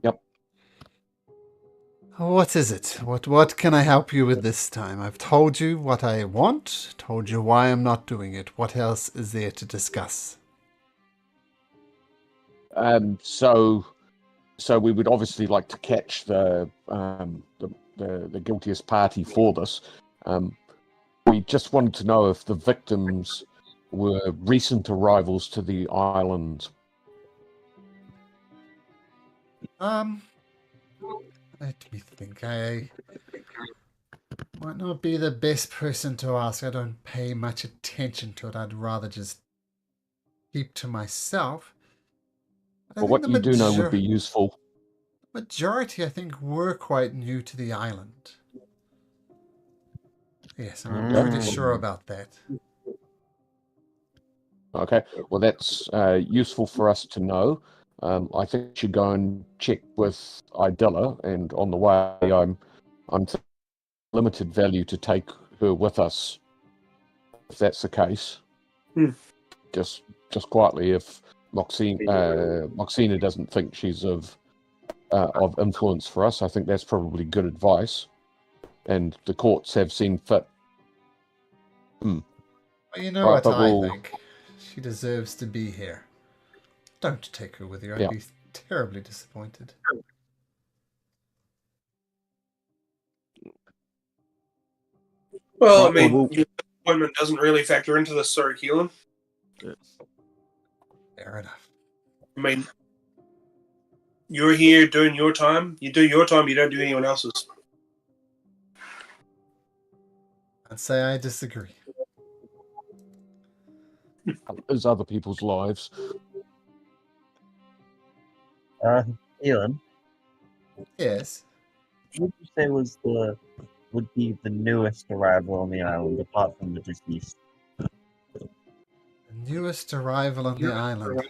Yep. What is it? What can I help you with this time? I've told you what I want, told you why I'm not doing it. What else is there to discuss? So we would obviously like to catch the guiltiest party for this. We just wanted to know if the victims were recent arrivals to the island. Let me think. I might not be the best person to ask. I don't pay much attention to it. I'd rather just keep to myself. But I But think what you do know would be useful. majority, I think, were quite new to the island. Yes, I'm pretty sure about that. Okay, well that's useful for us to know. I think we should go and check with Idilla, and on the way, I'm limited value to take her with us, if that's the case. Just quietly, if Moxina doesn't think she's of influence for us, I think that's probably good advice. And the courts have seen fit. Well, you know Right, what I we'll... think. She deserves to be here. Don't take her with you. I'd Yeah. be terribly disappointed. Well, Right, I mean, well, your appointment doesn't really factor into this, sorry, Keelan. Fair enough. I mean, you're here doing your time. You do your time, you don't do anyone else's. I'd say I disagree. There's other people's lives. Elon, Yes. what would you say would be the newest arrival on the island, apart from the deceased? The newest arrival on the island.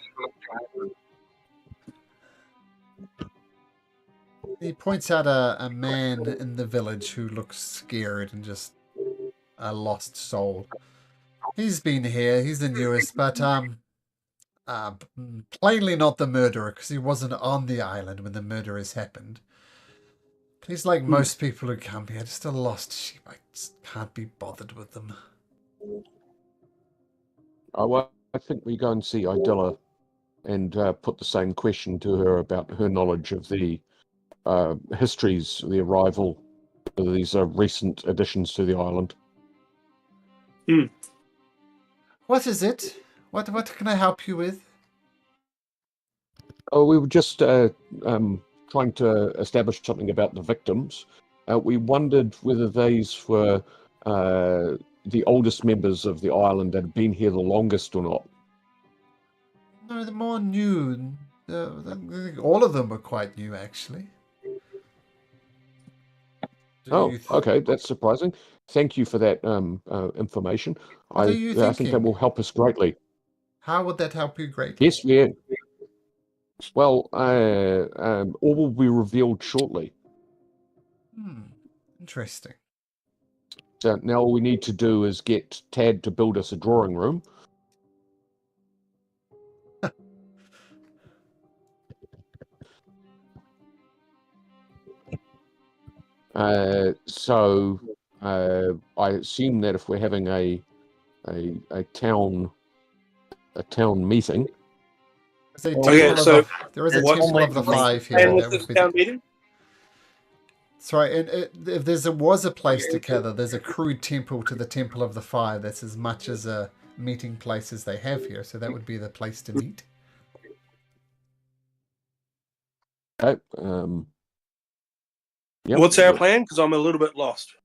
He points out a man in the village who looks scared and just a lost soul. He's been here. He's the newest, but plainly not the murderer because he wasn't on the island when the murders happened. He's like most people who come here, just a lost sheep. I just can't be bothered with them. Well, I think we go and see Idilla and put the same question to her about her knowledge of the histories of the arrival of these recent additions to the island. What is it? What can I help you with? Oh, we were just trying to establish something about the victims. We wondered whether these were the oldest members of the island that had been here the longest or not. No, the more new. I think all of them were quite new, actually. Okay, that's surprising. Thank you for that information. What are you I think that thinking? will help us greatly. How would that help you greatly? Yes, yeah. Well, all will be revealed shortly. Interesting. So now all we need to do is get Tad to build us a drawing room. So I assume that if we're having a town meeting. There is a Okay, temple so of the five here. and That with would this be town meeting? Sorry, and if was a place to gather, there's a crude temple to the Temple of the Fire that's as much as a meeting place as they have here, so that would be the place to meet. Okay. Yep. What's our plan? Because I'm a little bit lost.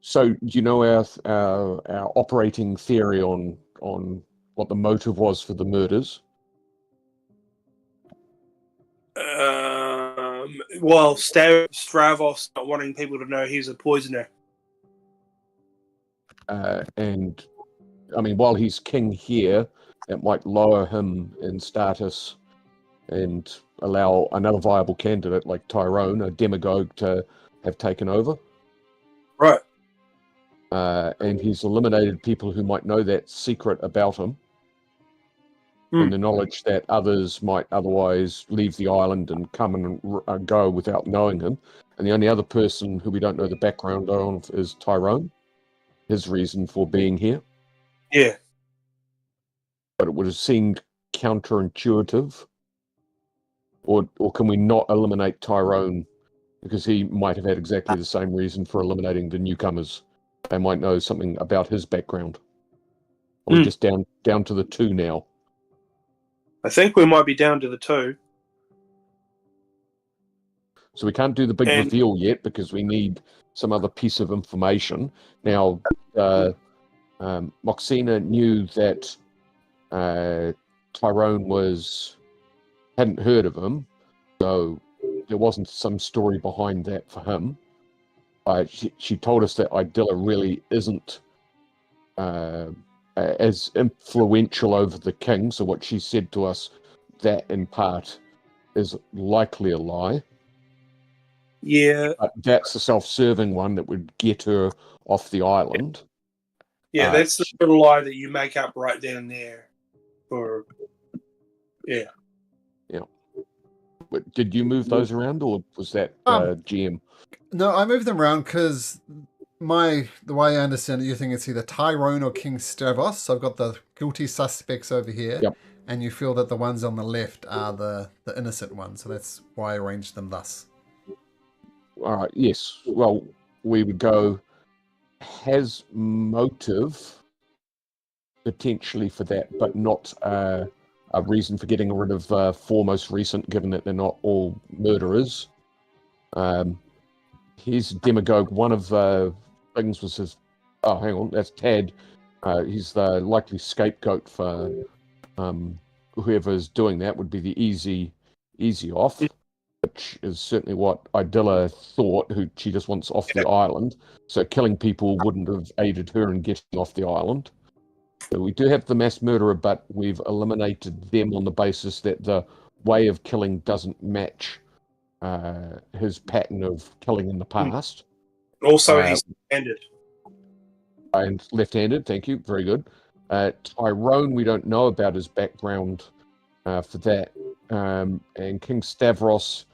So you know our operating theory on what the motive was for the murders? Well, Stravos not wanting people to know he's a poisoner. And I mean, while he's king here, it might lower him in status and allow another viable candidate like Tyrone, a demagogue, to have taken over. Right. And he's eliminated people who might know that secret about him, and the knowledge that others might otherwise leave the island and come and go without knowing him. And the only other person who we don't know the background of is Tyrone, his reason for being here. Yeah. But it would have seemed counterintuitive. Or can we not eliminate Tyrone because he might have had exactly the same reason for eliminating the newcomers? They might know something about his background. Are we just down to the 2 now? I think we might be down to the 2. So we can't do the big reveal yet because we need some other piece of information. Now, Moxina knew that Tyrone hadn't heard of him, so there wasn't some story behind that for him. She told us that Idilla really isn't as influential over the king, so what she said to us, that in part is likely a lie. Yeah. But that's the self-serving one that would get her off the island. Yeah, that's the little lie that you make up right then and there. Yeah. But did you move those around, or was that GM? No, I moved them around because the way I understand it, you think it's either Tyrone or King Stavros. So I've got the guilty suspects over here, and you feel that the ones on the left are the innocent ones. So that's why I arranged them thus. All right, yes. Well, we would go, has motive potentially for that, but not a reason for getting rid of 4 most recent, given that they're not all murderers. He's demagogue. One of the things was his... Oh, hang on, that's Tad. He's the likely scapegoat for whoever's doing that would be the easy off, which is certainly what Idilla thought, who she just wants off the island. So killing people wouldn't have aided her in getting off the island. So we do have the mass murderer, but we've eliminated them on the basis that the way of killing doesn't match his pattern of killing in the past. Also, he's left-handed. And left-handed, thank you, very good. Tyrone, we don't know about his background for that. And King Stavros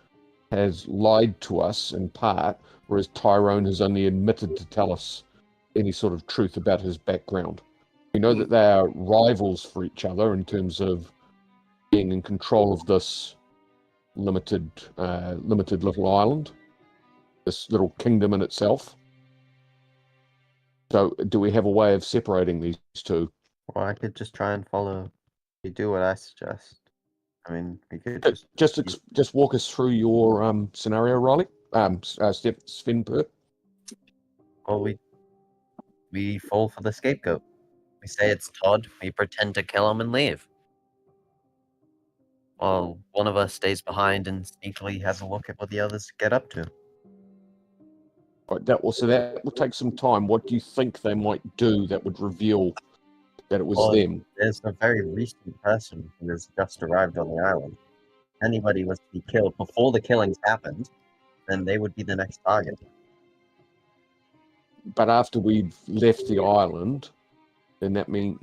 has lied to us in part, whereas Tyrone has only admitted to tell us any sort of truth about his background. We know that they are rivals for each other in terms of being in control of this limited little island, this little kingdom in itself. So do we have a way of separating these 2? Or I could just try and follow. You do what I suggest. I mean, we could just walk us through your scenario, Riley. Sven. Well, we fall for the scapegoat. We say it's Todd. We pretend to kill him and leave. While one of us stays behind and sneakily has a look at what the others get up to. Right, that will take some time. What do you think they might do that would reveal that it was them? There's a very recent person who has just arrived on the island. If anybody was to be killed before the killings happened, then they would be the next target. But after we've left the island, then that means...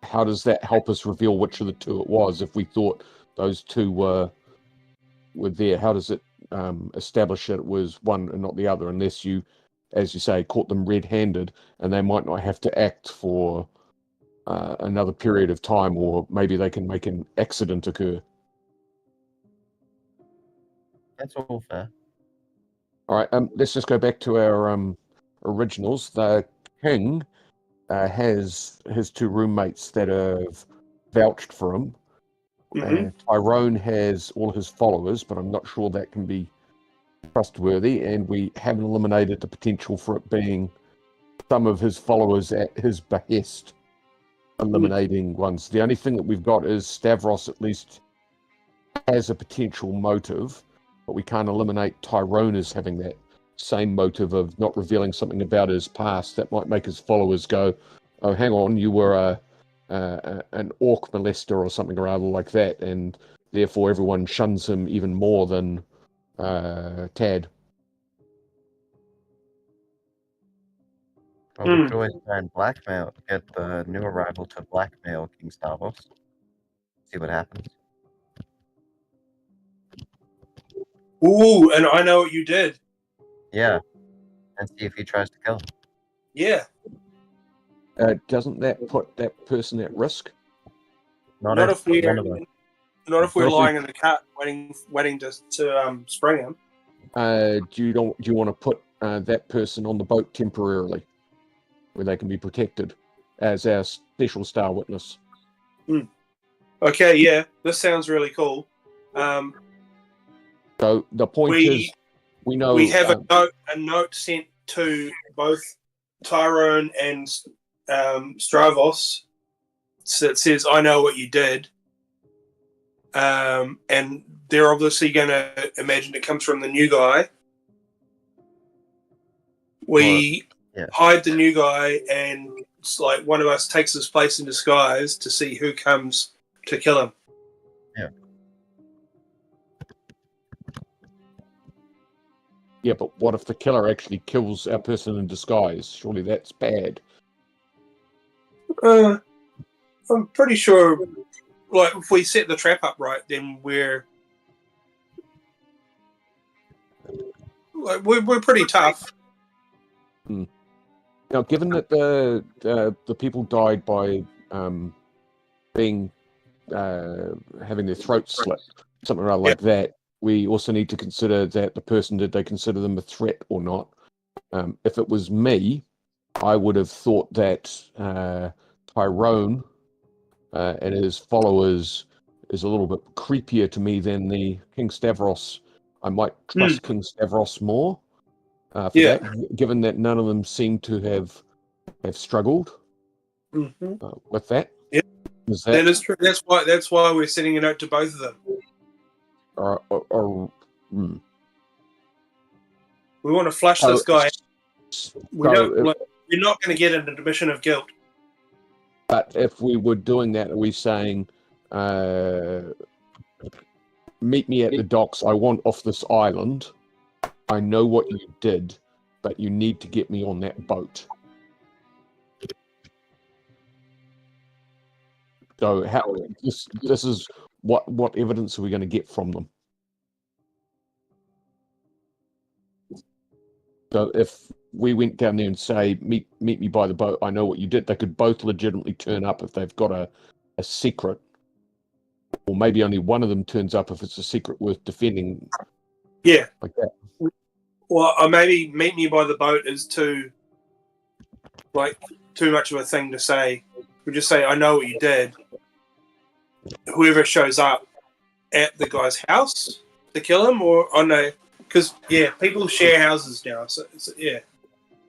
How does that help us reveal which of the 2 it was if we thought those 2 were there? How does it establish that it was one and not the other, unless you, as you say, caught them red-handed and they might not have to act for another period of time, or maybe they can make an accident occur? That's all fair. All right, let's just go back to our originals. The king has his two roommates that have vouched for him. Tyrone has all his followers, but I'm not sure that can be trustworthy, and we haven't eliminated the potential for it being some of his followers at his behest, eliminating ones. The only thing that we've got is Stavros at least has a potential motive, but we can't eliminate Tyrone as having that same motive of not revealing something about his past that might make his followers go, oh, hang on, you were an orc molester or something or other like that, and therefore everyone shuns him even more than Tad. Well, we could always try and get the new arrival to blackmail King Stavros. See what happens. Ooh, and I know what you did. Yeah, and see if he tries to kill him. Yeah. Doesn't that put that person at risk? Not if we're What if lying in the cart waiting to spring him. Do you want to put that person on the boat temporarily, where they can be protected as our special star witness? Okay, yeah, this sounds really cool. So the point is, we know we have a note sent to both Tyrone and Stravos that says, "I know what you did," and they're obviously going to imagine it comes from the new guy. We hide the new guy, and it's like one of us takes his place in disguise to see who comes to kill him. Yeah. Yeah, but what if the killer actually kills our person in disguise? Surely that's bad. I'm pretty sure, like, if we set the trap up right, then we're pretty tough. Now, given that the people died by being having their throats slit, something around like that, we also need to consider that the person, did they consider them a threat or not? If it was me, I would have thought that Tyrone and his followers is a little bit creepier to me than the King Stavros. I might trust King Stavros more for that, given that none of them seem to have struggled with that. Yeah, that is true. That's why we're sending a note to both of them. We want to flush this guy. We're not going to get an admission of guilt. But if we were doing that, are we saying, meet me at the docks, I want off this island, I know what you did, but you need to get me on that boat. So how this is what evidence are we going to get from them? So if we went down there and say, meet me by the boat, I know what you did, they could both legitimately turn up if they've got a secret. Or maybe only one of them turns up if it's a secret worth defending. Yeah. Like that. Well, or maybe meet me by the boat is too much of a thing to say. We just say, I know what you did. Whoever shows up at the guy's house to kill him, or I know, because people share houses now. So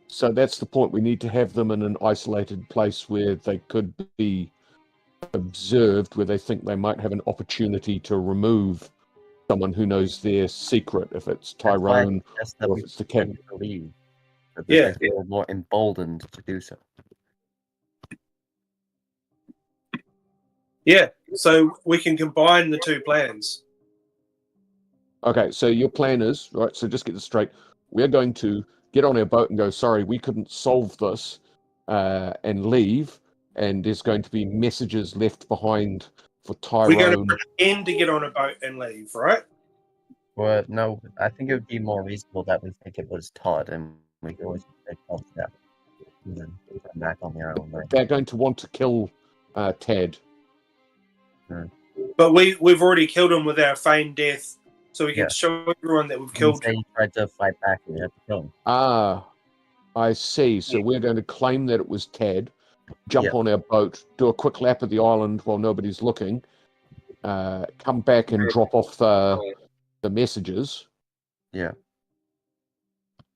So that's the point. We need to have them in an isolated place where they could be observed, where they think they might have an opportunity to remove someone who knows their secret, if it's Tyrone or if it's the king. They feel more emboldened to do so. Yeah, so we can combine the two plans. Okay, so your plan is, right, so just get this straight. We're going to get on our boat and go, sorry, we couldn't solve this, and leave, and there's going to be messages left behind for Tyrone. We're going to pretend to get on a boat and leave, right? Well, no, I think it would be more reasonable that we think it was Todd, and we could always take Todd's step. And then come back on the island. They're going to want to kill Tad. But we've already killed him with our feigned death so we can Yeah. show everyone that we've You killed. say he tried to fight back and you have to kill him. Ah, I see. So we're going to claim that it was Tad, jump Yep. on our boat, do a quick lap of the island while nobody's looking, come back and drop off the messages. Yeah.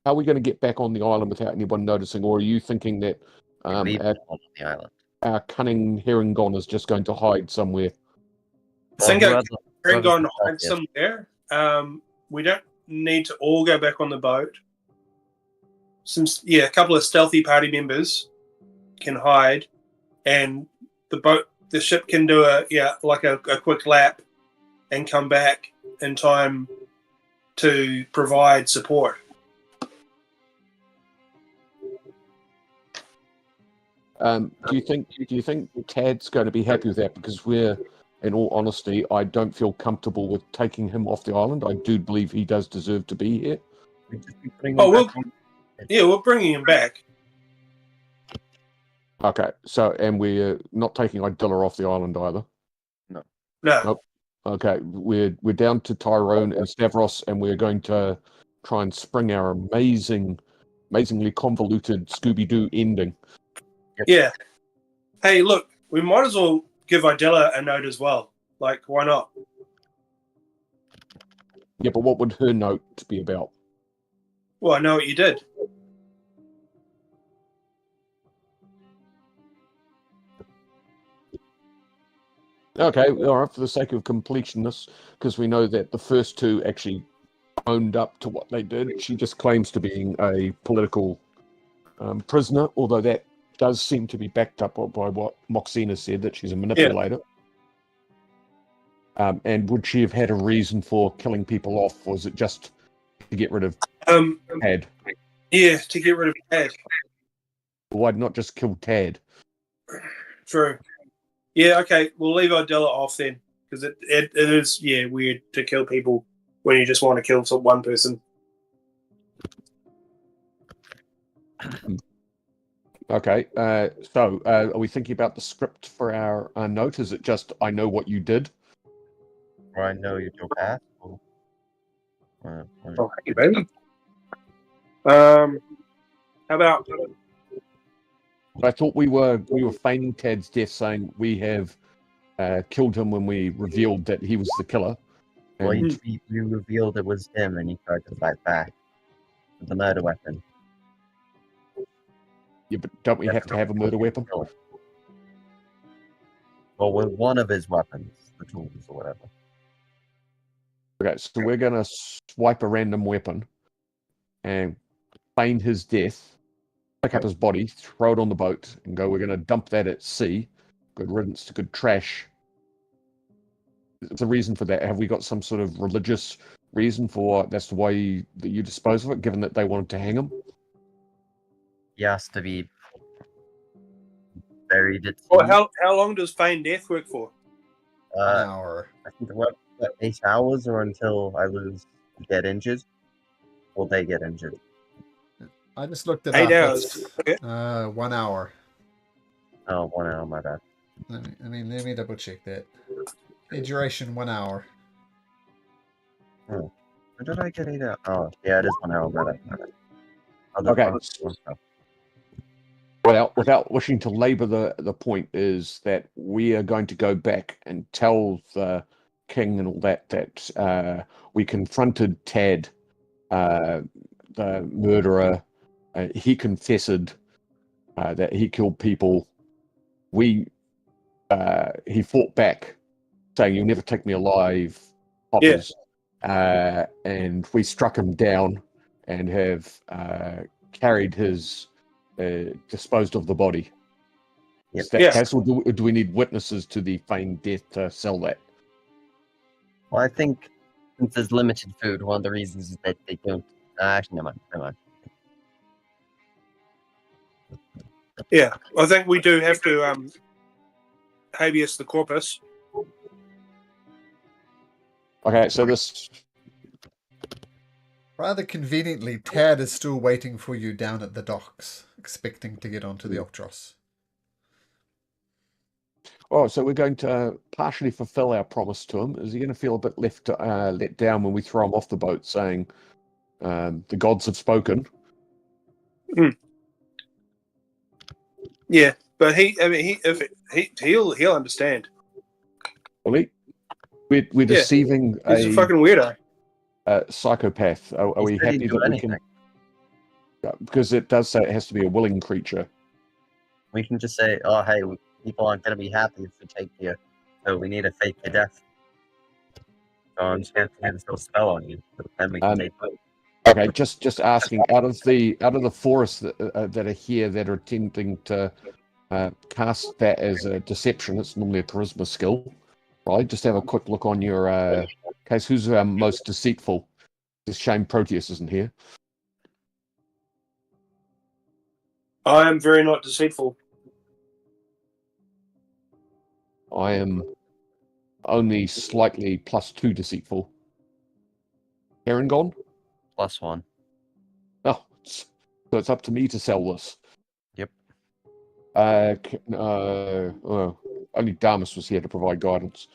How are we going to get back on the island without anyone noticing? Or are you thinking that Leave our, him on the island. our cunning herringon is just going to hide somewhere? I think Well, I can go and hide whoever's somewhere. We don't need to all go back on the boat. A couple of stealthy party members can hide, and the ship can do a quick lap and come back in time to provide support. Do you think Tad's going to be happy with that? Because in all honesty, I don't feel comfortable with taking him off the island. I do believe he does deserve to be here. We'd just be putting him Oh, back on. we're bringing him back. Okay, and we're not taking Idilla off the island either. No. Nope. Okay, we're down to Tyrone and Stavros, and we're going to try and spring our amazingly convoluted Scooby-Doo ending. Yeah. Hey, look, we might as well give Idilla a note as well. Like, why not? Yeah, but what would her note be about? Well, I know what you did. Okay, all right, for the sake of completionist, because we know that the first two actually owned up to what they did. She just claims to being a political prisoner, although that does seem to be backed up by what Moxina said, that she's a manipulator. Yeah. And would she have had a reason for killing people off, or was it just to get rid of Tad? Yeah, to get rid of Tad. Why not just kill Tad? True. Yeah, okay, we'll leave Idilla off then, because it is weird to kill people when you just want to kill one person. Okay, so are we thinking about the script for our note? Is it just, I know what you did? Or I know your path? Hey, baby. How about... I thought we were feigning Tad's death, saying we have killed him when we revealed that he was the killer. Well, you revealed it was him and you tried to fight back with the murder weapon. Yeah, but don't we have to have a murder weapon? Well, with one of his weapons, the tools or whatever. Okay, so we're going to swipe a random weapon and feign his death, pick up his body, throw it on the boat, and go, we're going to dump that at sea. Good riddance to good trash. There's a reason for that. Have we got some sort of religious reason for that's the way that you dispose of it, given that they wanted to hang him? He has to be buried at sea. Well, how long does feign death work for? 1 hour. I think 8 hours, or until I get injured, or they get injured. I just looked it 8 up. hours. Okay. 1 hour. Oh, 1 hour, my bad. Let me double check that. The duration 1 hour. Oh. Or did I get 8 hours? Oh, yeah, it is 1 hour, my bad. Okay. Without wishing to labor the point, is that we are going to go back and tell the king and all that we confronted Tad, the murderer. He confessed that he killed people. He fought back, saying, "You'll never take me alive, Poppers." Yeah. And we struck him down and have carried his. Disposed of the body. Is that case, or do we need witnesses to the feigned death to sell that? Well, I think since there's limited food, one of the reasons is that they don't. Actually, never mind. Yeah, I think we do have to habeas the corpus. Okay, so this. Rather conveniently, Tad is still waiting for you down at the docks, expecting to get onto the Octros. Oh, so we're going to partially fulfill our promise to him. Is he going to feel a bit let down when we throw him off the boat, saying the gods have spoken? Yeah, but he'll understand. Really? We're Yeah, deceiving He's a fucking weirdo. psychopath. Are we He said he'd happy do that we anything. can? Because it does say it has to be a willing creature. We can just say, oh, hey, people aren't going to be happy if we take you, so we need to fake your death. So I'm just going to have a spell on you, but then we can take you. Okay, just asking. Out of the forests that are here that are attempting to cast that as a deception, it's normally a charisma skill, right? Just have a quick look on your case. Who's most deceitful? It's a shame Proteus isn't here. I am very not deceitful. I am only slightly +2 deceitful. Karen gone? +1. Oh, so it's up to me to sell this. Yep. Only Damus was here to provide guidance.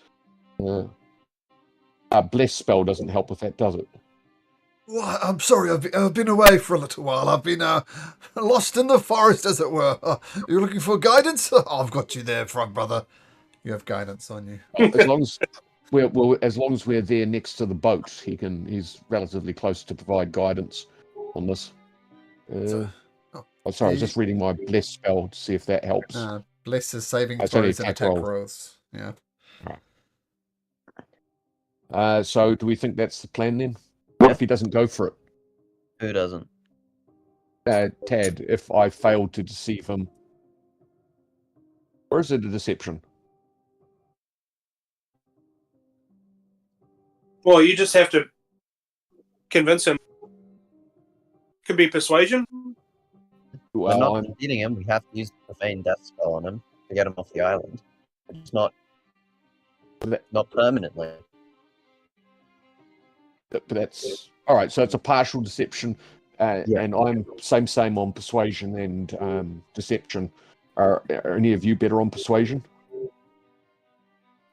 Bless spell doesn't help with that, does it? Well, I'm sorry, I've been away for a little while. I've been lost in the forest, as it were. You're looking for guidance? I've got you there, frog brother. You have guidance on you. As long as we're there next to the boat, he's relatively close to provide guidance on this. Sorry, I was just reading my bless spell to see if that helps. Bless is saving It's only throws and attack rolls. Yeah. So do we think that's the plan then? What if he doesn't go for it? Who doesn't? Tad, if I failed to deceive him. Or is it a deception? Well, you just have to convince him. Could be persuasion. We're not defeating him. We have to use the profane death spell on him to get him off the island. It's not permanently. But that's all right. So it's a partial deception, and I'm same on persuasion and deception. Are any of you better on persuasion?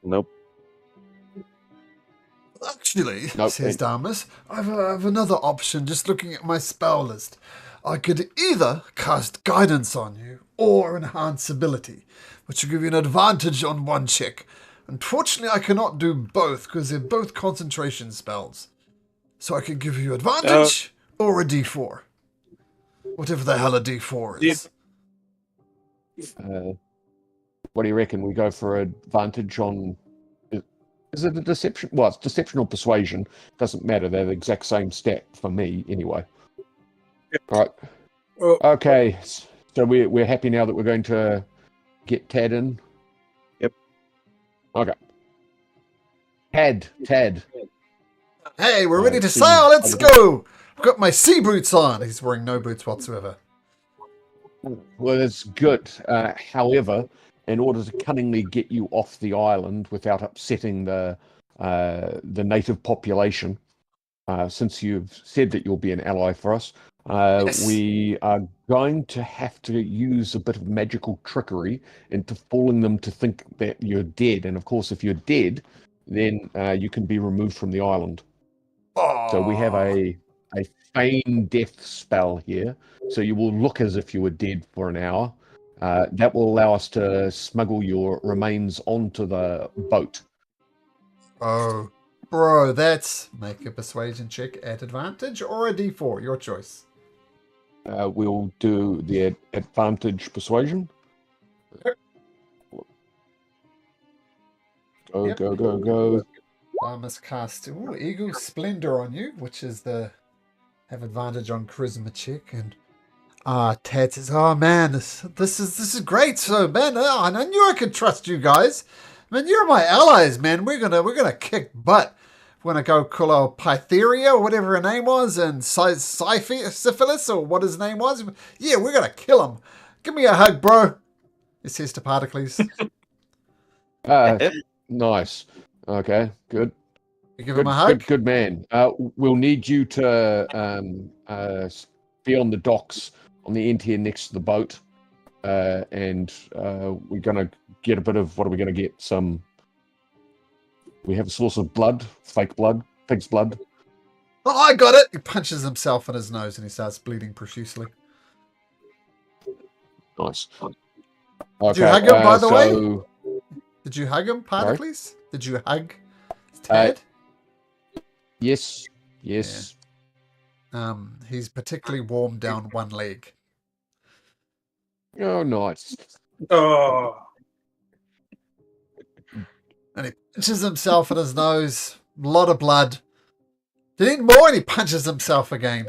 Nope. Actually, says Damus, I have another option. Just looking at my spell list, I could either cast guidance on you or enhance ability, which will give you an advantage on one check. Unfortunately, I cannot do both because they're both concentration spells. So I can give you advantage or a D4. Whatever the hell a D4 is. What do you reckon? We go for advantage on... Is it a deception? Well, it's deception or persuasion. Doesn't matter. They're the exact same stat for me anyway. Yep. All right. Okay. So we're happy now that we're going to get Tad in? Yep. Okay. Tad. Hey, we're ready to sail. Let's go. I've got my sea boots on. He's wearing no boots whatsoever. Well, that's good. However, in order to cunningly get you off the island without upsetting the native population, since you've said that you'll be an ally for us, Yes. we are going to have to use a bit of magical trickery into fooling them to think that you're dead. And of course, if you're dead, then you can be removed from the island. So we have a feign death spell here. So you will look as if you were dead for an hour. That will allow us to smuggle your remains onto the boat. Oh, bro, that's make a persuasion check at advantage or a D4, your choice. We'll do the advantage persuasion. Go. I must cast Eagle Splendor on you, which is have advantage on charisma check. And Tad says, "Oh man, this is great. So man, I knew I could trust you guys. Man, you're my allies, man. We're gonna kick butt. We're gonna go call our Pytheria or whatever her name was, and Syphilis or what his name was. Yeah, we're gonna kill him. Give me a hug, bro." He says to Particles. Nice. Okay, good. You give him a hug? Good man. We'll need you to be on the docks on the end here next to the boat. And we're going to get a bit of, what are we going to get? We have a source of blood, fake blood, pig's blood. Oh, I got it! He punches himself in his nose and he starts bleeding profusely. Nice. Did you hug him, by the way? way? Did you hug him, Sorry? Particles? Did you hug Tad? Yes. He's particularly warm down one leg. Oh, nice. Oh, And he punches himself in his nose. A lot of blood. He need more and he punches himself again.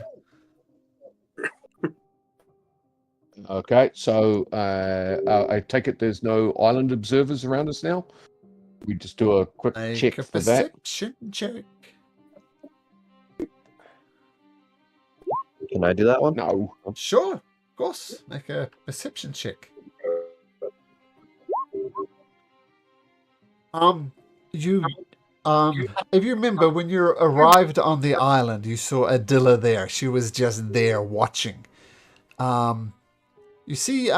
Okay, so I take it there's no island observers around us now? We just do a quick check Make a for that. perception check. Can I do that one? No. Sure, of course. Make a perception check. If you remember when you arrived on the island, you saw Adilla there. She was just there watching. You see,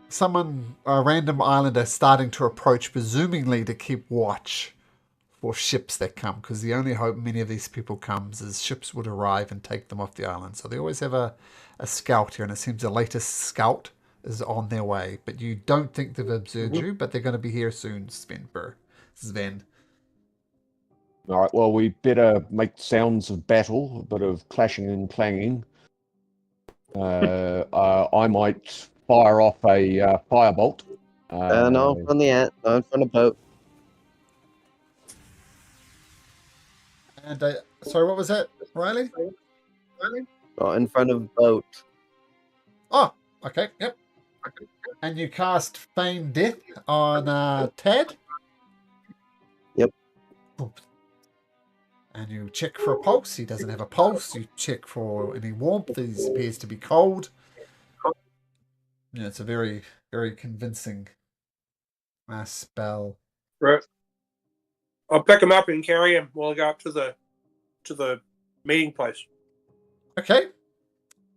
someone, a random islander, starting to approach, presumably to keep watch for ships that come, because the only hope many of these people comes is ships would arrive and take them off the island. So they always have a scout here, and it seems the latest scout is on their way. But you don't think they've observed you, but they're going to be here soon, Sven. All right, well, we better make sounds of battle, a bit of clashing and clanging. I might fire off a firebolt. No, on the ant, not in front of boat. And sorry, what was that, Riley? Not in front of boat. Oh, okay, yep. And you cast Feign Death on Tad? Yep. And you check for a pulse. He doesn't have a pulse. You check for any warmth. He appears to be cold. Yeah, it's a very, very convincing spell. right. I'll pick him up and carry him while I go up to the meeting place. Okay.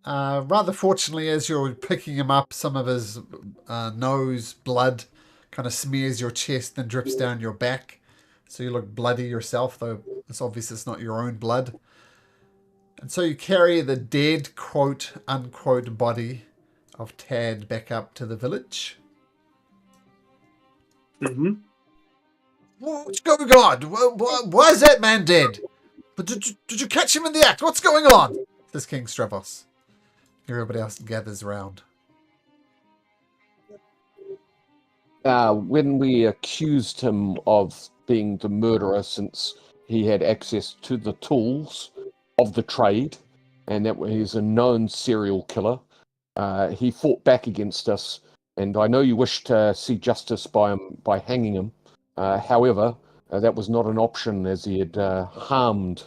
Rather fortunately, as you're picking him up, some of his nose blood kind of smears your chest and drips down your back. So you look bloody yourself, though it's obvious it's not your own blood. And so you carry the dead, quote, unquote, body of Tad back up to the village. Mm-hmm. What's going on? Why is that man dead? But did you catch him in the act? What's going on? This King Stravos. Everybody else gathers around. When we accused him of being the murderer, since he had access to the tools of the trade, and that he's a known serial killer, he fought back against us. And I know you wish to see justice by hanging him. However, that was not an option, as he had harmed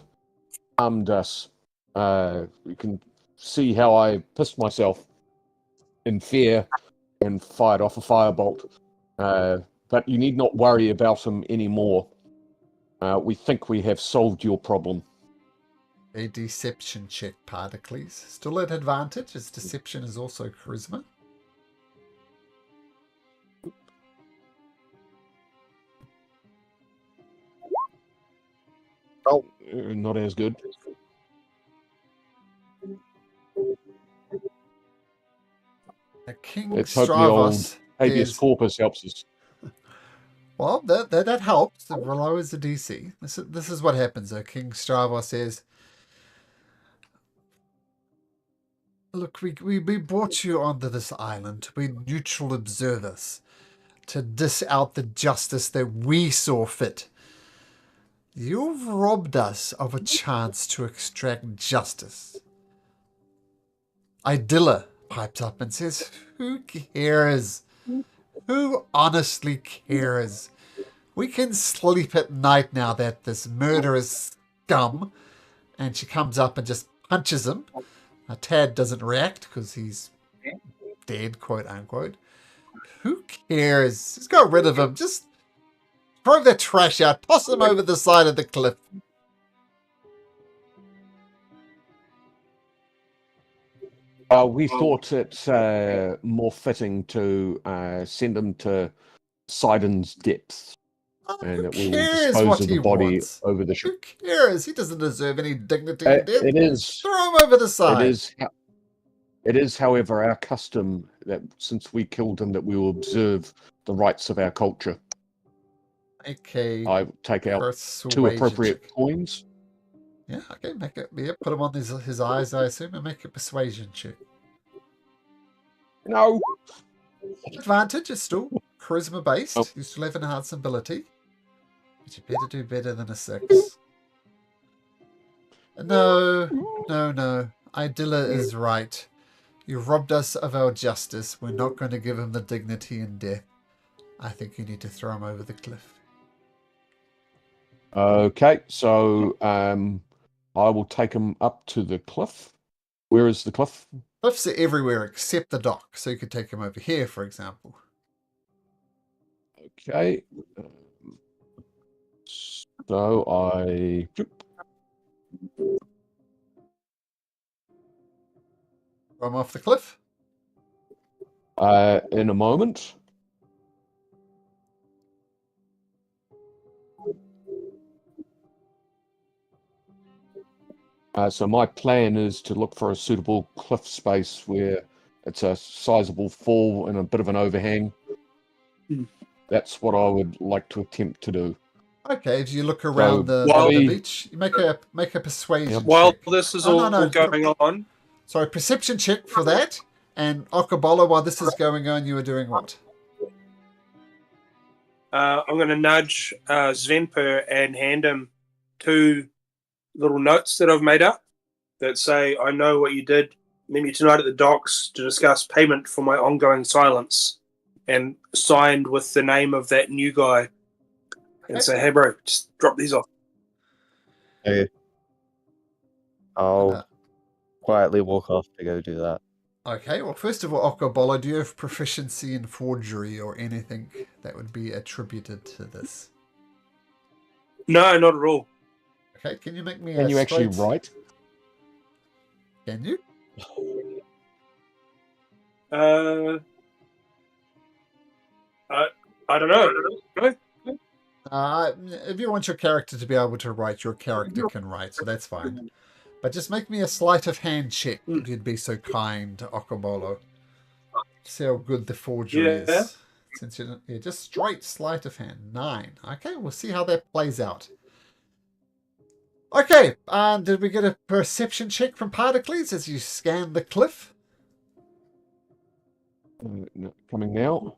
us. You can see how I pissed myself in fear and fired off a firebolt. But you need not worry about him anymore. We think we have solved your problem. A deception check, Particles. Still at advantage, as deception is also charisma. Oh, not as good. King Let's hope the old Stravos habeas is... corpus helps us. Well, that helps. It lowers the DC. This is what happens. King Stravos says, look, we brought you onto this island to be neutral observers, to dish out the justice that we saw fit. You've robbed us of a chance to extract justice. Idilla pipes up and says, who cares? Who honestly cares? We can sleep at night now that this murderous scum. And she comes up and just punches him. Tad doesn't react because he's dead, quote unquote. Who cares? Just got rid of him. Just throw the trash out. Toss him over the side of the cliff. We thought it more fitting to send him to Poseidon's depths, and Who that we will cares dispose what of he the body wants? over the Who shore. cares? He doesn't deserve any dignity in death. It is. Throw him over the side. It is, however, our custom that since we killed him, that we will observe the rites of our culture. Okay. I take out 2 Persuasion appropriate check. coins. Yeah, okay, make it. Yeah, put him on his eyes, I assume, and make a persuasion check. No. Advantage is still charisma based. Oh. You still have enhanced ability, but you better do better than a 6. No. Idilla is right. You robbed us of our justice. We're not going to give him the dignity in death. I think you need to throw him over the cliff. Okay, so I will take him up to the cliff. Where is the cliff? Cliffs are everywhere except the dock, so you could take him over here, for example. Okay. So I... Throw him off the cliff. in a moment. So my plan is to look for a suitable cliff space where it's a sizable fall and a bit of an overhang. That's what I would like to attempt to do. Okay, as you look around the beach, you make a persuasion check. While this is all going on. Sorry, perception check for that. And Okabolo, while this is going on, you are doing what? I'm going to nudge Svenper and hand him 2 little notes that I've made up that say, I know what you did. Meet me tonight at the docks to discuss payment for my ongoing silence. And signed with the name of that new guy. And say, hey, bro, just drop these off. Hey. I'll quietly walk off to go do that. Okay, well, first of all, Okabolo, do you have proficiency in forgery or anything that would be attributed to this? No, not at all. Okay, can you make me Can you actually write? Can you? I don't know. If you want your character to be able to write, your character can write, so that's fine. But just make me a sleight of hand check, if you'd be so kind, Okabolo. See how good the forgery is. Since you're just straight sleight of hand. 9. Okay, we'll see how that plays out. Okay, did we get a perception check from Particles as you scan the cliff? Coming now.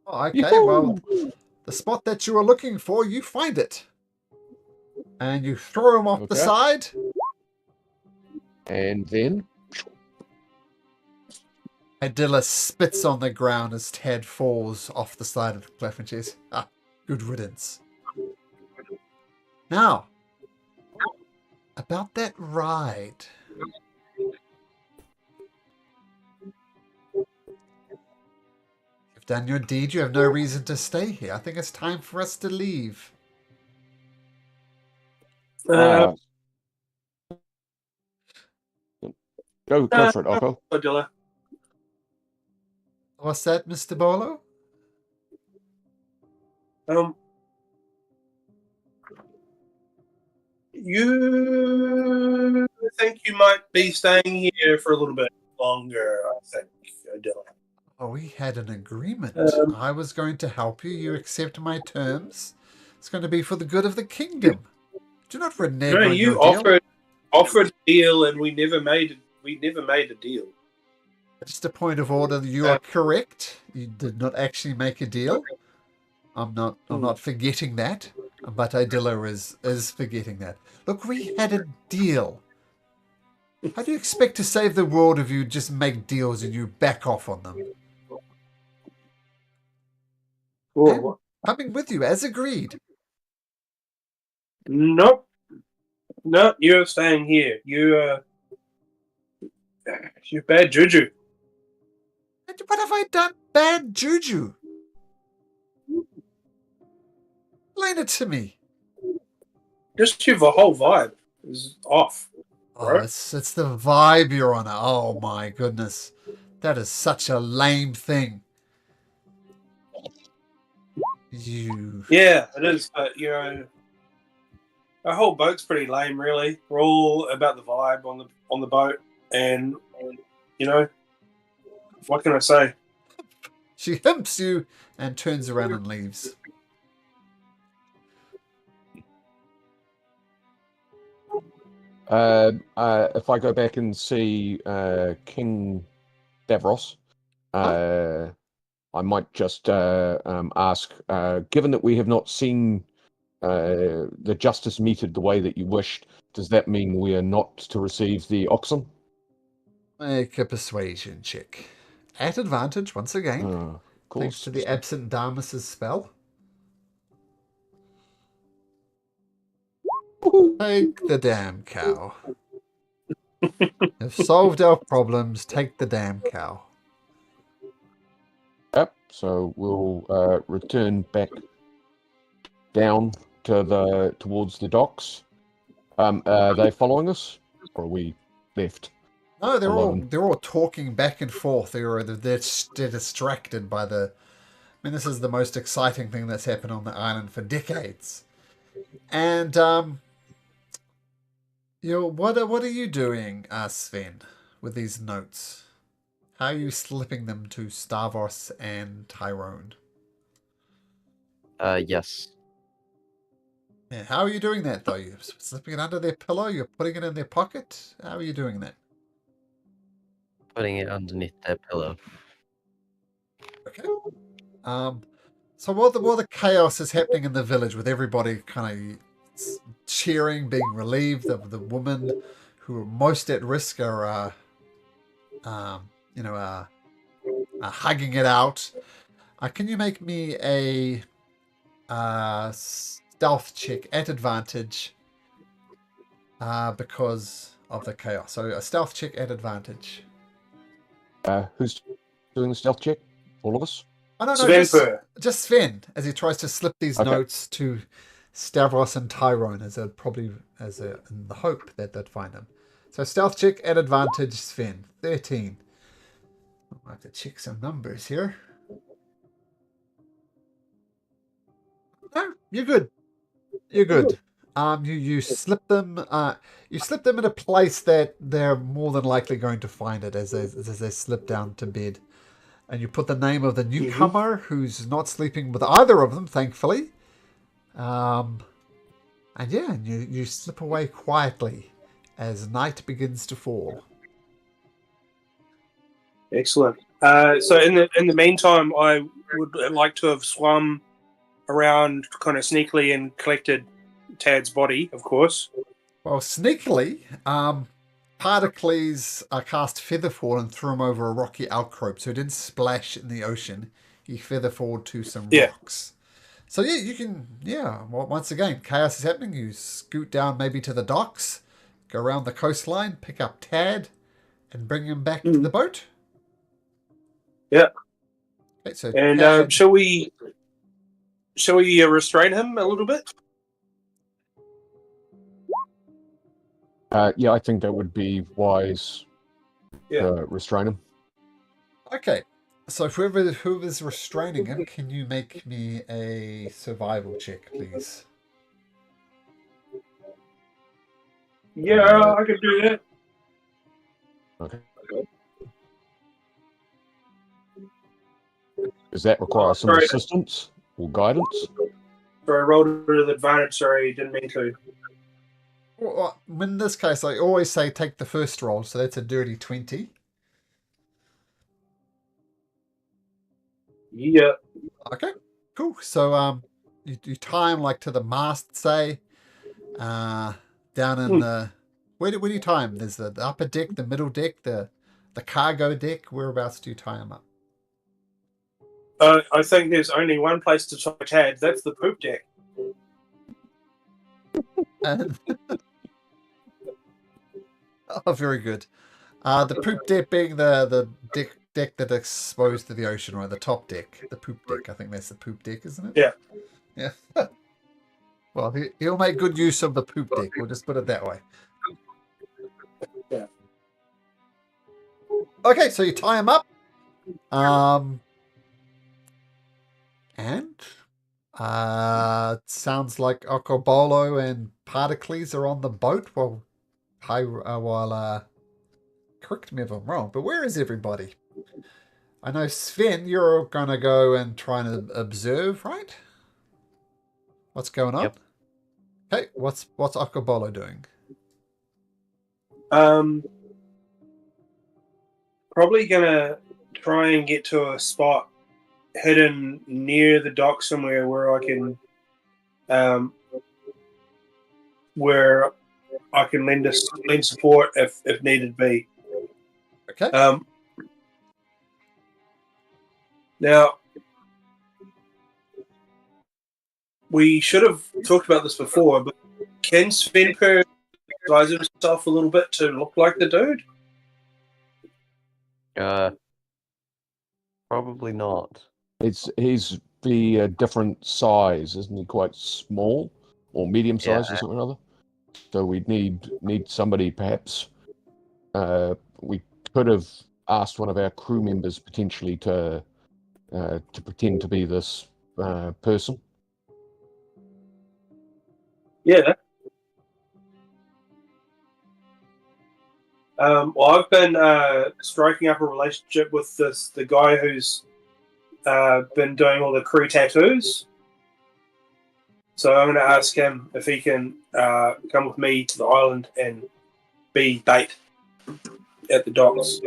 Oh, okay, well, the spot that you were looking for, you find it. And you throw him off the side. And then? Adilla spits on the ground as Tad falls off the side of the cliff and says, good riddance. Now, about that ride. You've done your deed. You have no reason to stay here. I think it's time for us to leave. Go for it, Oko. Adilla. What's that, Mr. Bolo? You think you might be staying here for a little bit longer, I think, Adilla. Oh, we had an agreement. I was going to help you. You accept my terms. It's going to be for the good of the kingdom. Do not renege on your deal. Offered a deal, and we never made a deal. Just a point of order. You are correct. You did not actually make a deal. I'm not forgetting that, but Adilla is forgetting that. Look, we had a deal. How do you expect to save the world if you just make deals and you back off on them? Cool. Coming with you as agreed. Nope. No, you're staying here. You're bad juju. What have I done bad juju? Explain it to me. Just your whole vibe is off. Oh, it's the vibe, Your Honor. Oh my goodness. That is such a lame thing. You. Yeah, it is. But our whole boat's pretty lame, really. We're all about the vibe on the boat, and what can I say? She himps you and turns around and leaves. If I go back and see King Davros, I might just ask, given that we have not seen the justice meted the way that you wished, does that mean we are not to receive the oxen? Make a persuasion check. At advantage, once again. Of Thanks course. to the absent Damus's spell. Take the damn cow. Have solved our problems. Take the damn cow. Yep. So we'll return back down towards the docks. Are they following us, or are we left? No, alone? they're all talking back and forth. They're distracted by the. I mean, this is the most exciting thing that's happened on the island for decades. And what are you doing, Sven, with these notes? How are you slipping them to Stavros and Tyrone? Yes. Yeah, how are you doing that, though? You're slipping it under their pillow? You're putting it in their pocket? How are you doing that? Putting it underneath their pillow. Okay. So while the chaos is happening in the village, with everybody kind of cheering, being relieved, the women who are most at risk are hugging it out. Can you make me a stealth check at advantage because of the chaos? So a stealth check at advantage. Who's doing the stealth check? All of us? Oh, no, Sven. just Sven, as he tries to slip these Okay. notes to Stavros and Tyrone in the hope that they'd find him. So stealth check at advantage, Sven. 13. I'll have to check some numbers here. No, you're good. You're good. You slip them. You slip them in a place that they're more than likely going to find it as they slip down to bed. And you put the name of the newcomer who's not sleeping with either of them, thankfully. And you slip away quietly as night begins to fall. Excellent. So in the meantime, I would like to have swum around kind of sneakily and collected Tad's body, of course. Well, sneakily, Pardocles cast Featherfall and threw him over a rocky outcrop, so he didn't splash in the ocean. He featherfalled to some rocks. So yeah, you can, well, once again, chaos is happening. You scoot down maybe to the docks, go around the coastline, pick up Tad, and bring him back to the boat. Yeah. Okay, so and Tad, shall we restrain him a little bit? Yeah, I think that would be wise to restrain him. Okay, so whoever's restraining him, can you make me a survival check, please? Yeah, I can do that. Okay. Does that require some assistance or guidance? Sorry, I rolled it with advantage. Sorry, didn't mean to. Well, in this case, I always say take the first roll, so that's a dirty 20. Yeah. Okay, cool. So you tie him like to the mast, say, down in the where do you tie him? There's the upper deck, the middle deck, the cargo deck. Whereabouts do you tie him up? I think there's only one place to tie Tad. That's the poop deck. And oh, very good. The poop deck being the deck that exposed to the ocean, right? The top deck, the poop deck. I think that's the poop deck, isn't it? Yeah. Yeah. Well, he'll make good use of the poop deck. We'll just put it that way. Yeah. Okay, so you tie him up. And Sounds like Okobolo and Particles are on the boat. Well, correct me if I'm wrong, but where is everybody? I know Sven, you're gonna go and try and observe, right? What's going on? Yep. Okay, what's Okobolo doing? Probably gonna try and get to a spot hidden near the dock somewhere where I can, lend support if needed be. Okay. Now, we should have talked about this before, but can Svenper disguise himself a little bit to look like the dude? Probably not. He's the different size, isn't he? Quite small or medium size or something or other. So we'd need somebody perhaps. We could have asked one of our crew members potentially to pretend to be this person. Yeah. Well, I've been striking up a relationship with the guy who's been doing all the crew tattoos. So I'm going to ask him if he can come with me to the island and be bait at the docks.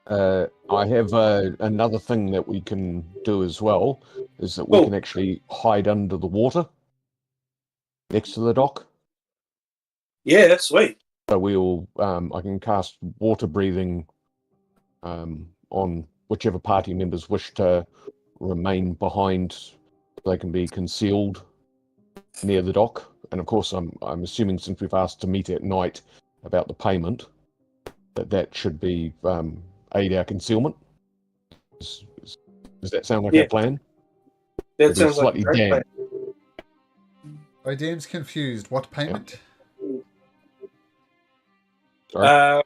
I have another thing that we can do as well, is that we can actually hide under the water next to the dock. Yeah, that's sweet. So we'll, I can cast water breathing on whichever party members wish to remain behind. They can be concealed near the dock. And of course, I'm assuming since we've asked to meet at night about the payment, that should be aid our concealment. Does that sound like a plan? That sounds like a great plan. Dan's confused. What payment? Sorry?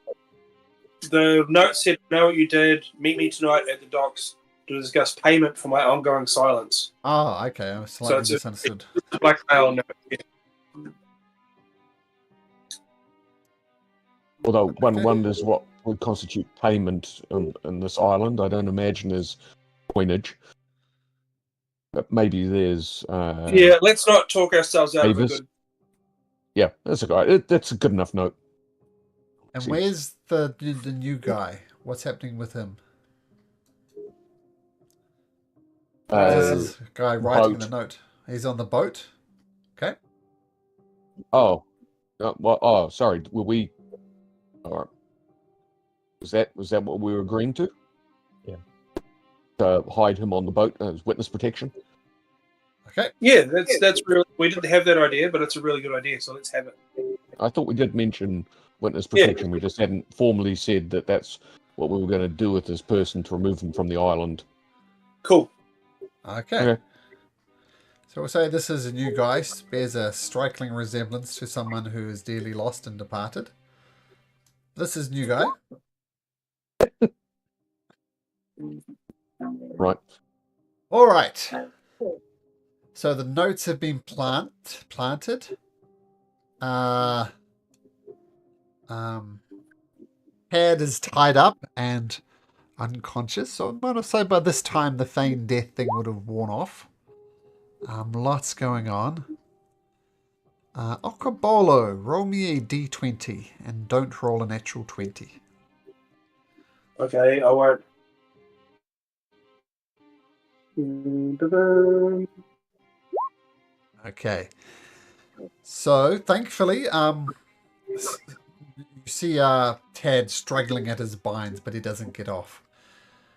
The note said, "Know what you did. Meet me tonight at the docks to discuss payment for my ongoing silence." Oh, okay. I slightly misunderstood. Blackmail note. Yeah. Although one wonders what would constitute payment in this island. I don't imagine there's coinage. But maybe there's... yeah, let's not talk ourselves out of a good... Yeah, that's a guy. That's a good enough note. And where's the new guy? What's happening with him? This is a guy writing the note. He's on the boat. Okay. Oh. Sorry. Were we... All right. Was that what we were agreeing to? Yeah. To hide him on the boat as witness protection? Okay. Yeah, that's really... We didn't have that idea, but it's a really good idea, so let's have it. I thought we did mention witness protection. Yeah. We just hadn't formally said that that's what we were going to do with this person to remove them from the island. Cool. Okay. So we'll say this is a new guy. Bears a striking resemblance to someone who is dearly lost and departed. This is new guy. Right. All right. So the notes have been planted. Head is tied up and unconscious. So I'm going to say by this time the feigned death thing would have worn off. Lots going on. Okobolo, roll me a d20 and don't roll a natural 20. Okay, I won't. Okay. So, thankfully, you see Tad struggling at his binds, but he doesn't get off.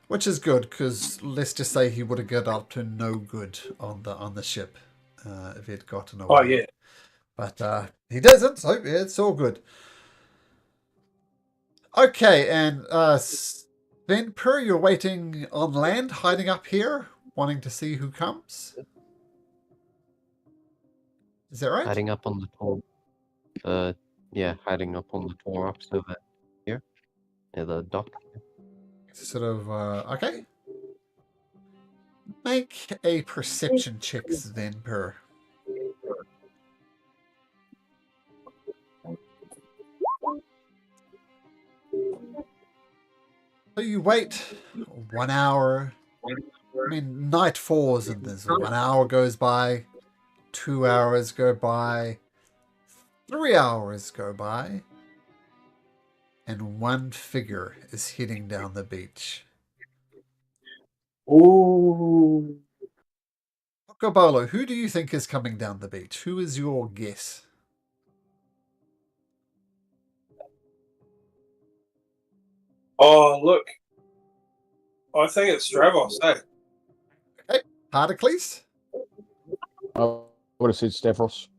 Which is good, because let's just say he would have got up to no good on the ship if he had gotten away. Oh, yeah. But he doesn't, so yeah, it's all good. Okay, and then you're waiting on land, hiding up here, wanting to see who comes. Is that right? Hiding up on the tall. Yeah, hiding up on the tall rocks over here, near the dock. Sort of okay. Make a perception check, Svenper. So you wait 1 hour. I mean, night falls and there's 1 hour goes by, 2 hours go by, 3 hours go by, and one figure is heading down the beach. Ooh. Cocobolo, who do you think is coming down the beach? Who is your guess? Oh, look. I think it's Stravos, eh? Okay, Hardicles, I would have said Stavros.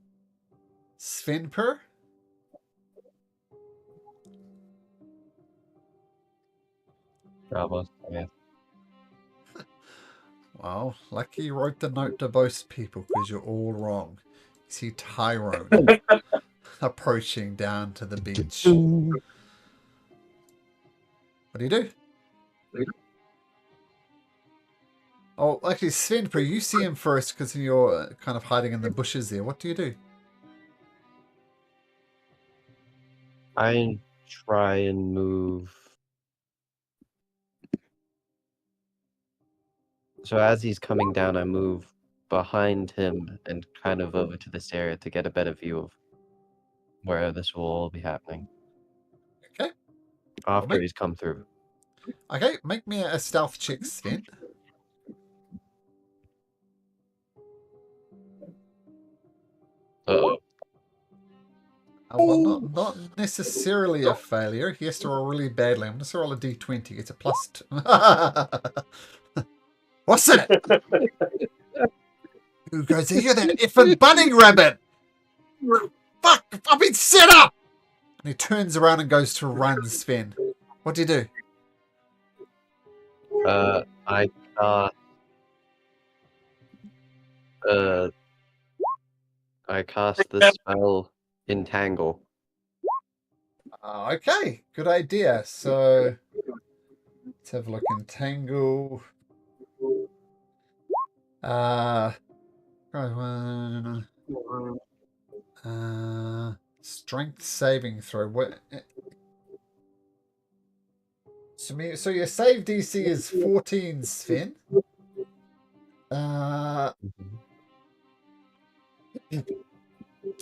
Svenper, Bravo. Yeah. well, lucky you wrote the note to both people because you're all wrong. You see Tyrone approaching down to the beach. What do you do? Oh, actually, Svenper, you see him first because you're kind of hiding in the bushes there. What do you do? I try and move. So as he's coming down, I move behind him and kind of over to this area to get a better view of where this will all be happening. Okay. After he's come through. Okay, make me a stealth check, Sven. Uh-oh. Well, not necessarily a failure. He has to roll really badly. I'm going to roll a d20. It's a plus 2. What's in it? Who goes to hear that effing bunny rabbit? Fuck! I've been set up! And he turns around and goes to run, Sven. What do you do? I cast the spell Entangle. Okay, good idea. So, let's have a look. Entangle. Strength saving throw. What? So your save DC is 14, Sven.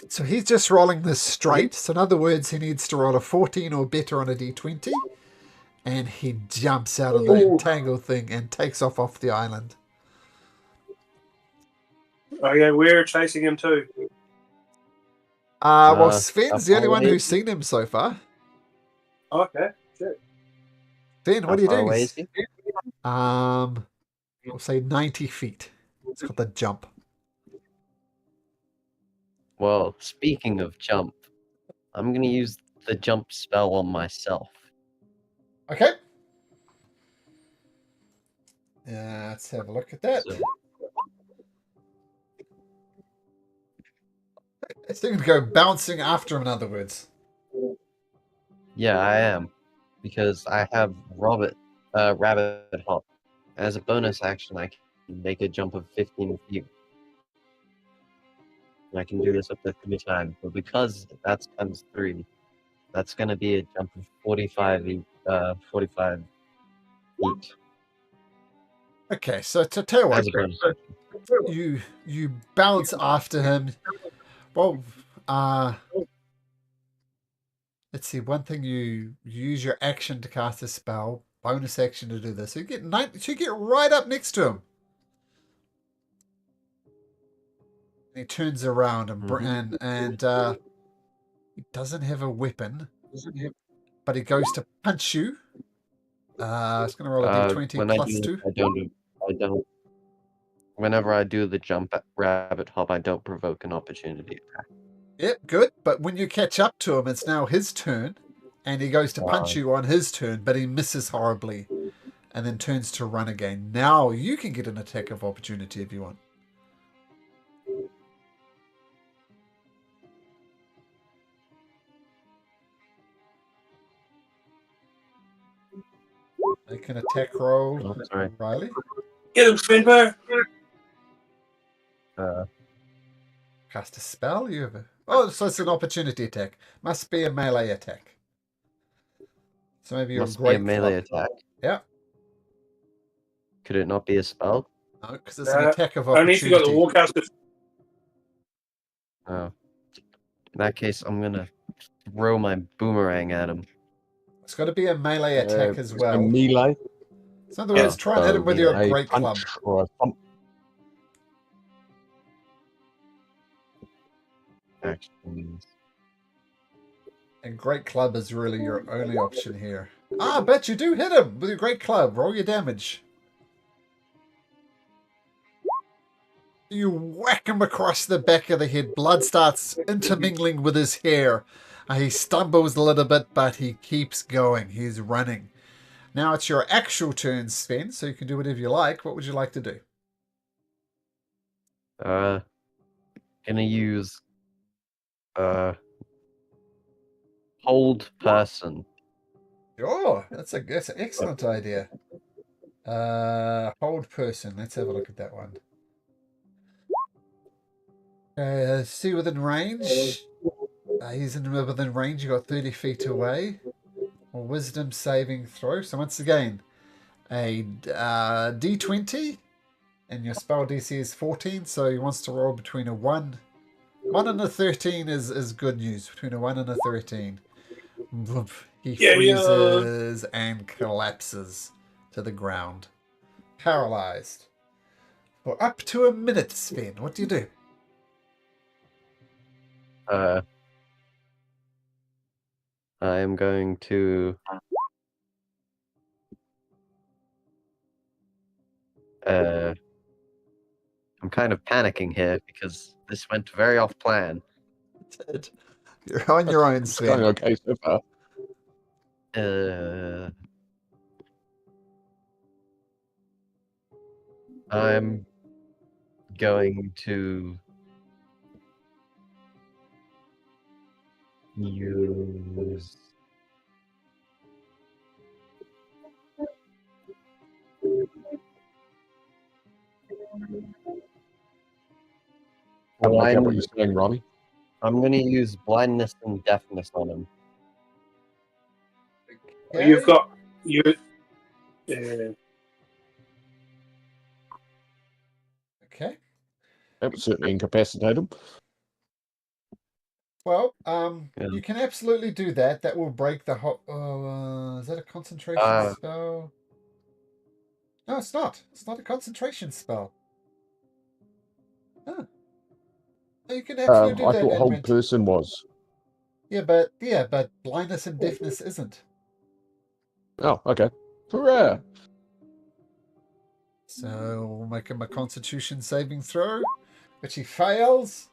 So he's just rolling this straight. So in other words, he needs to roll a 14 or better on a d20. And he jumps out of the entangle thing and takes off the island. Okay, we're chasing him too. Well, Sven's the only one who's seen him so far. Okay, sure. Sven, what are you How far doing? away is he? I'll say 90 feet. It's got the jump. Well, speaking of jump, I'm going to use the jump spell on myself. Okay. Let's have a look at that. So, It's going to go bouncing after him, in other words. yeah, I am. Because I have Rabbit Hop. As a bonus action, I can make a jump of 15 feet. And I can do this up to 3 times. But because that's times 3, that's going to be a jump of 45 feet. Okay, so to tell you what, As a bonus action. you bounce after him. Well, let's see. One thing, you use your action to cast a spell. Bonus action to do this. So you get right up next to him. He turns around and he doesn't have a weapon, but he goes to punch you. It's going to roll a d20 when plus I 2. I don't. Whenever I do the jump at rabbit hop, I don't provoke an opportunity attack. Yep, good. But when you catch up to him, it's now his turn, and he goes to punch you on his turn, but he misses horribly, and then turns to run again. Now you can get an attack of opportunity if you want. Make an attack roll, Oh, sorry. Riley. Get him, Svenbo. Cast a spell? You have a... Oh, so it's an opportunity attack. Must be a melee attack. So maybe you're Must a great be a melee club. attack. Yeah. Could it not be a spell? No, because it's an attack of Only if you got the opportunity. Warcaster. Oh. In that case, I'm gonna throw my boomerang at him. It's got to be a melee attack as well. A melee. So in other words, try and hit him with your great club. Punch or a Actions. And great club is really your only option here. Ah, I bet you do hit him with your great club. Roll your damage. You whack him across the back of the head. Blood starts intermingling with his hair. He stumbles a little bit, but he keeps going. He's running. Now it's your actual turn, Sven, so you can do whatever you like. What would you like to do? Gonna use hold person. Sure, that's an excellent idea. Hold person. Let's have a look at that one. See within range. He's within range. You got 30 feet away. A wisdom saving throw. So once again, a D20, and your spell DC is 14. So he wants to roll between a 1 and a 13 is good news. Between a 1 and a 13. He freezes and collapses to the ground. Paralyzed. For up to a minute, Sven. What do you do? I am going to I'm kind of panicking here because this went very off plan. You're on your own, It's Sven. going okay so far. I'm going to use I like what you're saying, Ronnie. I'm going to use blindness and deafness on him. Okay. You've got you. Yeah. Okay. That would certainly incapacitate him. Well, Yeah. you can absolutely do that. That will break the whole... is that a concentration spell? No, it's not. It's not a concentration spell. Huh. No, you can absolutely do I that. thought hold Edmund. person was. Yeah, but blindness and deafness isn't. Oh, okay. Hurrah! So we'll make him a Constitution saving throw, which he fails.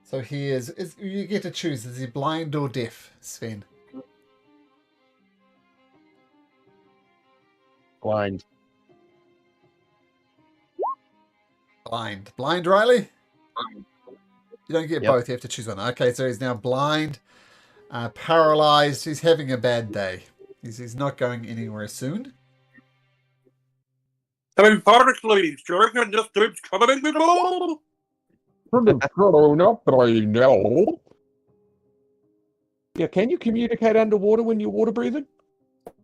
So he is you get to choose. Is he blind or deaf, Sven? Blind. Blind, Riley? You don't get Yep. both. You have to choose one. Okay, so he's now blind, paralyzed. He's having a bad day. He's not going anywhere soon. I mean, particularly, sure, just coming in. Yeah, can you communicate underwater when you're water breathing?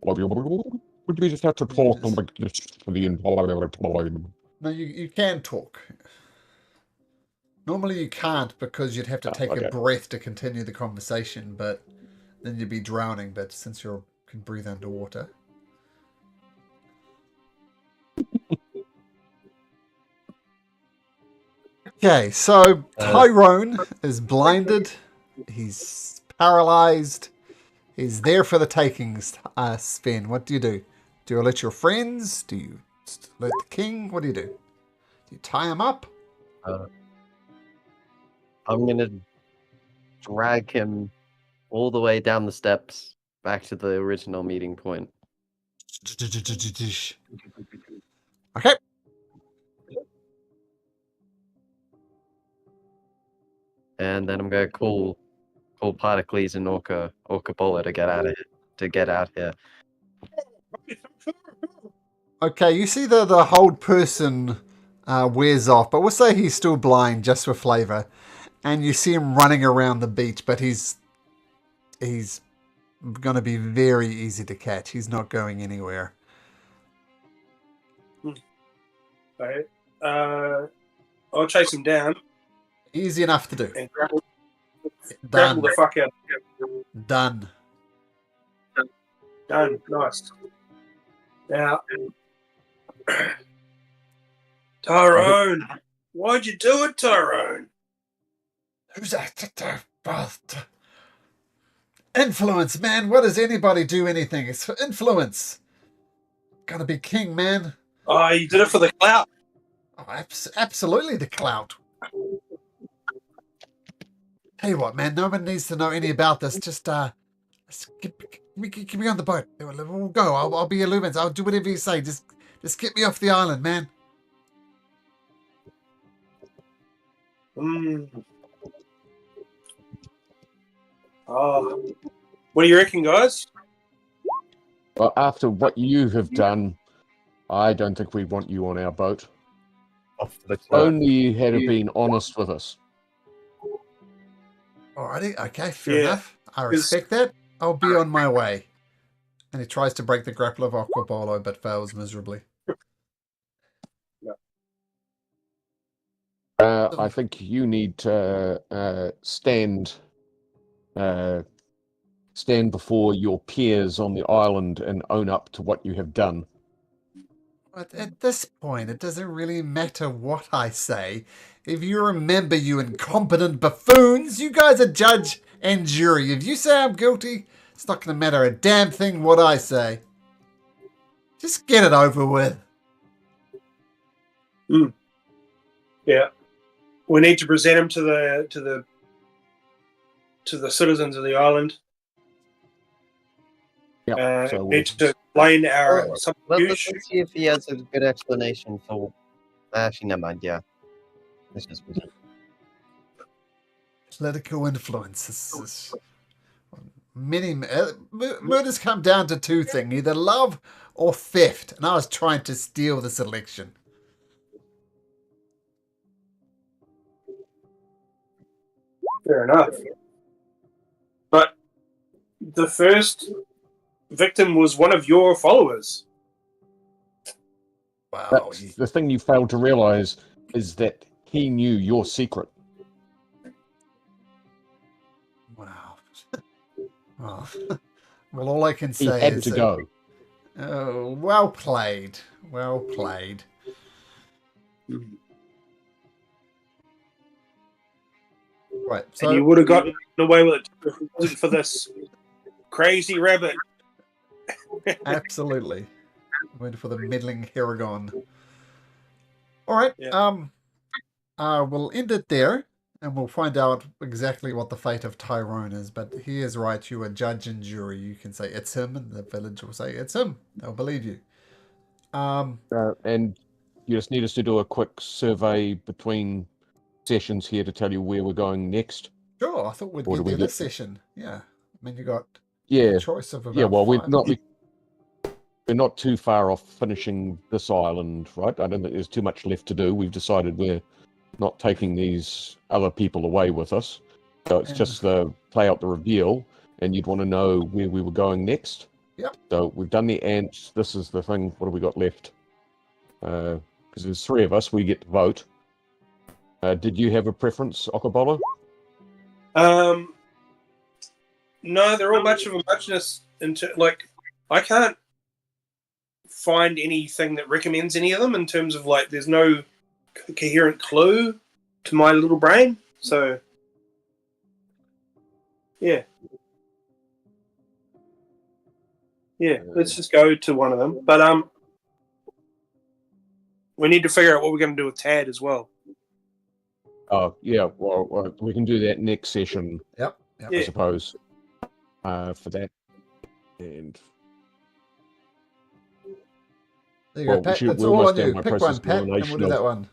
Would you just have to talk like this for the entire time? No, you can talk. Normally you can't because you'd have to take a breath to continue the conversation, but then you'd be drowning. But since you can breathe underwater. Okay, so Tyrone is blinded. He's paralyzed. He's there for the takings. Sven, what do? Do you let your friends? Do you let the king? What do? Do you tie him up? I'm going to drag him all the way down the steps back to the original meeting point. Okay. And then I'm going to call Particles and Orca Bola to get out of here. Okay, you see the hold person wears off, but we'll say he's still blind just for flavour. And you see him running around the beach, but he's going to be very easy to catch. He's not going anywhere. Okay. I'll chase him down Easy enough to do. and grapple Done. the fuck out. Done. Done. Nice. Now, Tyrone, why'd you do it, Tyrone? Who's that? Influence, man. What does anybody do anything? It's for influence. Gotta be king, man. Oh, you did it for the clout. Oh, absolutely the clout. Tell you what, man. No one needs to know any about this. Just get me on the boat. We'll go. I'll be your lumens. I'll do whatever you say. Just get me off the island, man. Oh, what do you reckon, guys? Well, after what you have done, I don't think we want you on our boat. Off to the cloud. Only had it been honest with us. Alrighty, okay, fair enough. I respect that. I'll be on my way. And he tries to break the grapple of Aquabolo, but fails miserably. I think you need to stand before your peers on the island and own up to what you have done. But at this point, it doesn't really matter what I say. If you remember, you incompetent buffoons, you guys are judge and jury. If you say I'm guilty, it's not going to matter a damn thing what I say. Just get it over with. Yeah, we need to present him to the citizens of the island. Yeah. So Need to explain our Let's subterfuge. see if he has a good explanation for. Actually, never mind. Yeah, this is Political influence. Many murders come down to two things: either love or theft. And I was trying to steal this election. Fair enough. But the first victim was one of your followers. Wow. That's the thing you failed to realize is that he knew your secret. Wow. Oh. Well, all I can He say had is to go. Oh, well played. Well played. Right, so And you would have gotten away with it if it wasn't for this crazy rabbit. absolutely. Went for the meddling Heragon. All right. Yeah. We'll end it there, and we'll find out exactly what the fate of Tyrone is. But he is right. You are judge and jury. You can say it's him, and the village will say it's him. They'll believe you. And you just need us to do a quick survey between sessions here to tell you where we're going next. Sure. I thought we'd Or do get we there get- this session. Yeah. I mean, you got Yeah. a choice of about Yeah, well, we're five. not too far off finishing this island, right? I don't think there's too much left to do. We've decided we're not taking these other people away with us. So it's Yeah. just play out the reveal, and you'd want to know where we were going next. Yep. So we've done the ants. This is the thing. What have we got left? Because there's three of us, we get to vote. Did you have a preference, Okabolo? No, they're all much of a muchness. Like, I can't find anything that recommends any of them in terms of, like, there's no coherent clue to my little brain. So, yeah. Yeah, let's just go to one of them. But we need to figure out what we're going to do with Tad as well. Oh, yeah. Well, we can do that next session, Yep. I Yeah. suppose, for that. And There you Well, go, Pat. we should- It's we're all almost on done you. my Pick process one, Pat, and we'll elimination do of- that one.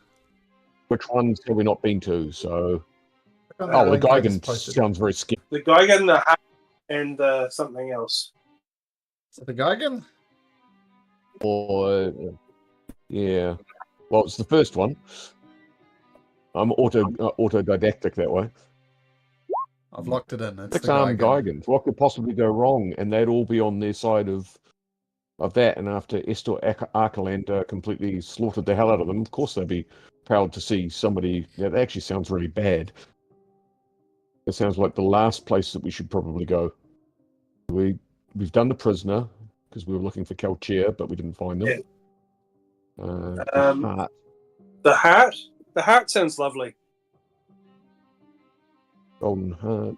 which ones have we not been to? So, Pick on the link I just Geigen posted. sounds very scary. The Geigen, the Hut, and something else. So the Geigen? Or yeah, well, it's the first one. I'm autodidactic that way. I've locked it in. It's the Six-armed Geigen. Geigans. What could possibly go wrong? And they'd all be on their side of that. And after Estor Arkaland completely slaughtered the hell out of them, of course they'd be proud to see somebody. Yeah, that actually sounds really bad. It sounds like the last place that we should probably go. We've done the prisoner because we were looking for Kalchir, but we didn't find them. Yeah. The heart. The heart? The heart sounds lovely. Golden heart.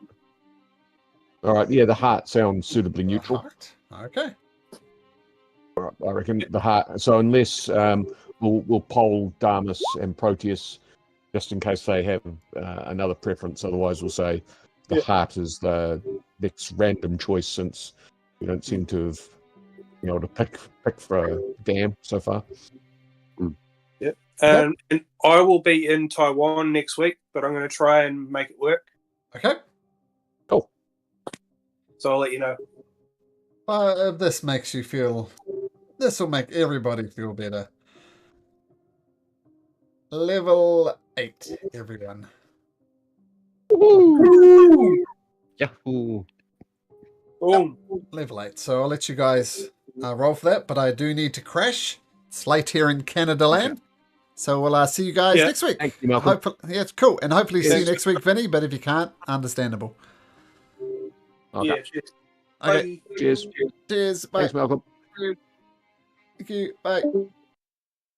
All right, yeah, the heart sounds suitably The neutral. heart? Okay. I reckon the heart. So unless we'll poll Damus and Proteus just in case they have another preference. Otherwise, we'll say the heart is the next random choice since we don't seem to have been able to pick for a dam so far. Yep. And I will be in Taiwan next week, but I'm going to try and make it work. Okay. Cool. So I'll let you know. If this makes you feel... This will make everybody feel better. Level 8, everyone. Yahoo! Boom. Level 8. So I'll let you guys roll for that, but I do need to crash. It's late here in Canada land. So we'll see you guys next week. Thank you, Malcolm. Yeah, it's cool. And hopefully see you next week, Vinny, but if you can't, understandable. Okay. Yeah, cheers. Okay. Bye. Cheers. Cheers. Bye. Thanks, Malcolm. Thank you. Bye.